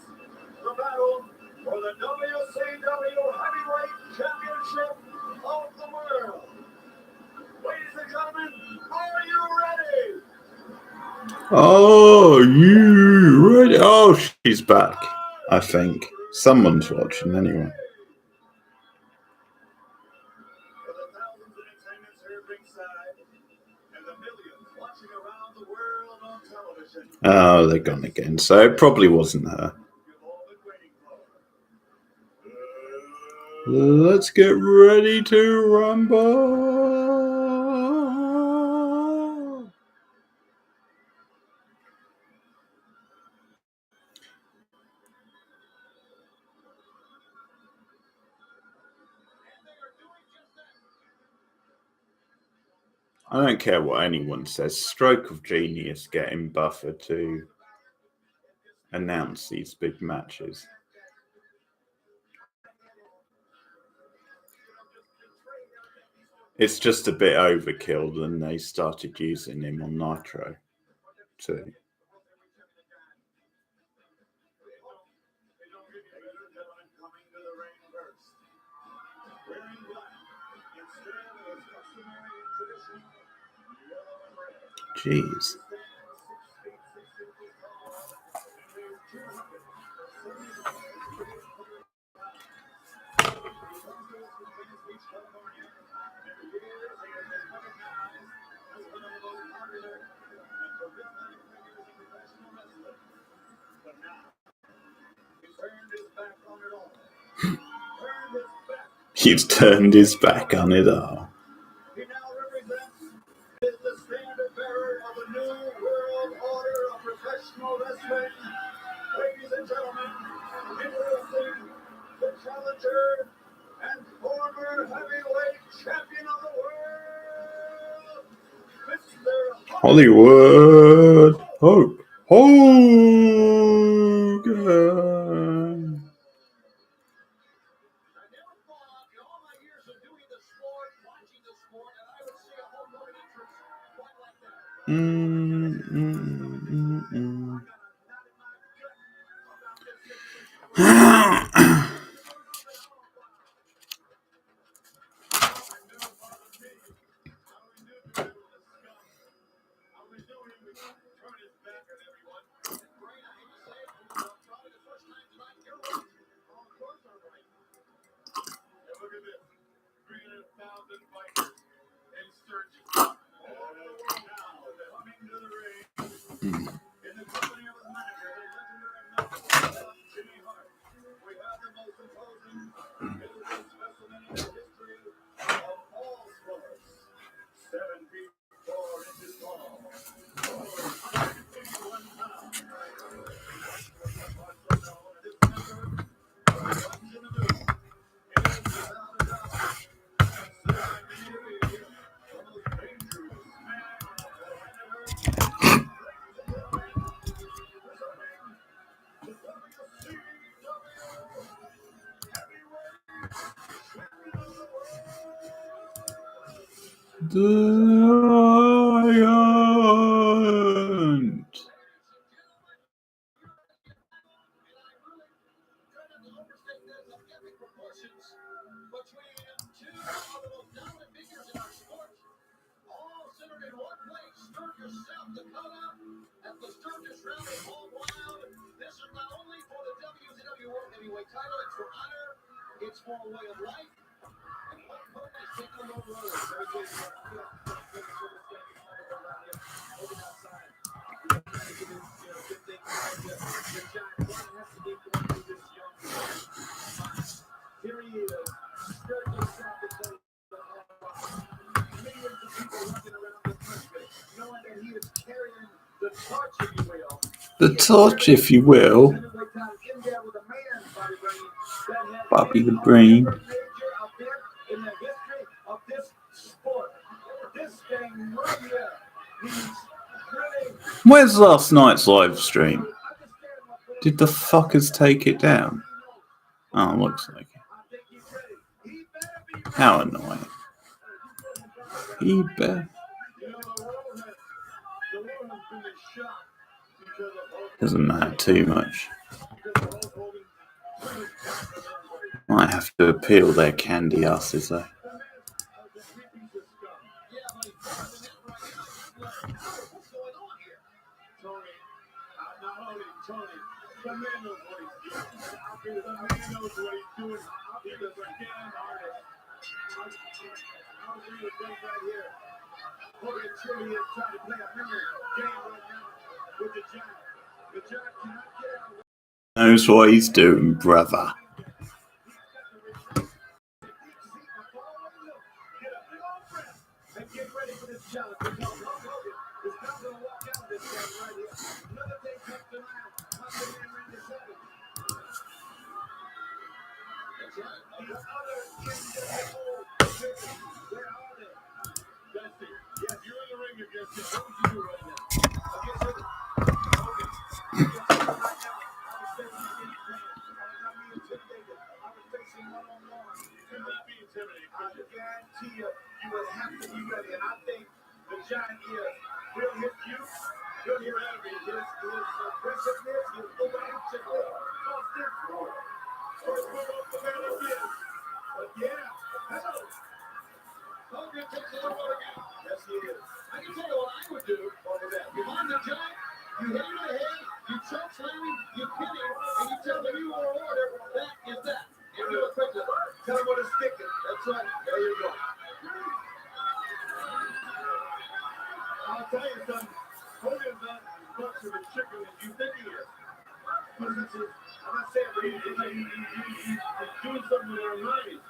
the battle for the WCW Heavyweight Championship of the world. Ladies and gentlemen, are you ready? Oh, you ready? Oh, she's back. I think someone's watching anyway. For the thousands in attendance here at ringside and the millions watching around the world on television, Oh, they're gone again. So it probably wasn't her. you've all been waiting for. Let's get ready to rumble. I don't care what anyone says. Stroke of genius getting Buffer to announce these big matches. It's just a bit overkill, and they started using him on Nitro too. Jeez. He's turned his back on it all. He now represents the standard bearer of the New World Order of Professional Wrestling. Ladies and gentlemen, introducing the challenger and former heavyweight champion of the world, Mr. Hollywood Hope Hogan. I never thought in all my years of doing the sport, watching the sport, that I would see a home run entrance quite like that. Look at this. 300,000 fighters in Sturgis. Now, coming to the ring in the company of his manager, the legendary Mr. Jimmy Hart. We have the most imposing middleweight specimen in the history of all sports. 7 feet 4 inches tall. 151 pounds. Also known as this member of the Dungeon of Doom. It is without a doubt considered to be the most dangerous man on the planet Earth. Ladies and gentlemen, presenting the WCW Heavyweight Champion of the World. Giant. Sturgis, South Dakota, at the Sturgis Rally Hog Wild. This is not only for the WCW World Heavyweight title, it's for honor, it's for a way of life. And what Hogan is taking on the road. Very good. Hogan outside. Trying to give him, good things right to the Giant. One has to be going through this young man. Here he is, Sturgis, South Dakota. Millions of people walking around the country, knowing that he is carrying the torch, if you will. The torch, if you will. Bobby the Brain. In the history of this sport, this thing right here needs really. Where's last night's live stream? Did the fuckers take it down? Oh, looks like it. How annoying. He bet. Doesn't matter too much. Might have to appeal their candy asses though. The man knows what he's doing. The man knows what he's doing. He's a damn artist. I'll do the thing right here. Hogan truly is trying to play a memory game right now with the Giant. The Giant cannot get out. Knows what he's doing, brother. And get ready for this challenge because Hulk Hogan is not going to walk out of this thing right here. Another thing comes to mind. Macho Man Randy Savage. That's right. The other NWO figures, where are they? Dusty, yes, you're in the ring against him. What would you do right now? Against him? Hogan. Against him right now. I was facing any man. I was not being intimidated. I was facing one-on-one. You could not be intimidated. I guarantee you, you would have to be ready. And I think the Giant is. He'll hit you. He'll hit every. His aggressiveness, his overactiveness. Cost him for it. First one off the man of his. But yeah, hello. Hogan takes a little again. Yes, he is. I can tell you what I would do. What was that? If I'm the Giant, you hit him in the head, you choke slam him, you pin him, and you tell him you want to order. That is that. And do it quickly. Tell him what to stick it. That's right. There you go. I'll tell you something. Hogan's not as much of a chicken as you think he is. I'm not saying, but he's doing something with our minds.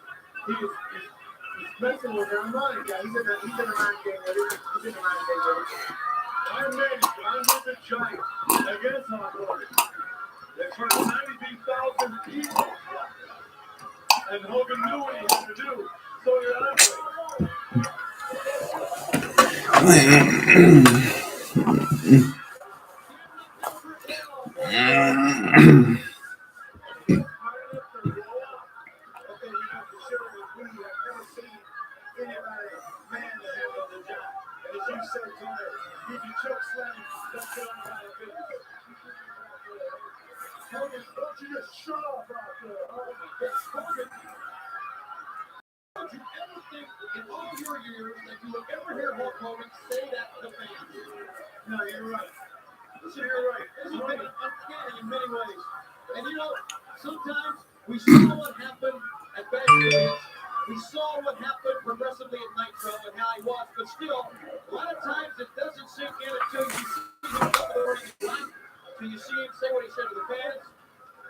He's messing with our mind. Yeah, he's in the mind game with it. He's in the mind game with it. I'm ready. I'm with the Giant against Hog Wild. It's for 93,000 people. And Hogan knew what he had to do. So you're on Did you ever think in all your years that you would ever hear Hulk Hogan say that to fans? No, you're right. Listen, you're right. It's been uncanny in many ways. And you know, sometimes we saw what happened at Backstage. We saw what happened progressively at Nitro and how he was, but still, a lot of times it doesn't sink in until you see him come to the ring and laugh, until you see him say what he said to the fans.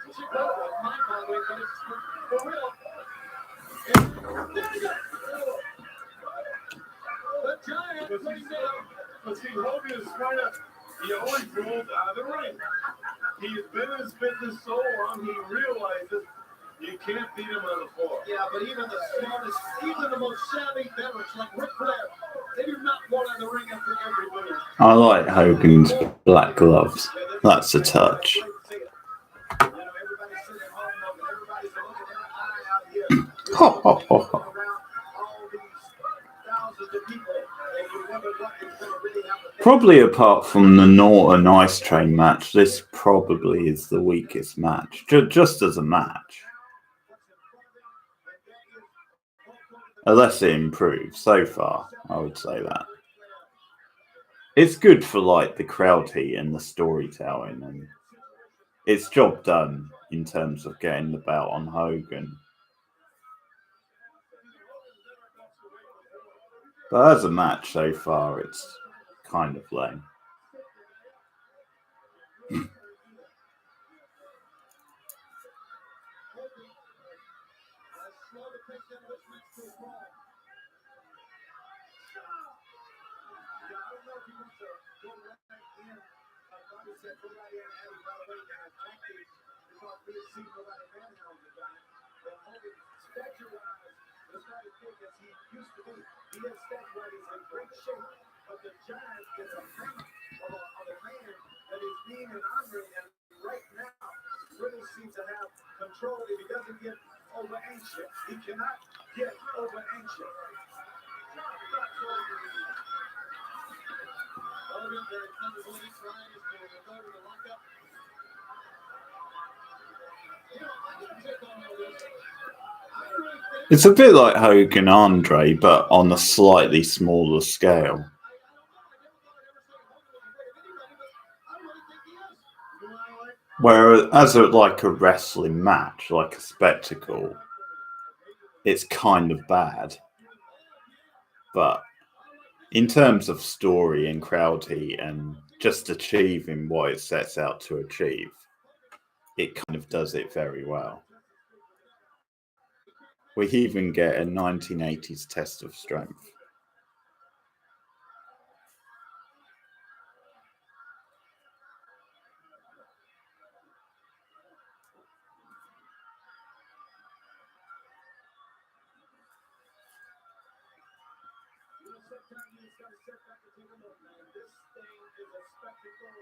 It's incredible. It's mind-boggling, but it's for real. The Giant putting down. But see, Hogan is kind of, he always rolls out of the ring. He's been in this business so long, he realizes you can't beat him on the floor. Yeah, but even the smartest, even the most savvy veterans like Ric Flair, they do not want on the ring after every move. I like Hogan's black gloves. That's a touch. Ho, ho, ho, ho. Probably apart from the Norton Ice Train match, this probably is the weakest match, just as a match. Unless it improves. So far, I would say that. It's good for like the crowd heat and the storytelling, and it's job done in terms of getting the belt on Hogan. But as a match so far, it's kind of lame. He has statue-wise is in great shape, but the giant is a mammoth of a man that is being an honor, and right now, Riddle seems to have control. If he doesn't get over anxious, he cannot get over anxious. It's a bit like Hogan Andre, but on a slightly smaller scale. Whereas as a wrestling match, like a spectacle, it's kind of bad. But in terms of story and crowd heat and just achieving what it sets out to achieve, it kind of does it very well. We even get a 1980s test of strength. Sometimes you just got to sit back and take a look, man. This thing is a spectacle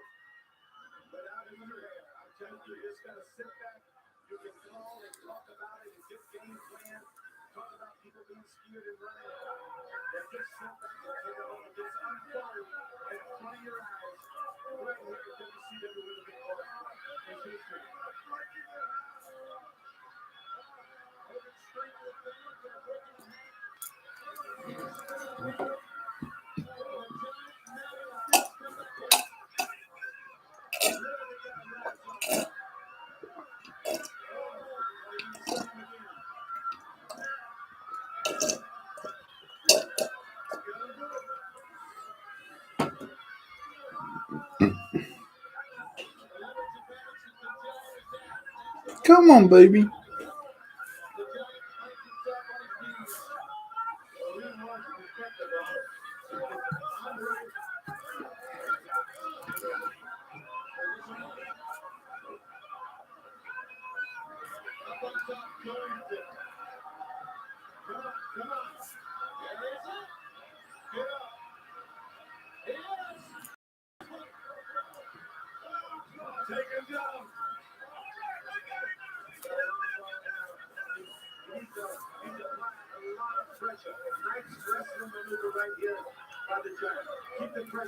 without a hair. I'm telling you, you just got to sit back. You can call and talk about it and get game plan. Talk about people being scared and running. But just sit back and take a look. Just unfold in front of your eyes. Right here at WCW with a big call. It's history. Come on, baby.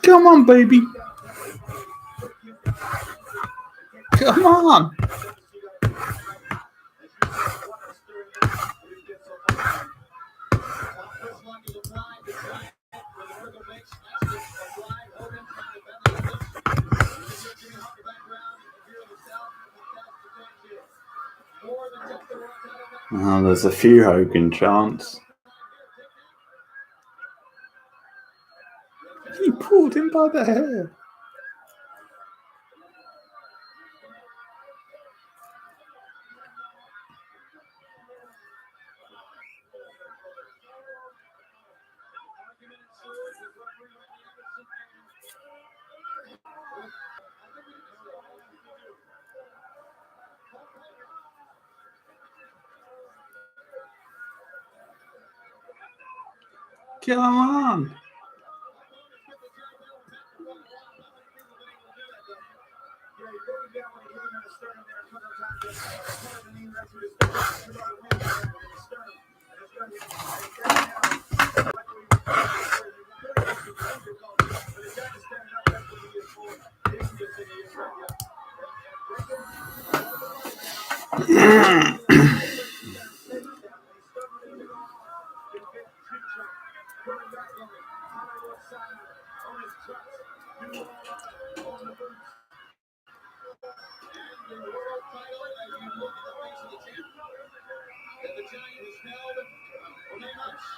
Come on, baby. Come on. There's a few Hogan chants. He pulled him by the hair. Come on. And the world title, as you look at the face of the champ, that the giant has held for many months.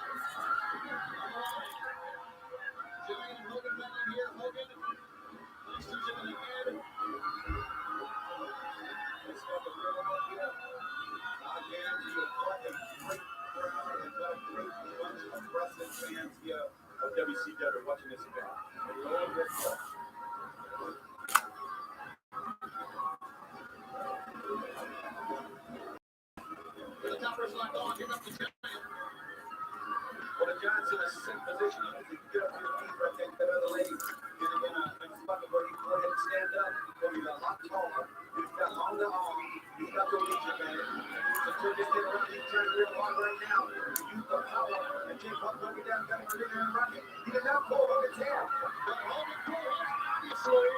Giant and Hogan down here. Hogan places him in the head. Let's have the real one here. Again, to a fucking great crowd and a great bunch of wrestling fans here of WCW watching this event. And Lord, let's go. The topper's locked on. Here comes the giant. Well, the giant's in a sick position. You can get up to your feet right there. That other lady in a spot where he can go ahead and stand up. But he's a lot taller. He's got longer arms. He's got the reach advantage. So turn this thing around. He's turning real hard right now. Use the power. And Jim Punk going down, got him moving and running. He did not pull Hogan's hair. But Hogan pulled, obviously.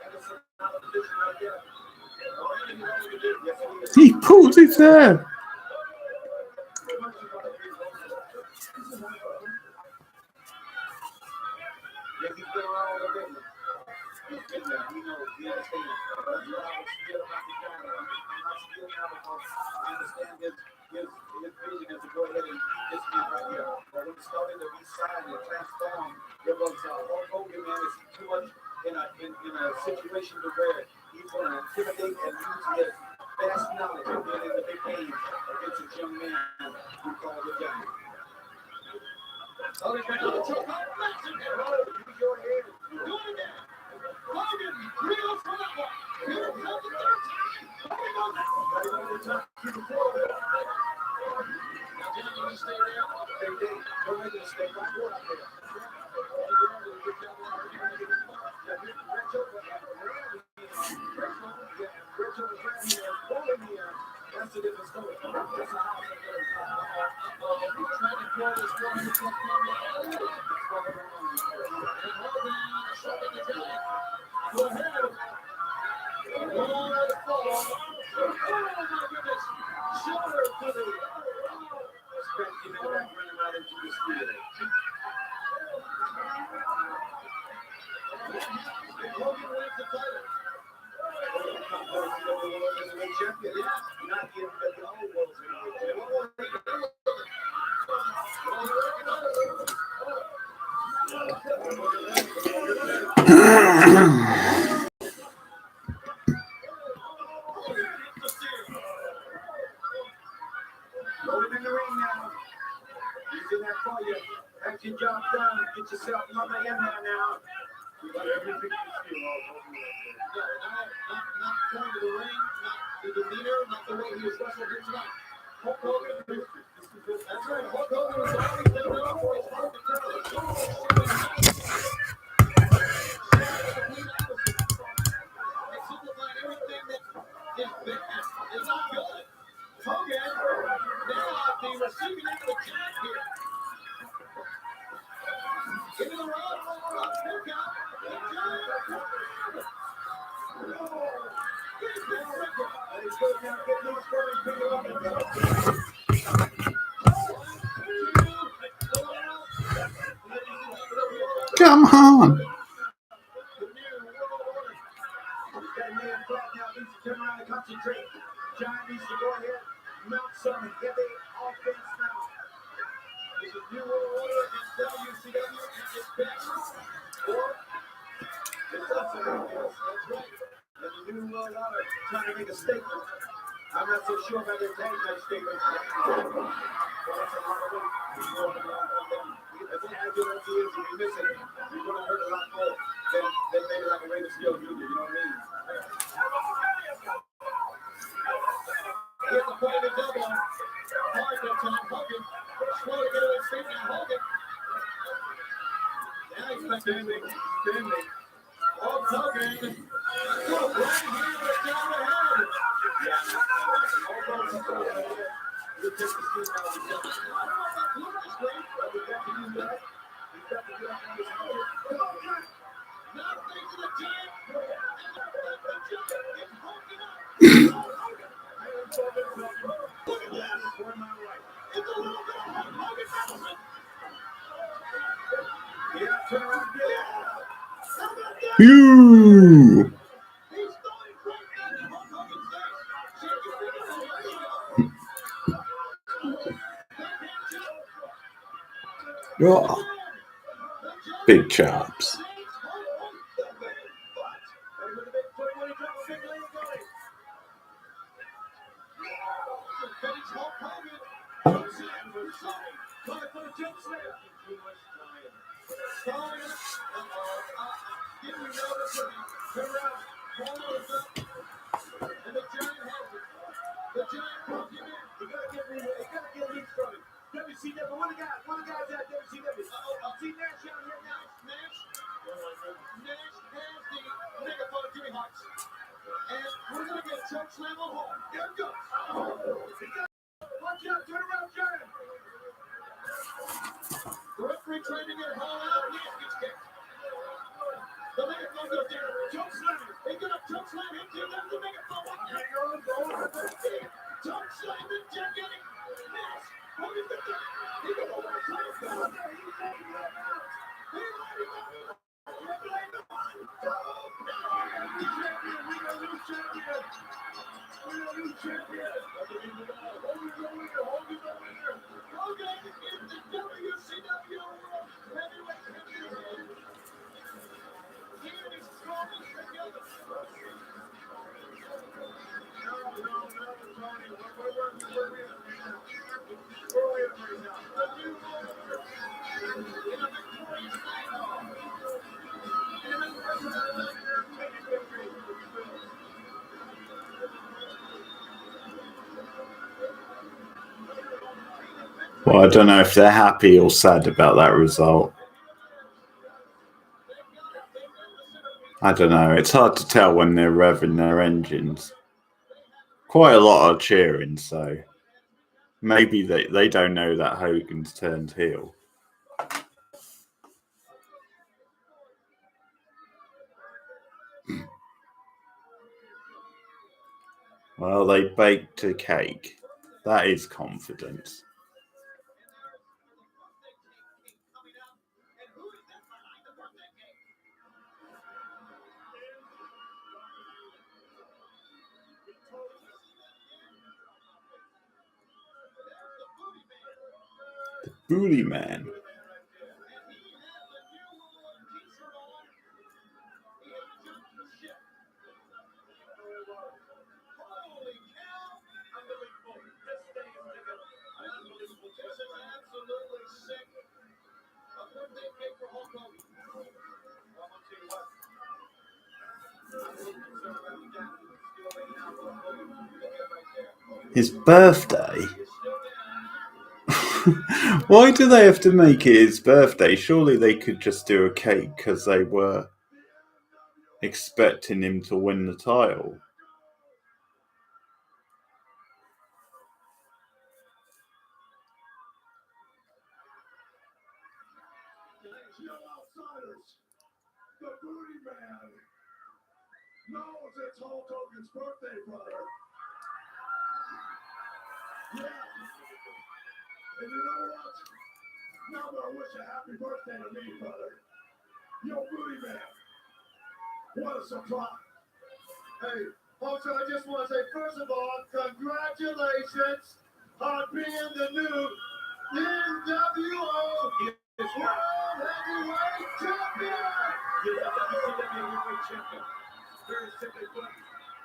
And it's another position right there. He pulled his hair. Yeah, he's been around all the business. He's been there. He knows. He understands. You know, I was scared about the guy. I'm not scared now because I understand his vision is to go ahead and beat this man right here. But when it started to re-sign and transform, it was Hulk Hogan, man, is too much in a situation to where he's going to intimidate and use his vast knowledge of being in the big game against a young man who called the giant. Hogan back on the choke. Use your head. Do it again. Hogan reels for that one. Here comes the third time. Hogan goes out. Now, Jimmy, you stay there. Stay there. Don't make a mistake. Right out there. That's a different story. That's a house. Trying to throw this one in the front. And Hogan shoving the giant. Go ahead. One fall. Oh my goodness. Shoulder to the scratchy man back running right into the street. Hogan wins the title. Champion, yeah. Not yet, but the old world's Loaded in the ring now. He's in there for you. That's your job done. Get yourself mother in there now. Everything you see all over not going to the ring, not the demeanor, not the way he was wrestled here tonight. Hulk Hogan, that's right. Hulk Hogan was always been known for his hard They simplified everything that is bad, is not good. Hogan, now at the receiving end of the giant here. Into the road, here comes the giant. Come on. Concentrate. Giant needs to go ahead, mount some heavy offense now. This is New World Order against WCW at its best. Or it's also that's right. And the New World Order trying to make a statement. I'm not so sure about their tag match statement. Well, that's a lot of weight. As ambulance is, if you miss it, you're going to hurt a lot more than maybe like a Rey Mysterio Jr., you know what I mean? Here's the point of the double. Hard that time. Hogan. Slow to get away his feet now. Hogan. Now he's back standing. Hulk Hogan. Right here with down the head. You take the skin out of the gun. Look at the screen. We've got to use that. He's got to get up on his head. Now thanks to the giant. The giant is broken up. It's a little bit of Hulk Hogan medicine. Yeah, turn around. Phew! He's going right at Hulk Hogan's face. Oh, big chops. The giant broke him in. You gotta get loose from him. WCW, what the guys at WCW? I'll see Nash out here now. Nash has the megaphone of Jimmy Hawks. And we're gonna get choke slam on Hawk. Here it goes. Watch out, turn around, Giant. The referee trying to get Hall out. He gets kicked. The megaphone goes down. Choke slam. They got a choke slam. Hit you. That's the megaphone. Choke slam and Jack getting Nash. What is the thing? He got a one time. He let him out. Hogan is the WCW World Heavyweight Champion. He and his strongest together. Well, I don't know if they're happy or sad about that result. I don't know. It's hard to tell when they're revving their engines. Quite a lot of cheering, so maybe they don't know that Hogan's turned heel. Well, they baked a cake. That is confidence. The Booty Man. His birthday? Why do they have to make it his birthday? Surely they could just do a cake because they were expecting him to win the title. No outsiders. The Booty Man knows it's Hulk Hogan's birthday, brother. Yeah. And you know what? Now I'm gonna wish a happy birthday to me, brother. Yo, Booty Man. What a surprise. Hey, folks, I just want to say, first of all, congratulations on being the new NWO World Heavyweight Champion! You're the WCW Heavyweight Champion. Very simply put,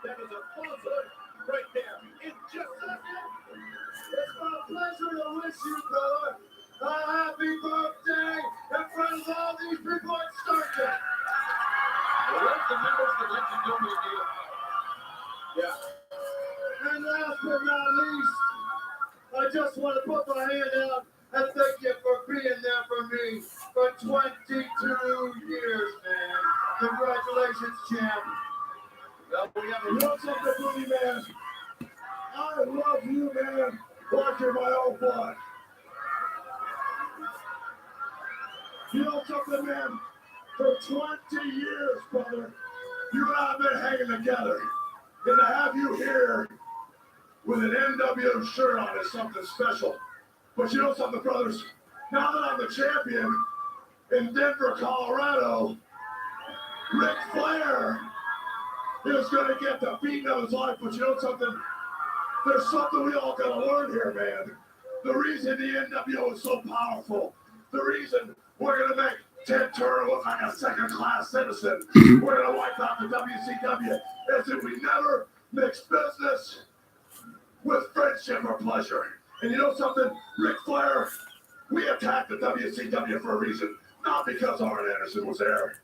that is a falsehood right there. It's just like that. It's my pleasure to wish you, brother, a happy birthday in front of all these people at Stargate. Well, let the members that let you do me a deal. Yeah. And last but not least, I just want to put my hand out and thank you for being there for me for 22 years, man. Congratulations, champ. Well, we have a real something, Booty Man. I love you, man. Like you're my own blood. You know something, man? For 20 years, brother, you and I have been hanging together. And to have you here with an NWO shirt on is something special. But you know something, brothers? Now that I'm the champion in Denver, Colorado, Ric Flair is going to get the beating of his life, but you know something? There's something we all got to learn here, man. The reason the NWO is so powerful, the reason we're going to make Ted Turner look like a second-class citizen, we're going to wipe out the WCW, is that we never mix business with friendship or pleasure. And you know something? Ric Flair, we attacked the WCW for a reason, not because Arn Anderson was there.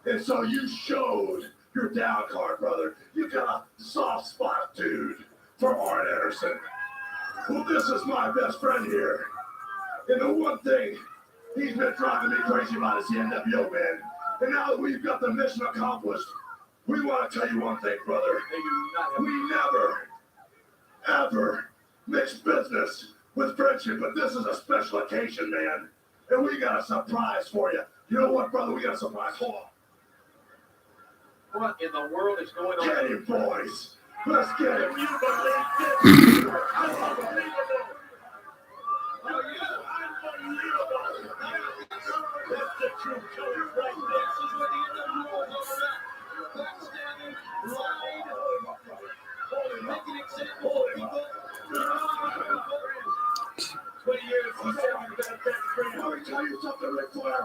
And so you showed your down card, brother. You got a soft spot, dude, for Arn Anderson. Well, this is my best friend here. And the one thing he's been driving me crazy about is the NWO, man. And now that we've got the mission accomplished, we want to tell you one thing, brother. We never, ever mix business with friendship, but this is a special occasion, man. And we got a surprise for you. You know what, brother? We got a surprise. Hold on. What in the world is going on? Get him, boys. Let's get him. Can you believe this? Unbelievable. Oh, yeah, unbelievable. That's the truth, Tony, right there. This is what the NWO is all about. Backstabbing, lied, making examples of people. 20 years, he said you've got a best friend. Let me tell you something, Ric Flair.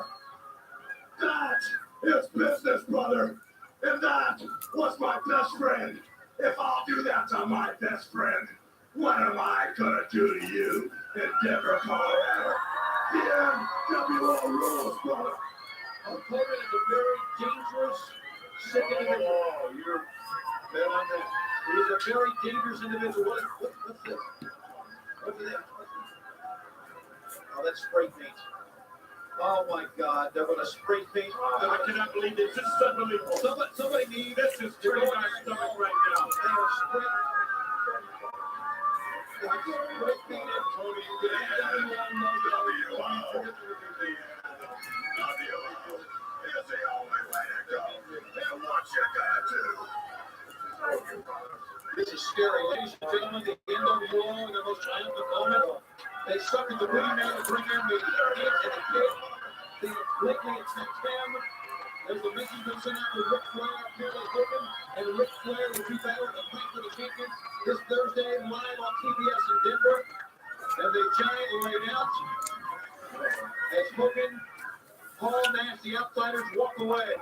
That is business, brother. And that was my best friend. If I'll do that to my best friend, what am I gonna do to you in Denver, Colorado? The NWO rules, brother. Opponent is a very dangerous second individual. Oh, you're bet on that. He's a very dangerous individual. What's this? What's that? Oh, that's spray paint. Oh my God, they're gonna spray paint. I cannot believe this. This is unbelievable. Somebody needs This is turning my stomach right now. They are spray painted. Tony, you get Is the only way to go. And what you gotta do. This is scary, ladies and gentlemen. The NWO in the most triumphant moment. They suckered the Booty Man to bring in the kid and the kid. They lately attacked them. There's a message been sent out to Ric Flair, apparently hoping, and Ric Flair will be battled and fight for the champion this Thursday live on TBS in Denver. And the giant laid out. As Hogan, Paul Nash, the outsiders walk away.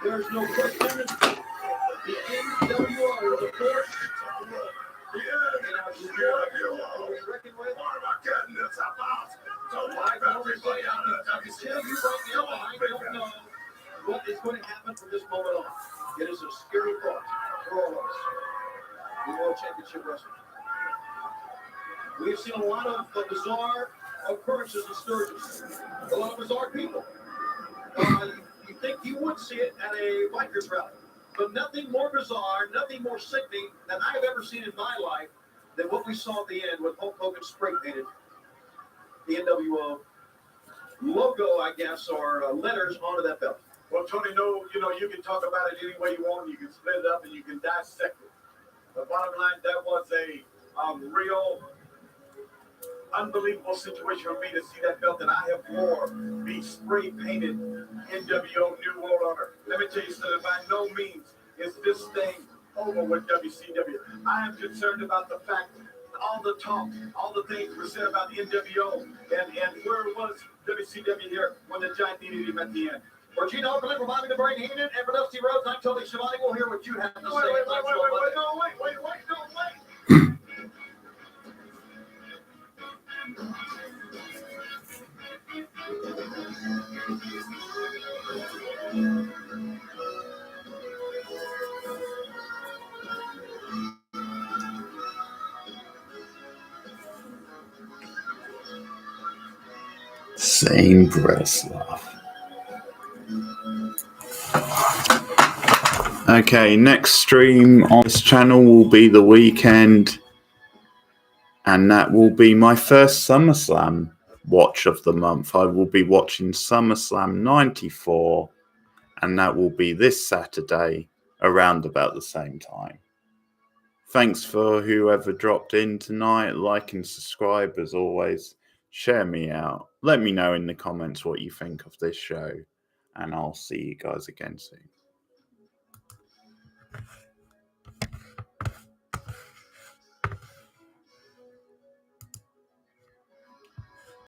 There's no question. The NWO is a force. The Armageddon is about to wipe everybody out of the Tell you right now, I don't know what is going to happen from this moment on. It is a scary thought for all of us. The World Championship Wrestling. We've seen a lot of bizarre occurrences and stories. A lot of bizarre people. You think you would see it at a bikers rally. But nothing more bizarre, nothing more sickening than I've ever seen in my life than what we saw at the end when Hulk Hogan spray painted the NWO logo, I guess, or letters onto that belt. Well, Tony, you can talk about it any way you want. You can split it up and you can dissect it. The bottom line, that was a real unbelievable situation for me to see that belt that I have wore be spray painted NWO New World Order. Let me tell you something, by no means is this thing over with WCW. I am concerned about the fact that all the talk, all the things were said about the NWO and where was WCW here when the giant needed him at the end. For Gene Okerlund, for Bobby the Brain Heenan, and for Dusty Rhodes, I'm Tony Schiavone. We'll hear what you have to say. Wait. Same Breslov. Okay, next stream on this channel will be the weekend, and that will be my first SummerSlam watch of the month. I will be watching SummerSlam 94, and that will be this Saturday around about the same time. Thanks for whoever dropped in tonight. Like and subscribe as always. Share me out. Let me know in the comments what you think of this show. and I'll see you guys again soon.